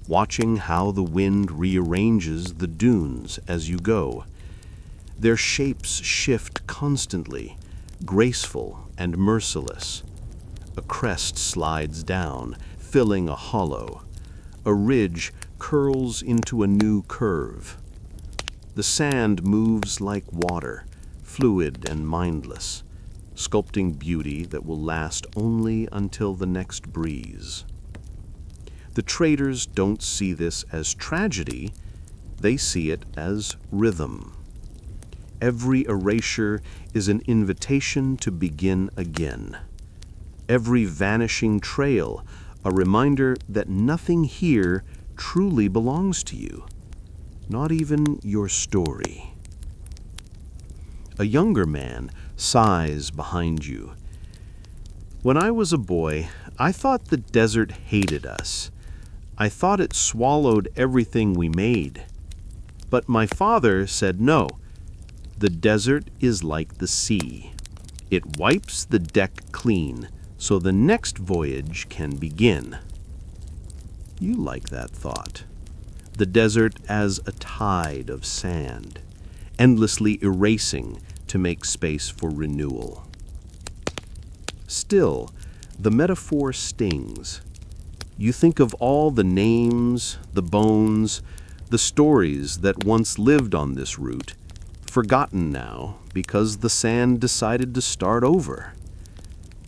watching how the wind rearranges the dunes as you go. Their shapes shift constantly, graceful and merciless. A crest slides down, filling a hollow. A ridge curls into a new curve. The sand moves like water, fluid and mindless, sculpting beauty that will last only until the next breeze. The traders don't see this as tragedy, they see it as rhythm. Every erasure is an invitation to begin again. Every vanishing trail, a reminder that nothing here truly belongs to you, not even your story. A younger man sighs behind you. When I was a boy, I thought the desert hated us. I thought it swallowed everything we made. But my father said no. The desert is like the sea. It wipes the deck clean so the next voyage can begin. You like that thought. The desert as a tide of sand, endlessly erasing to make space for renewal. Still, the metaphor stings. You think of all the names, the bones, The stories that once lived on this route, forgotten now because the sand decided to start over.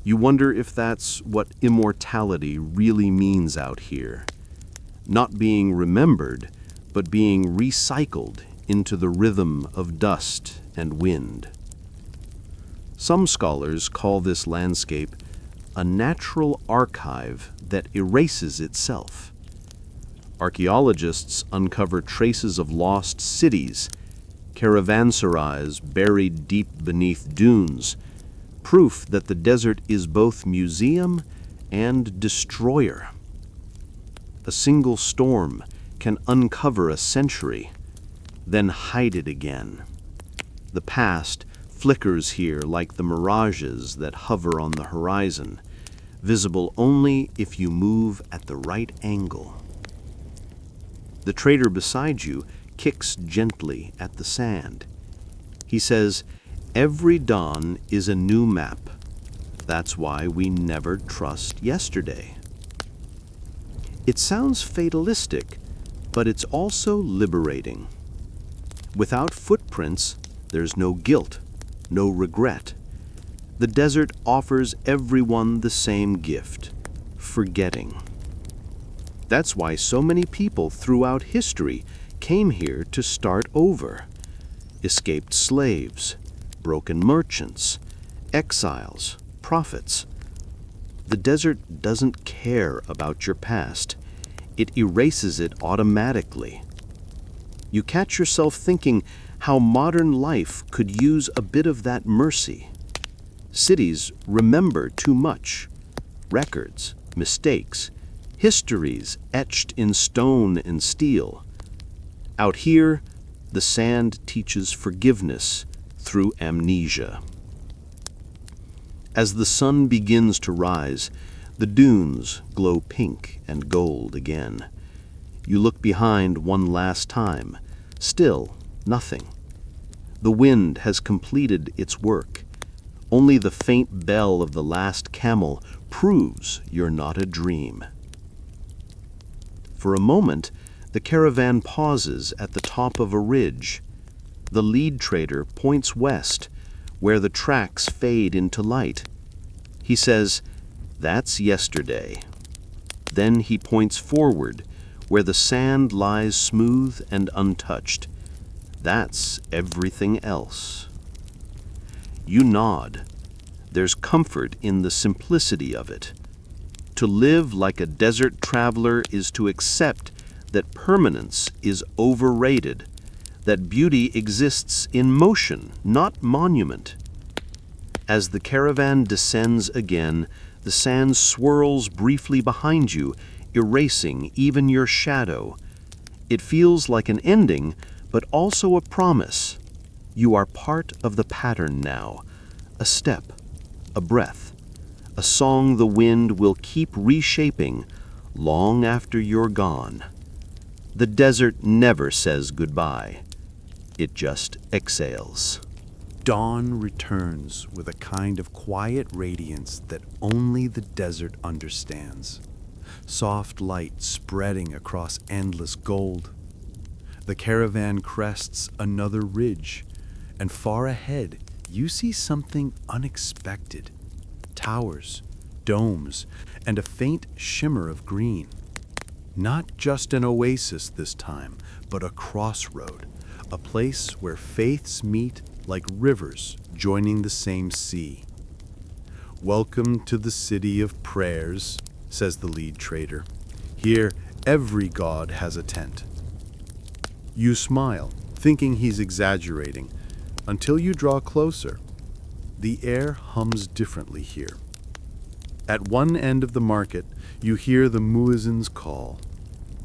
You wonder if that's what immortality really means out here. Not being remembered, but being recycled into the rhythm of dust and wind. Some scholars call this landscape a natural archive that erases itself. Archaeologists uncover traces of lost cities, caravanserais buried deep beneath dunes, proof that the desert is both museum and destroyer. A single storm can uncover a century, then hide it again. The past flickers here like the mirages that hover on the horizon, visible only if you move at the right angle. The trader beside you kicks gently at the sand. He says, "Every dawn is a new map. That's why we never trust yesterday." It sounds fatalistic, but it's also liberating. Without footprints, there's no guilt, no regret. The desert offers everyone the same gift, forgetting. That's why so many people throughout history came here to start over. Escaped slaves, broken merchants, exiles, prophets. The desert doesn't care about your past. It erases it automatically. You catch yourself thinking how modern life could use a bit of that mercy. Cities remember too much. Records, mistakes, histories etched in stone and steel. Out here, the sand teaches forgiveness through amnesia. As the sun begins to rise, the dunes glow pink and gold again. You look behind one last time. Still, nothing. The wind has completed its work. Only the faint bell of the last camel proves you're not a dream. For a moment, the caravan pauses at the top of a ridge. The lead trader points west, where the tracks fade into light. He says, "That's yesterday." Then he points forward, where the sand lies smooth and untouched. That's everything else. You nod. There's comfort in the simplicity of it. To live like a desert traveler is to accept that permanence is overrated, that beauty exists in motion, not monument. As the caravan descends again, the sand swirls briefly behind you, erasing even your shadow. It feels like an ending, but also a promise. You are part of the pattern now, a step, a breath, a song the wind will keep reshaping long after you're gone. The desert never says goodbye. It just exhales. Dawn returns with a kind of quiet radiance that only the desert understands. Soft light spreading across endless gold. The caravan crests another ridge, and far ahead you see something unexpected. Towers, domes, and a faint shimmer of green. Not just an oasis this time, but a crossroad, a place where faiths meet like rivers joining the same sea. "Welcome to the city of prayers," says the lead trader. "Here, every god has a tent." You smile, thinking he's exaggerating, until you draw closer. The air hums differently here. At one end of the market, you hear the muezzin's call.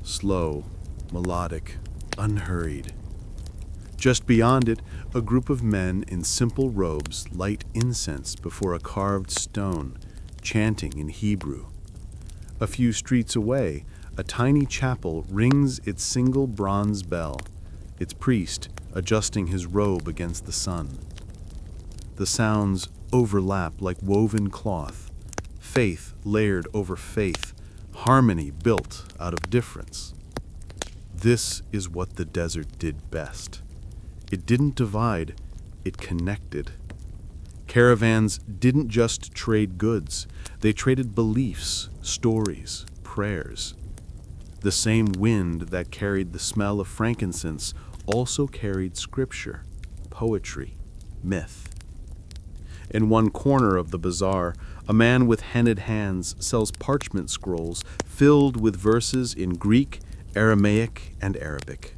Slow, melodic, unhurried. Just beyond it, a group of men in simple robes light incense before a carved stone, chanting in Hebrew. A few streets away, a tiny chapel rings its single bronze bell, its priest adjusting his robe against the sun. The sounds overlap like woven cloth, faith layered over faith, harmony built out of difference. This is what the desert did best. It didn't divide, it connected. Caravans didn't just trade goods, they traded beliefs, stories, prayers. The same wind that carried the smell of frankincense also carried scripture, poetry, myth. In one corner of the bazaar, a man with henned hands sells parchment scrolls filled with verses in Greek, Aramaic, and Arabic.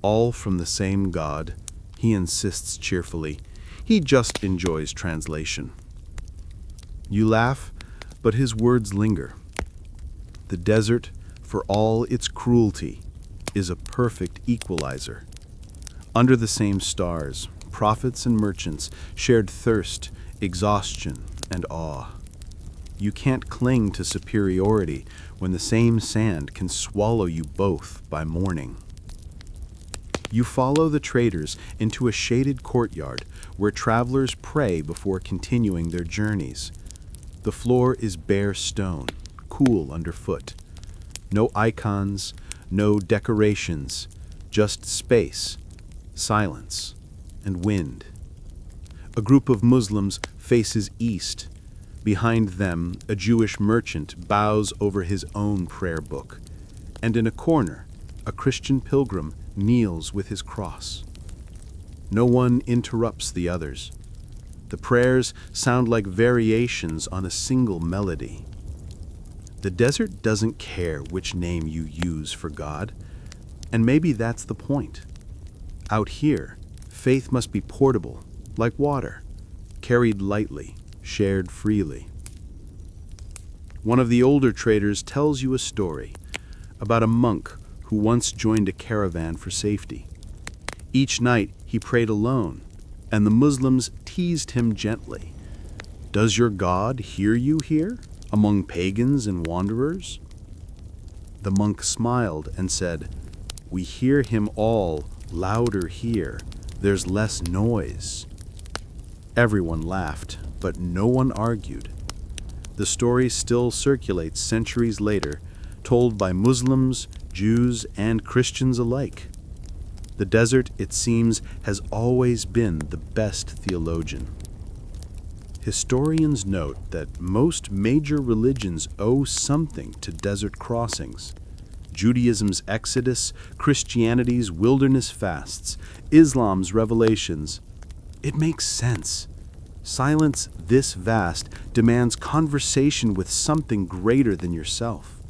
All from the same God, he insists cheerfully. He just enjoys translation. You laugh, but his words linger. The desert, for all its cruelty, is a perfect equalizer. Under the same stars, prophets and merchants shared thirst, exhaustion, and awe. You can't cling to superiority when the same sand can swallow you both by morning. You follow the traders into a shaded courtyard where travelers pray before continuing their journeys. The floor is bare stone, cool underfoot. No icons, no decorations, just space, silence, and wind. A group of Muslims faces east. Behind them, a Jewish merchant bows over his own prayer book, and in a corner, a Christian pilgrim kneels with his cross. No one interrupts the others. The prayers sound like variations on a single melody. The desert doesn't care which name you use for God, and maybe that's the point. Out here, faith must be portable, like water, carried lightly, shared freely. One of the older traders tells you a story about a monk who once joined a caravan for safety. Each night he prayed alone, and the Muslims teased him gently. "Does your God hear you here, among pagans and wanderers?" The monk smiled and said, "We hear him all, louder here. There's less noise." Everyone laughed, but no one argued. The story still circulates centuries later, told by Muslims, Jews, and Christians alike. The desert, it seems, has always been the best theologian. Historians note that most major religions owe something to desert crossings. Judaism's Exodus, Christianity's wilderness fasts, Islam's revelations. It makes sense. Silence this vast demands conversation with something greater than yourself.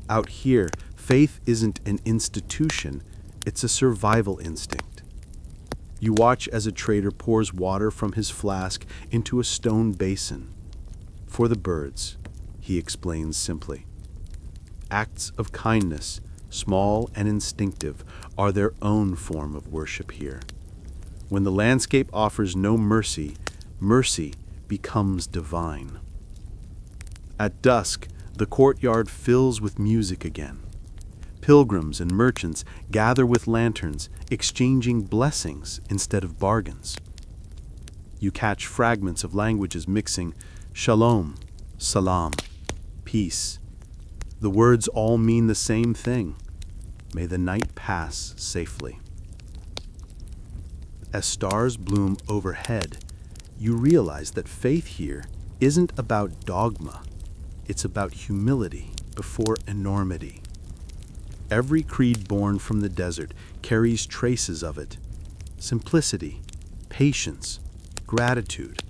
Out here, faith isn't an institution, it's a survival instinct. You watch as a trader pours water from his flask into a stone basin. For the birds, he explains simply. Acts of kindness, small and instinctive, are their own form of worship here. When the landscape offers no mercy, mercy becomes divine. At dusk, the courtyard fills with music again. Pilgrims and merchants gather with lanterns, exchanging blessings instead of bargains. You catch fragments of languages mixing shalom, salam, peace. The words all mean the same thing. May the night pass safely. As stars bloom overhead, you realize that faith here isn't about dogma. It's about humility before enormity. Every creed born from the desert carries traces of it. Simplicity, patience, gratitude,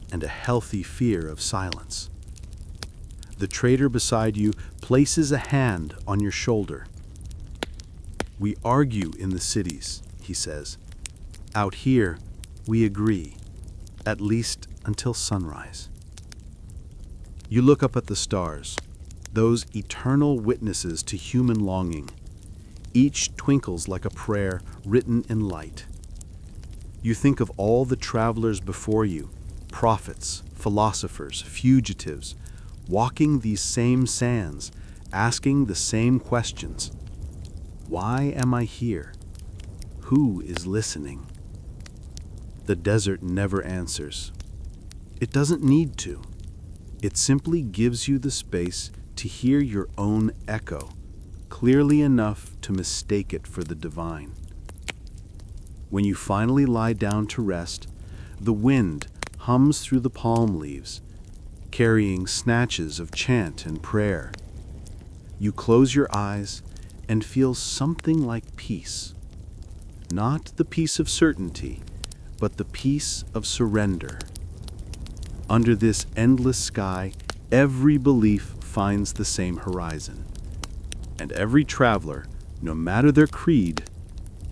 and a healthy fear of silence. The trader beside you places a hand on your shoulder. "We argue in the cities," he says. "Out here, we agree, at least until sunrise." You look up at the stars, those eternal witnesses to human longing. Each twinkles like a prayer written in light. You think of all the travelers before you, prophets, philosophers, fugitives, walking these same sands, asking the same questions. Why am I here? Who is listening? The desert never answers. It doesn't need to. It simply gives you the space to hear your own echo, clearly enough to mistake it for the divine. When you finally lie down to rest, the wind hums through the palm leaves, carrying snatches of chant and prayer. You close your eyes and feel something like peace. Not the peace of certainty, but the peace of surrender. Under this endless sky, every belief finds the same horizon, and every traveler, no matter their creed,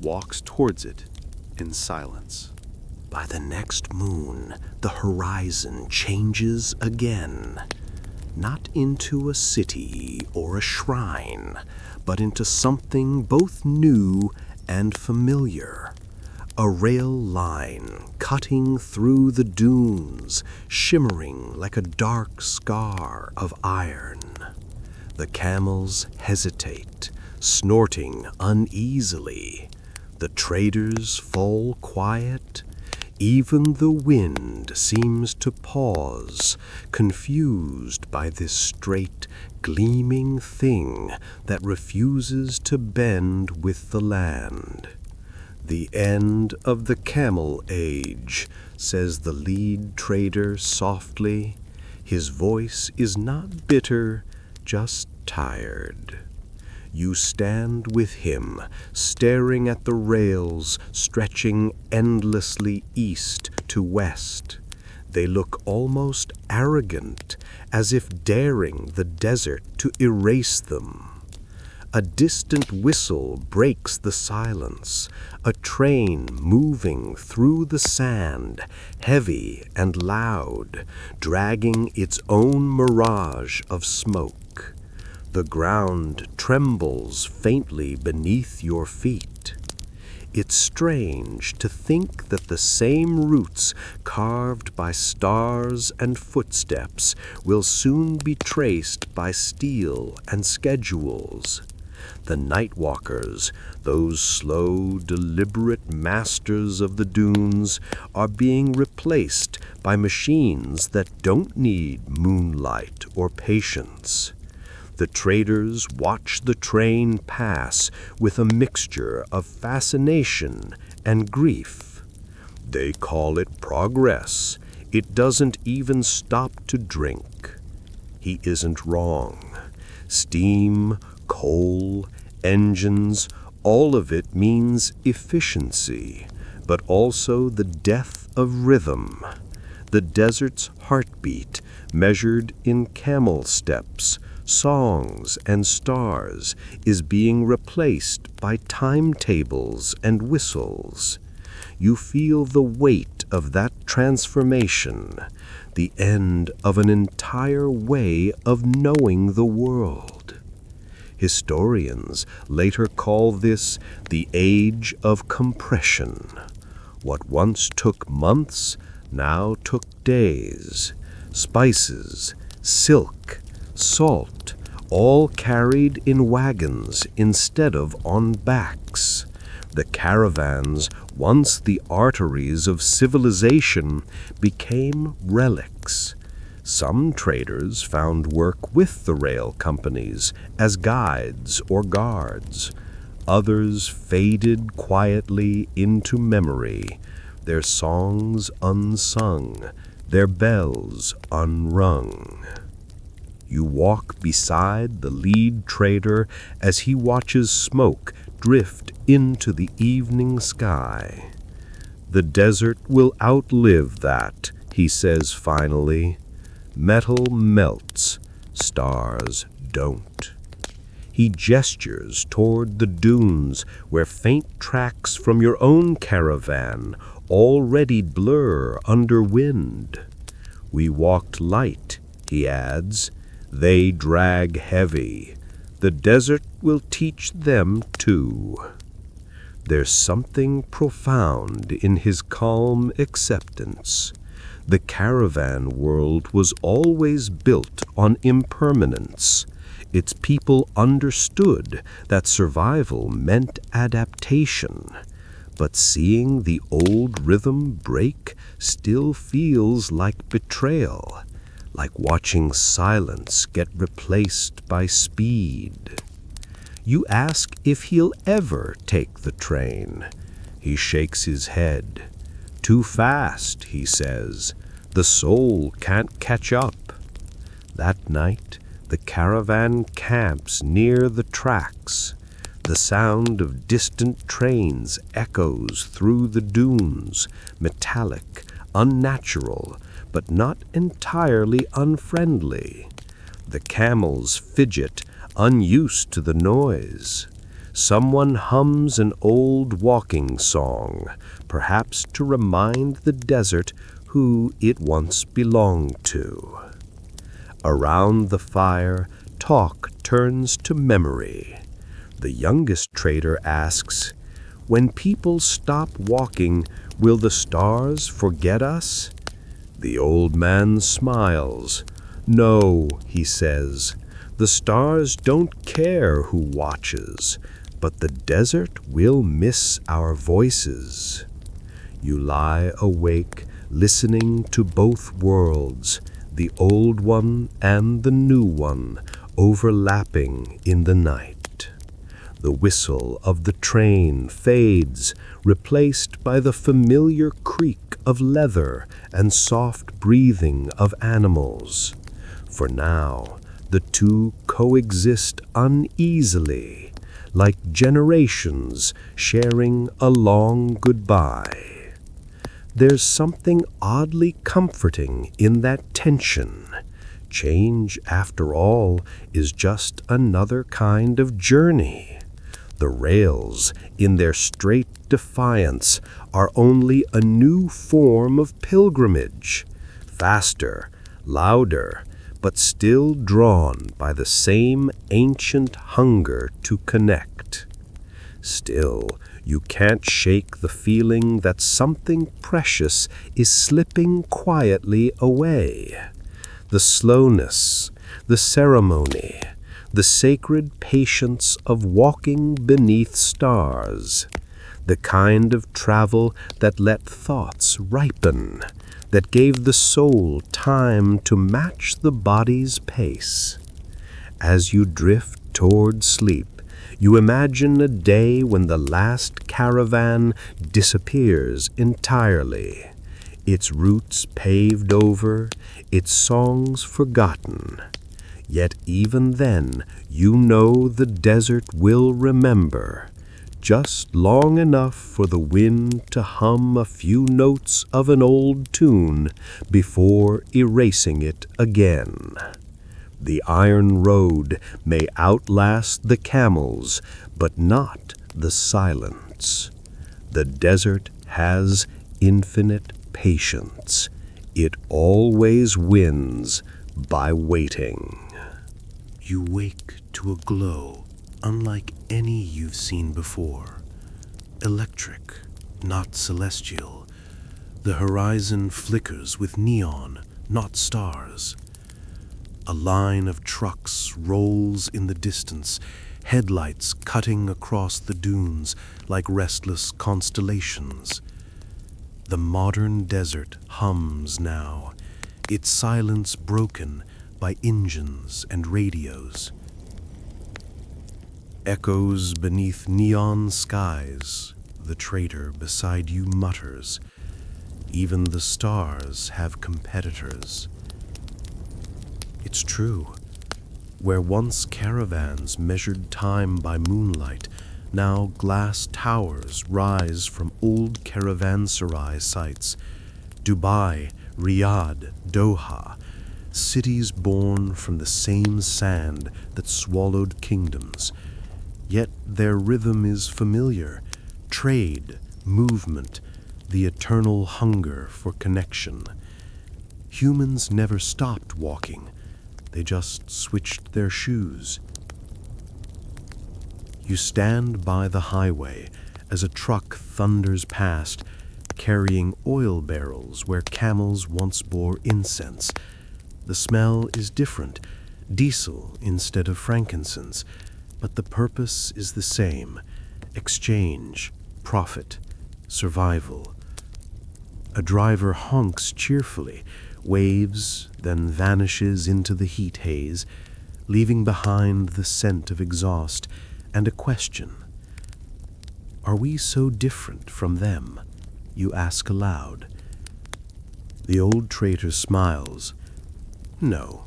walks towards it in silence. By the next moon, the horizon changes again, not into a city or a shrine, but into something both new and familiar. A rail line cutting through the dunes, shimmering like a dark scar of iron. The camels hesitate, snorting uneasily. The traders fall quiet. Even the wind seems to pause, confused by this straight, gleaming thing that refuses to bend with the land. The end of the camel age, says the lead trader softly. His voice is not bitter, just tired. You stand with him, staring at the rails stretching endlessly east to west. They look almost arrogant, as if daring the desert to erase them. A distant whistle breaks the silence, a train moving through the sand, heavy and loud, dragging its own mirage of smoke. The ground trembles faintly beneath your feet. It's strange to think that the same roots carved by stars and footsteps will soon be traced by steel and schedules. The night walkers, those slow, deliberate masters of the dunes, are being replaced by machines that don't need moonlight or patience. The traders watch the train pass with a mixture of fascination and grief. They call it progress. It doesn't even stop to drink. He isn't wrong. Steam, coal, engines, all of it means efficiency, but also the death of rhythm. The desert's heartbeat, measured in camel steps, songs, and stars, is being replaced by timetables and whistles. You feel the weight of that transformation, the end of an entire way of knowing the world. Historians later call this the age of compression. What once took months now took days. Spices, silk, salt, all carried in wagons instead of on backs. The caravans, once the arteries of civilization, became relics. Some traders found work with the rail companies as guides or guards. Others faded quietly into memory, their songs unsung, their bells unrung. You walk beside the lead trader as he watches smoke drift into the evening sky. The desert will outlive that, he says finally. Metal melts, stars don't. He gestures toward the dunes where faint tracks from your own caravan already blur under wind. We walked light, he adds. They drag heavy. The desert will teach them too. There's something profound in his calm acceptance. The caravan world was always built on impermanence. Its people understood that survival meant adaptation. But seeing the old rhythm break still feels like betrayal, like watching silence get replaced by speed. You ask if he'll ever take the train. He shakes his head. Too fast, he says. The soul can't catch up. That night, the caravan camps near the tracks. The sound of distant trains echoes through the dunes, metallic, unnatural, but not entirely unfriendly. The camels fidget, unused to the noise. Someone hums an old walking song, perhaps to remind the desert who it once belonged to. Around the fire, talk turns to memory. The youngest trader asks, "When people stop walking, will the stars forget us?" The old man smiles. "No," he says, "the stars don't care who watches, but the desert will miss our voices." You lie awake, listening to both worlds, the old one and the new one, overlapping in the night. The whistle of the train fades, replaced by the familiar creak of leather and soft breathing of animals. For now, the two coexist uneasily, like generations sharing a long goodbye. There's something oddly comforting in that tension. Change, after all, is just another kind of journey. The rails, in their straight defiance, are only a new form of pilgrimage. Faster, louder, but still drawn by the same ancient hunger to connect. Still, you can't shake the feeling that something precious is slipping quietly away. The slowness, the ceremony, the sacred patience of walking beneath stars, the kind of travel that let thoughts ripen, that gave the soul time to match the body's pace. As you drift toward sleep, you imagine a day when the last caravan disappears entirely, its routes paved over, its songs forgotten. Yet even then, you know the desert will remember, just long enough for the wind to hum a few notes of an old tune before erasing it again. The iron road may outlast the camels, but not the silence. The desert has infinite patience. It always wins by waiting. You wake to a glow unlike any you've seen before. Electric, not celestial. The horizon flickers with neon, not stars. A line of trucks rolls in the distance, headlights cutting across the dunes like restless constellations. The modern desert hums now, its silence broken by engines and radios. Echoes beneath neon skies, the trader beside you mutters. Even the stars have competitors. It's true. Where once caravans measured time by moonlight, now glass towers rise from old caravanserai sites. Dubai, Riyadh, Doha, cities born from the same sand that swallowed kingdoms. Yet their rhythm is familiar. Trade, movement, the eternal hunger for connection. Humans never stopped walking. They just switched their shoes. You stand by the highway as a truck thunders past, carrying oil barrels where camels once bore incense. The smell is different, diesel instead of frankincense, but the purpose is the same: exchange, profit, survival. A driver honks cheerfully, waves, then vanishes into the heat haze, leaving behind the scent of exhaust and a question. Are we so different from them? You ask aloud. The old traitor smiles. No,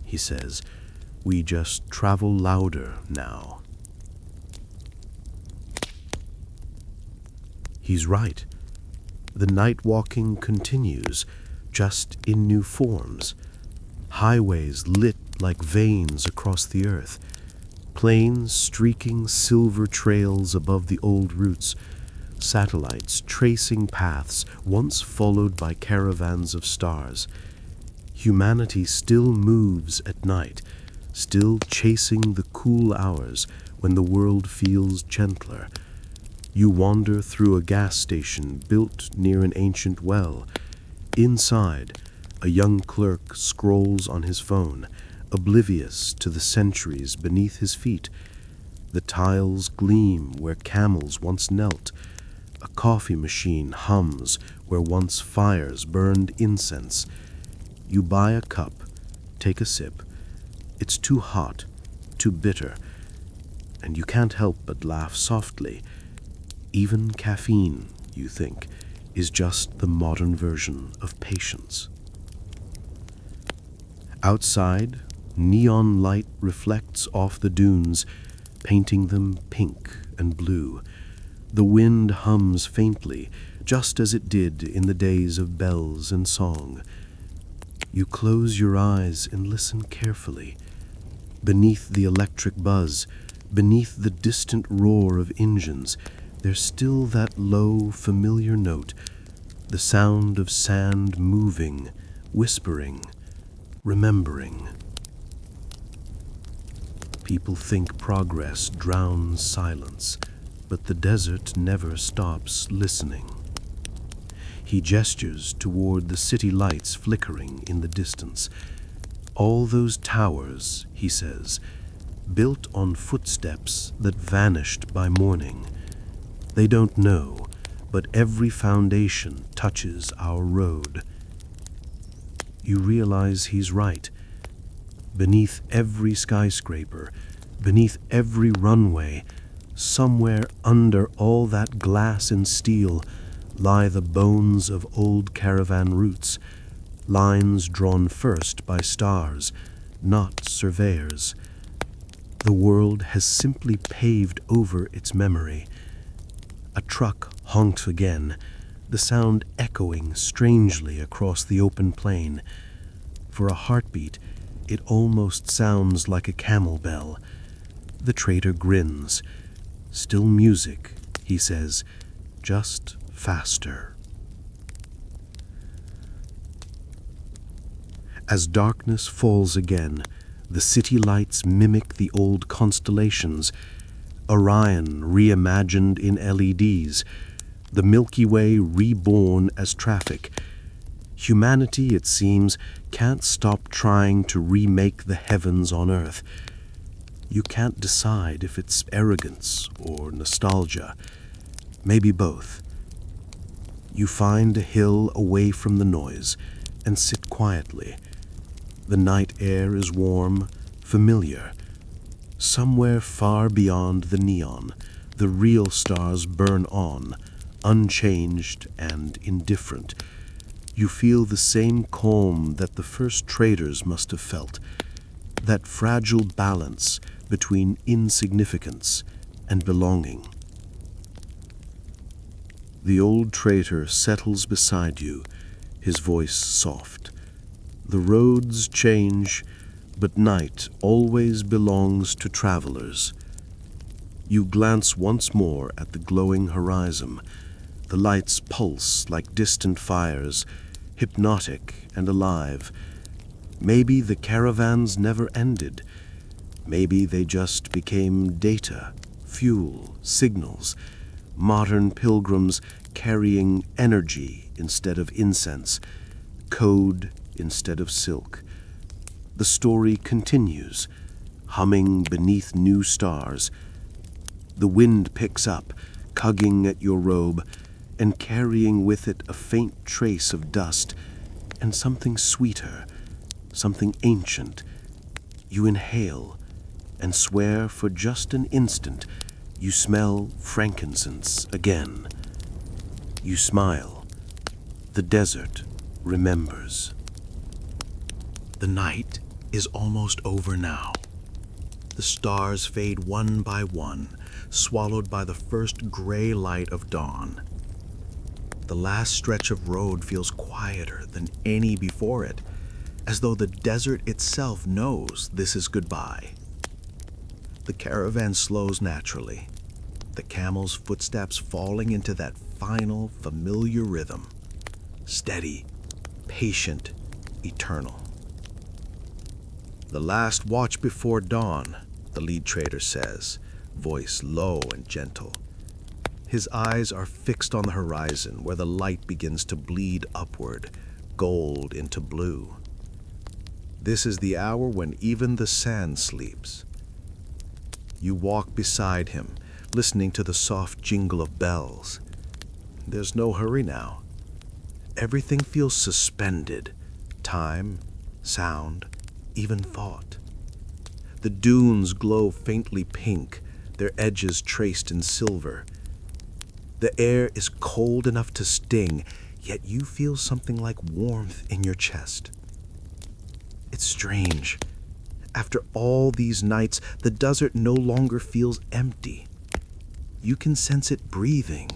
he says, we just travel louder now. He's right. The night walking continues, just in new forms. Highways lit like veins across the earth. Planes streaking silver trails above the old routes. Satellites tracing paths once followed by caravans of stars. Humanity still moves at night, still chasing the cool hours when the world feels gentler. You wander through a gas station built near an ancient well. Inside, a young clerk scrolls on his phone, oblivious to the centuries beneath his feet. The tiles gleam where camels once knelt. A coffee machine hums where once fires burned incense. You buy a cup, take a sip. It's too hot, too bitter, and you can't help but laugh softly. Even caffeine, you think, is just the modern version of patience. Outside, neon light reflects off the dunes, painting them pink and blue. The wind hums faintly, just as it did in the days of bells and song. You close your eyes and listen carefully. Beneath the electric buzz, beneath the distant roar of engines, there's still that low, familiar note, the sound of sand moving, whispering, remembering. People think progress drowns silence, but the desert never stops listening. He gestures toward the city lights flickering in the distance. All those towers, he says, built on footsteps that vanished by morning. They don't know, but every foundation touches our road. You realize he's right. Beneath every skyscraper, beneath every runway, somewhere under all that glass and steel, lie the bones of old caravan routes, lines drawn first by stars, not surveyors. The world has simply paved over its memory. A truck honked again, the sound echoing strangely across the open plain. For a heartbeat, it almost sounds like a camel bell. The traitor grins. Still music, he says, just faster. As darkness falls again, the city lights mimic the old constellations. Orion reimagined in LEDs, the Milky Way reborn as traffic. Humanity, it seems, can't stop trying to remake the heavens on Earth. You can't decide if it's arrogance or nostalgia. Maybe both. You find a hill away from the noise and sit quietly. The night air is warm, familiar. Somewhere far beyond the neon, the real stars burn on, unchanged and indifferent. You feel the same calm that the first traders must have felt, that fragile balance between insignificance and belonging. The old traitor settles beside you, his voice soft. The roads change, but night always belongs to travelers. You glance once more at the glowing horizon. The lights pulse like distant fires, hypnotic and alive. Maybe the caravans never ended. Maybe they just became data, fuel, signals, modern pilgrims carrying energy instead of incense, code instead of silk. The story continues, humming beneath new stars. The wind picks up, tugging at your robe, and carrying with it a faint trace of dust and something sweeter, something ancient. You inhale, and swear for just an instant you smell frankincense again. You smile. The desert remembers. The night is almost over now. The stars fade one by one, swallowed by the first gray light of dawn. The last stretch of road feels quieter than any before it, as though the desert itself knows this is goodbye. The caravan slows naturally, the camel's footsteps falling into that final, familiar rhythm, steady, patient, eternal. The last watch before dawn, the lead trader says, voice low and gentle. His eyes are fixed on the horizon where the light begins to bleed upward, gold into blue. This is the hour when even the sand sleeps. You walk beside him, listening to the soft jingle of bells. There's no hurry now. Everything feels suspended. Time, sound, even thought. The dunes glow faintly pink, their edges traced in silver. The air is cold enough to sting, yet you feel something like warmth in your chest. It's strange. After all these nights, the desert no longer feels empty. You can sense it breathing,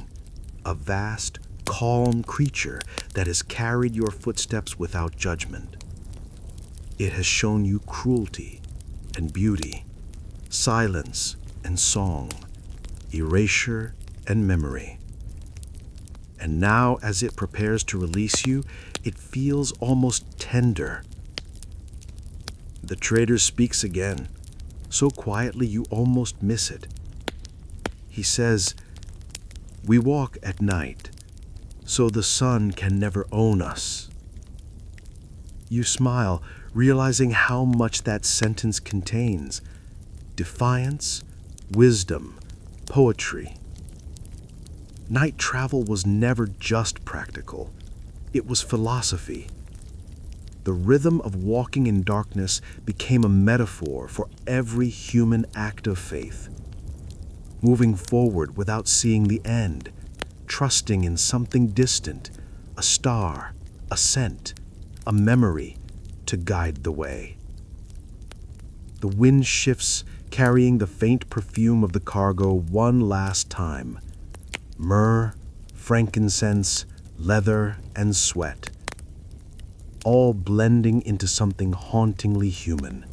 a vast, calm creature that has carried your footsteps without judgment. It has shown you cruelty and beauty, silence and song, erasure and memory. And now, as it prepares to release you, it feels almost tender. The trader speaks again, so quietly you almost miss it. He says, "We walk at night, so the sun can never own us." You smile, realizing how much that sentence contains: defiance, wisdom, poetry. Night travel was never just practical. It was philosophy. The rhythm of walking in darkness became a metaphor for every human act of faith. Moving forward without seeing the end, trusting in something distant, a star, a scent, a memory, to guide the way. The wind shifts, carrying the faint perfume of the cargo one last time. Myrrh, frankincense, leather, and sweat, all blending into something hauntingly human.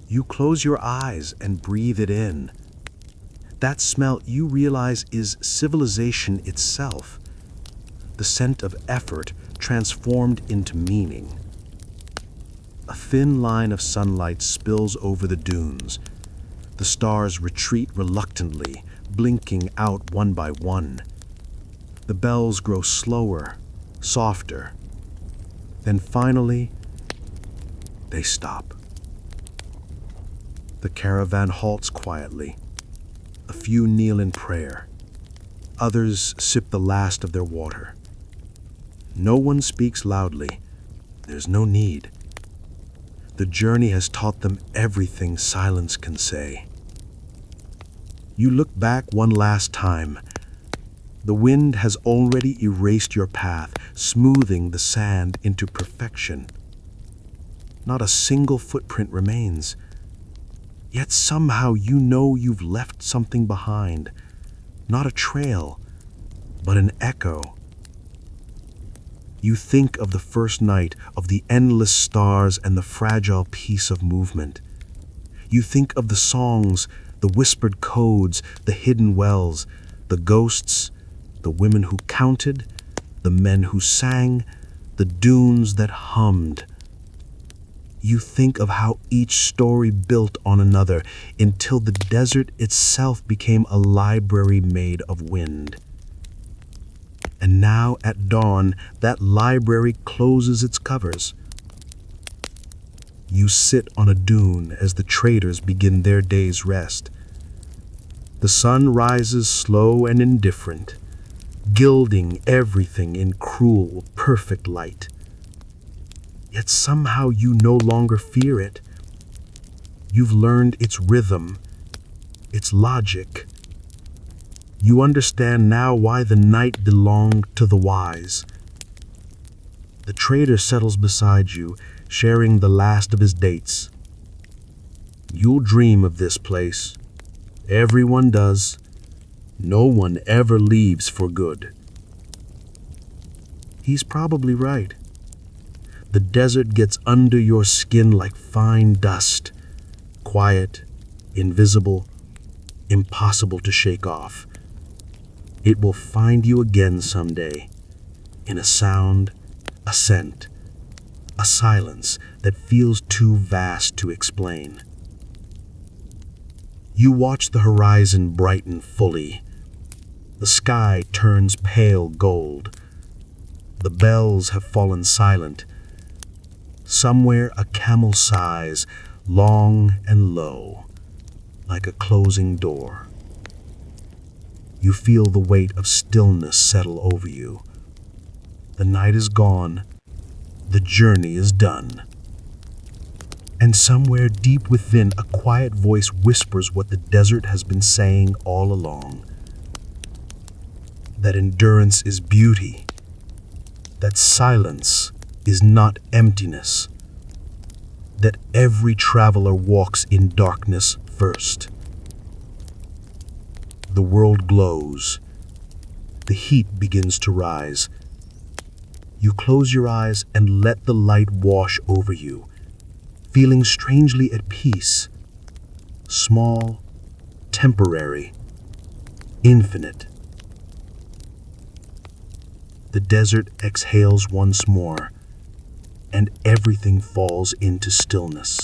You close your eyes and breathe it in. That smell, you realize, is civilization itself, the scent of effort transformed into meaning. A thin line of sunlight spills over the dunes. The stars retreat reluctantly, blinking out one by one. The bells grow slower, softer. Then finally, they stop. The caravan halts quietly. A few kneel in prayer. Others sip the last of their water. No one speaks loudly. There's no need. The journey has taught them everything silence can say. You look back one last time. The wind has already erased your path, smoothing the sand into perfection. Not a single footprint remains. Yet somehow you know you've left something behind. Not a trail, but an echo. You think of the first night, of the endless stars and the fragile peace of movement. You think of the songs, the whispered codes, the hidden wells, the ghosts, the women who counted, the men who sang, the dunes that hummed. You think of how each story built on another until the desert itself became a library made of wind. And now at dawn, that library closes its covers. You sit on a dune as the traders begin their day's rest. The sun rises slow and indifferent, gilding everything in cruel, perfect light. Yet somehow you no longer fear it. You've learned its rhythm, its logic. You understand now why the night belonged to the wise. The trader settles beside you, sharing the last of his dates. You'll dream of this place. Everyone does. No one ever leaves for good. He's probably right. The desert gets under your skin like fine dust, quiet, invisible, impossible to shake off. It will find you again someday, in a sound, a scent, a silence that feels too vast to explain. You watch the horizon brighten fully. The sky turns pale gold. The bells have fallen silent. Somewhere a camel sighs, long and low, like a closing door. You feel the weight of stillness settle over you. The night is gone. The journey is done. And somewhere deep within, a quiet voice whispers what the desert has been saying all along. That endurance is beauty. That silence is not emptiness. That every traveler walks in darkness first. The world glows. The heat begins to rise. You close your eyes and let the light wash over you, feeling strangely at peace. Small, temporary, infinite. The desert exhales once more, and everything falls into stillness.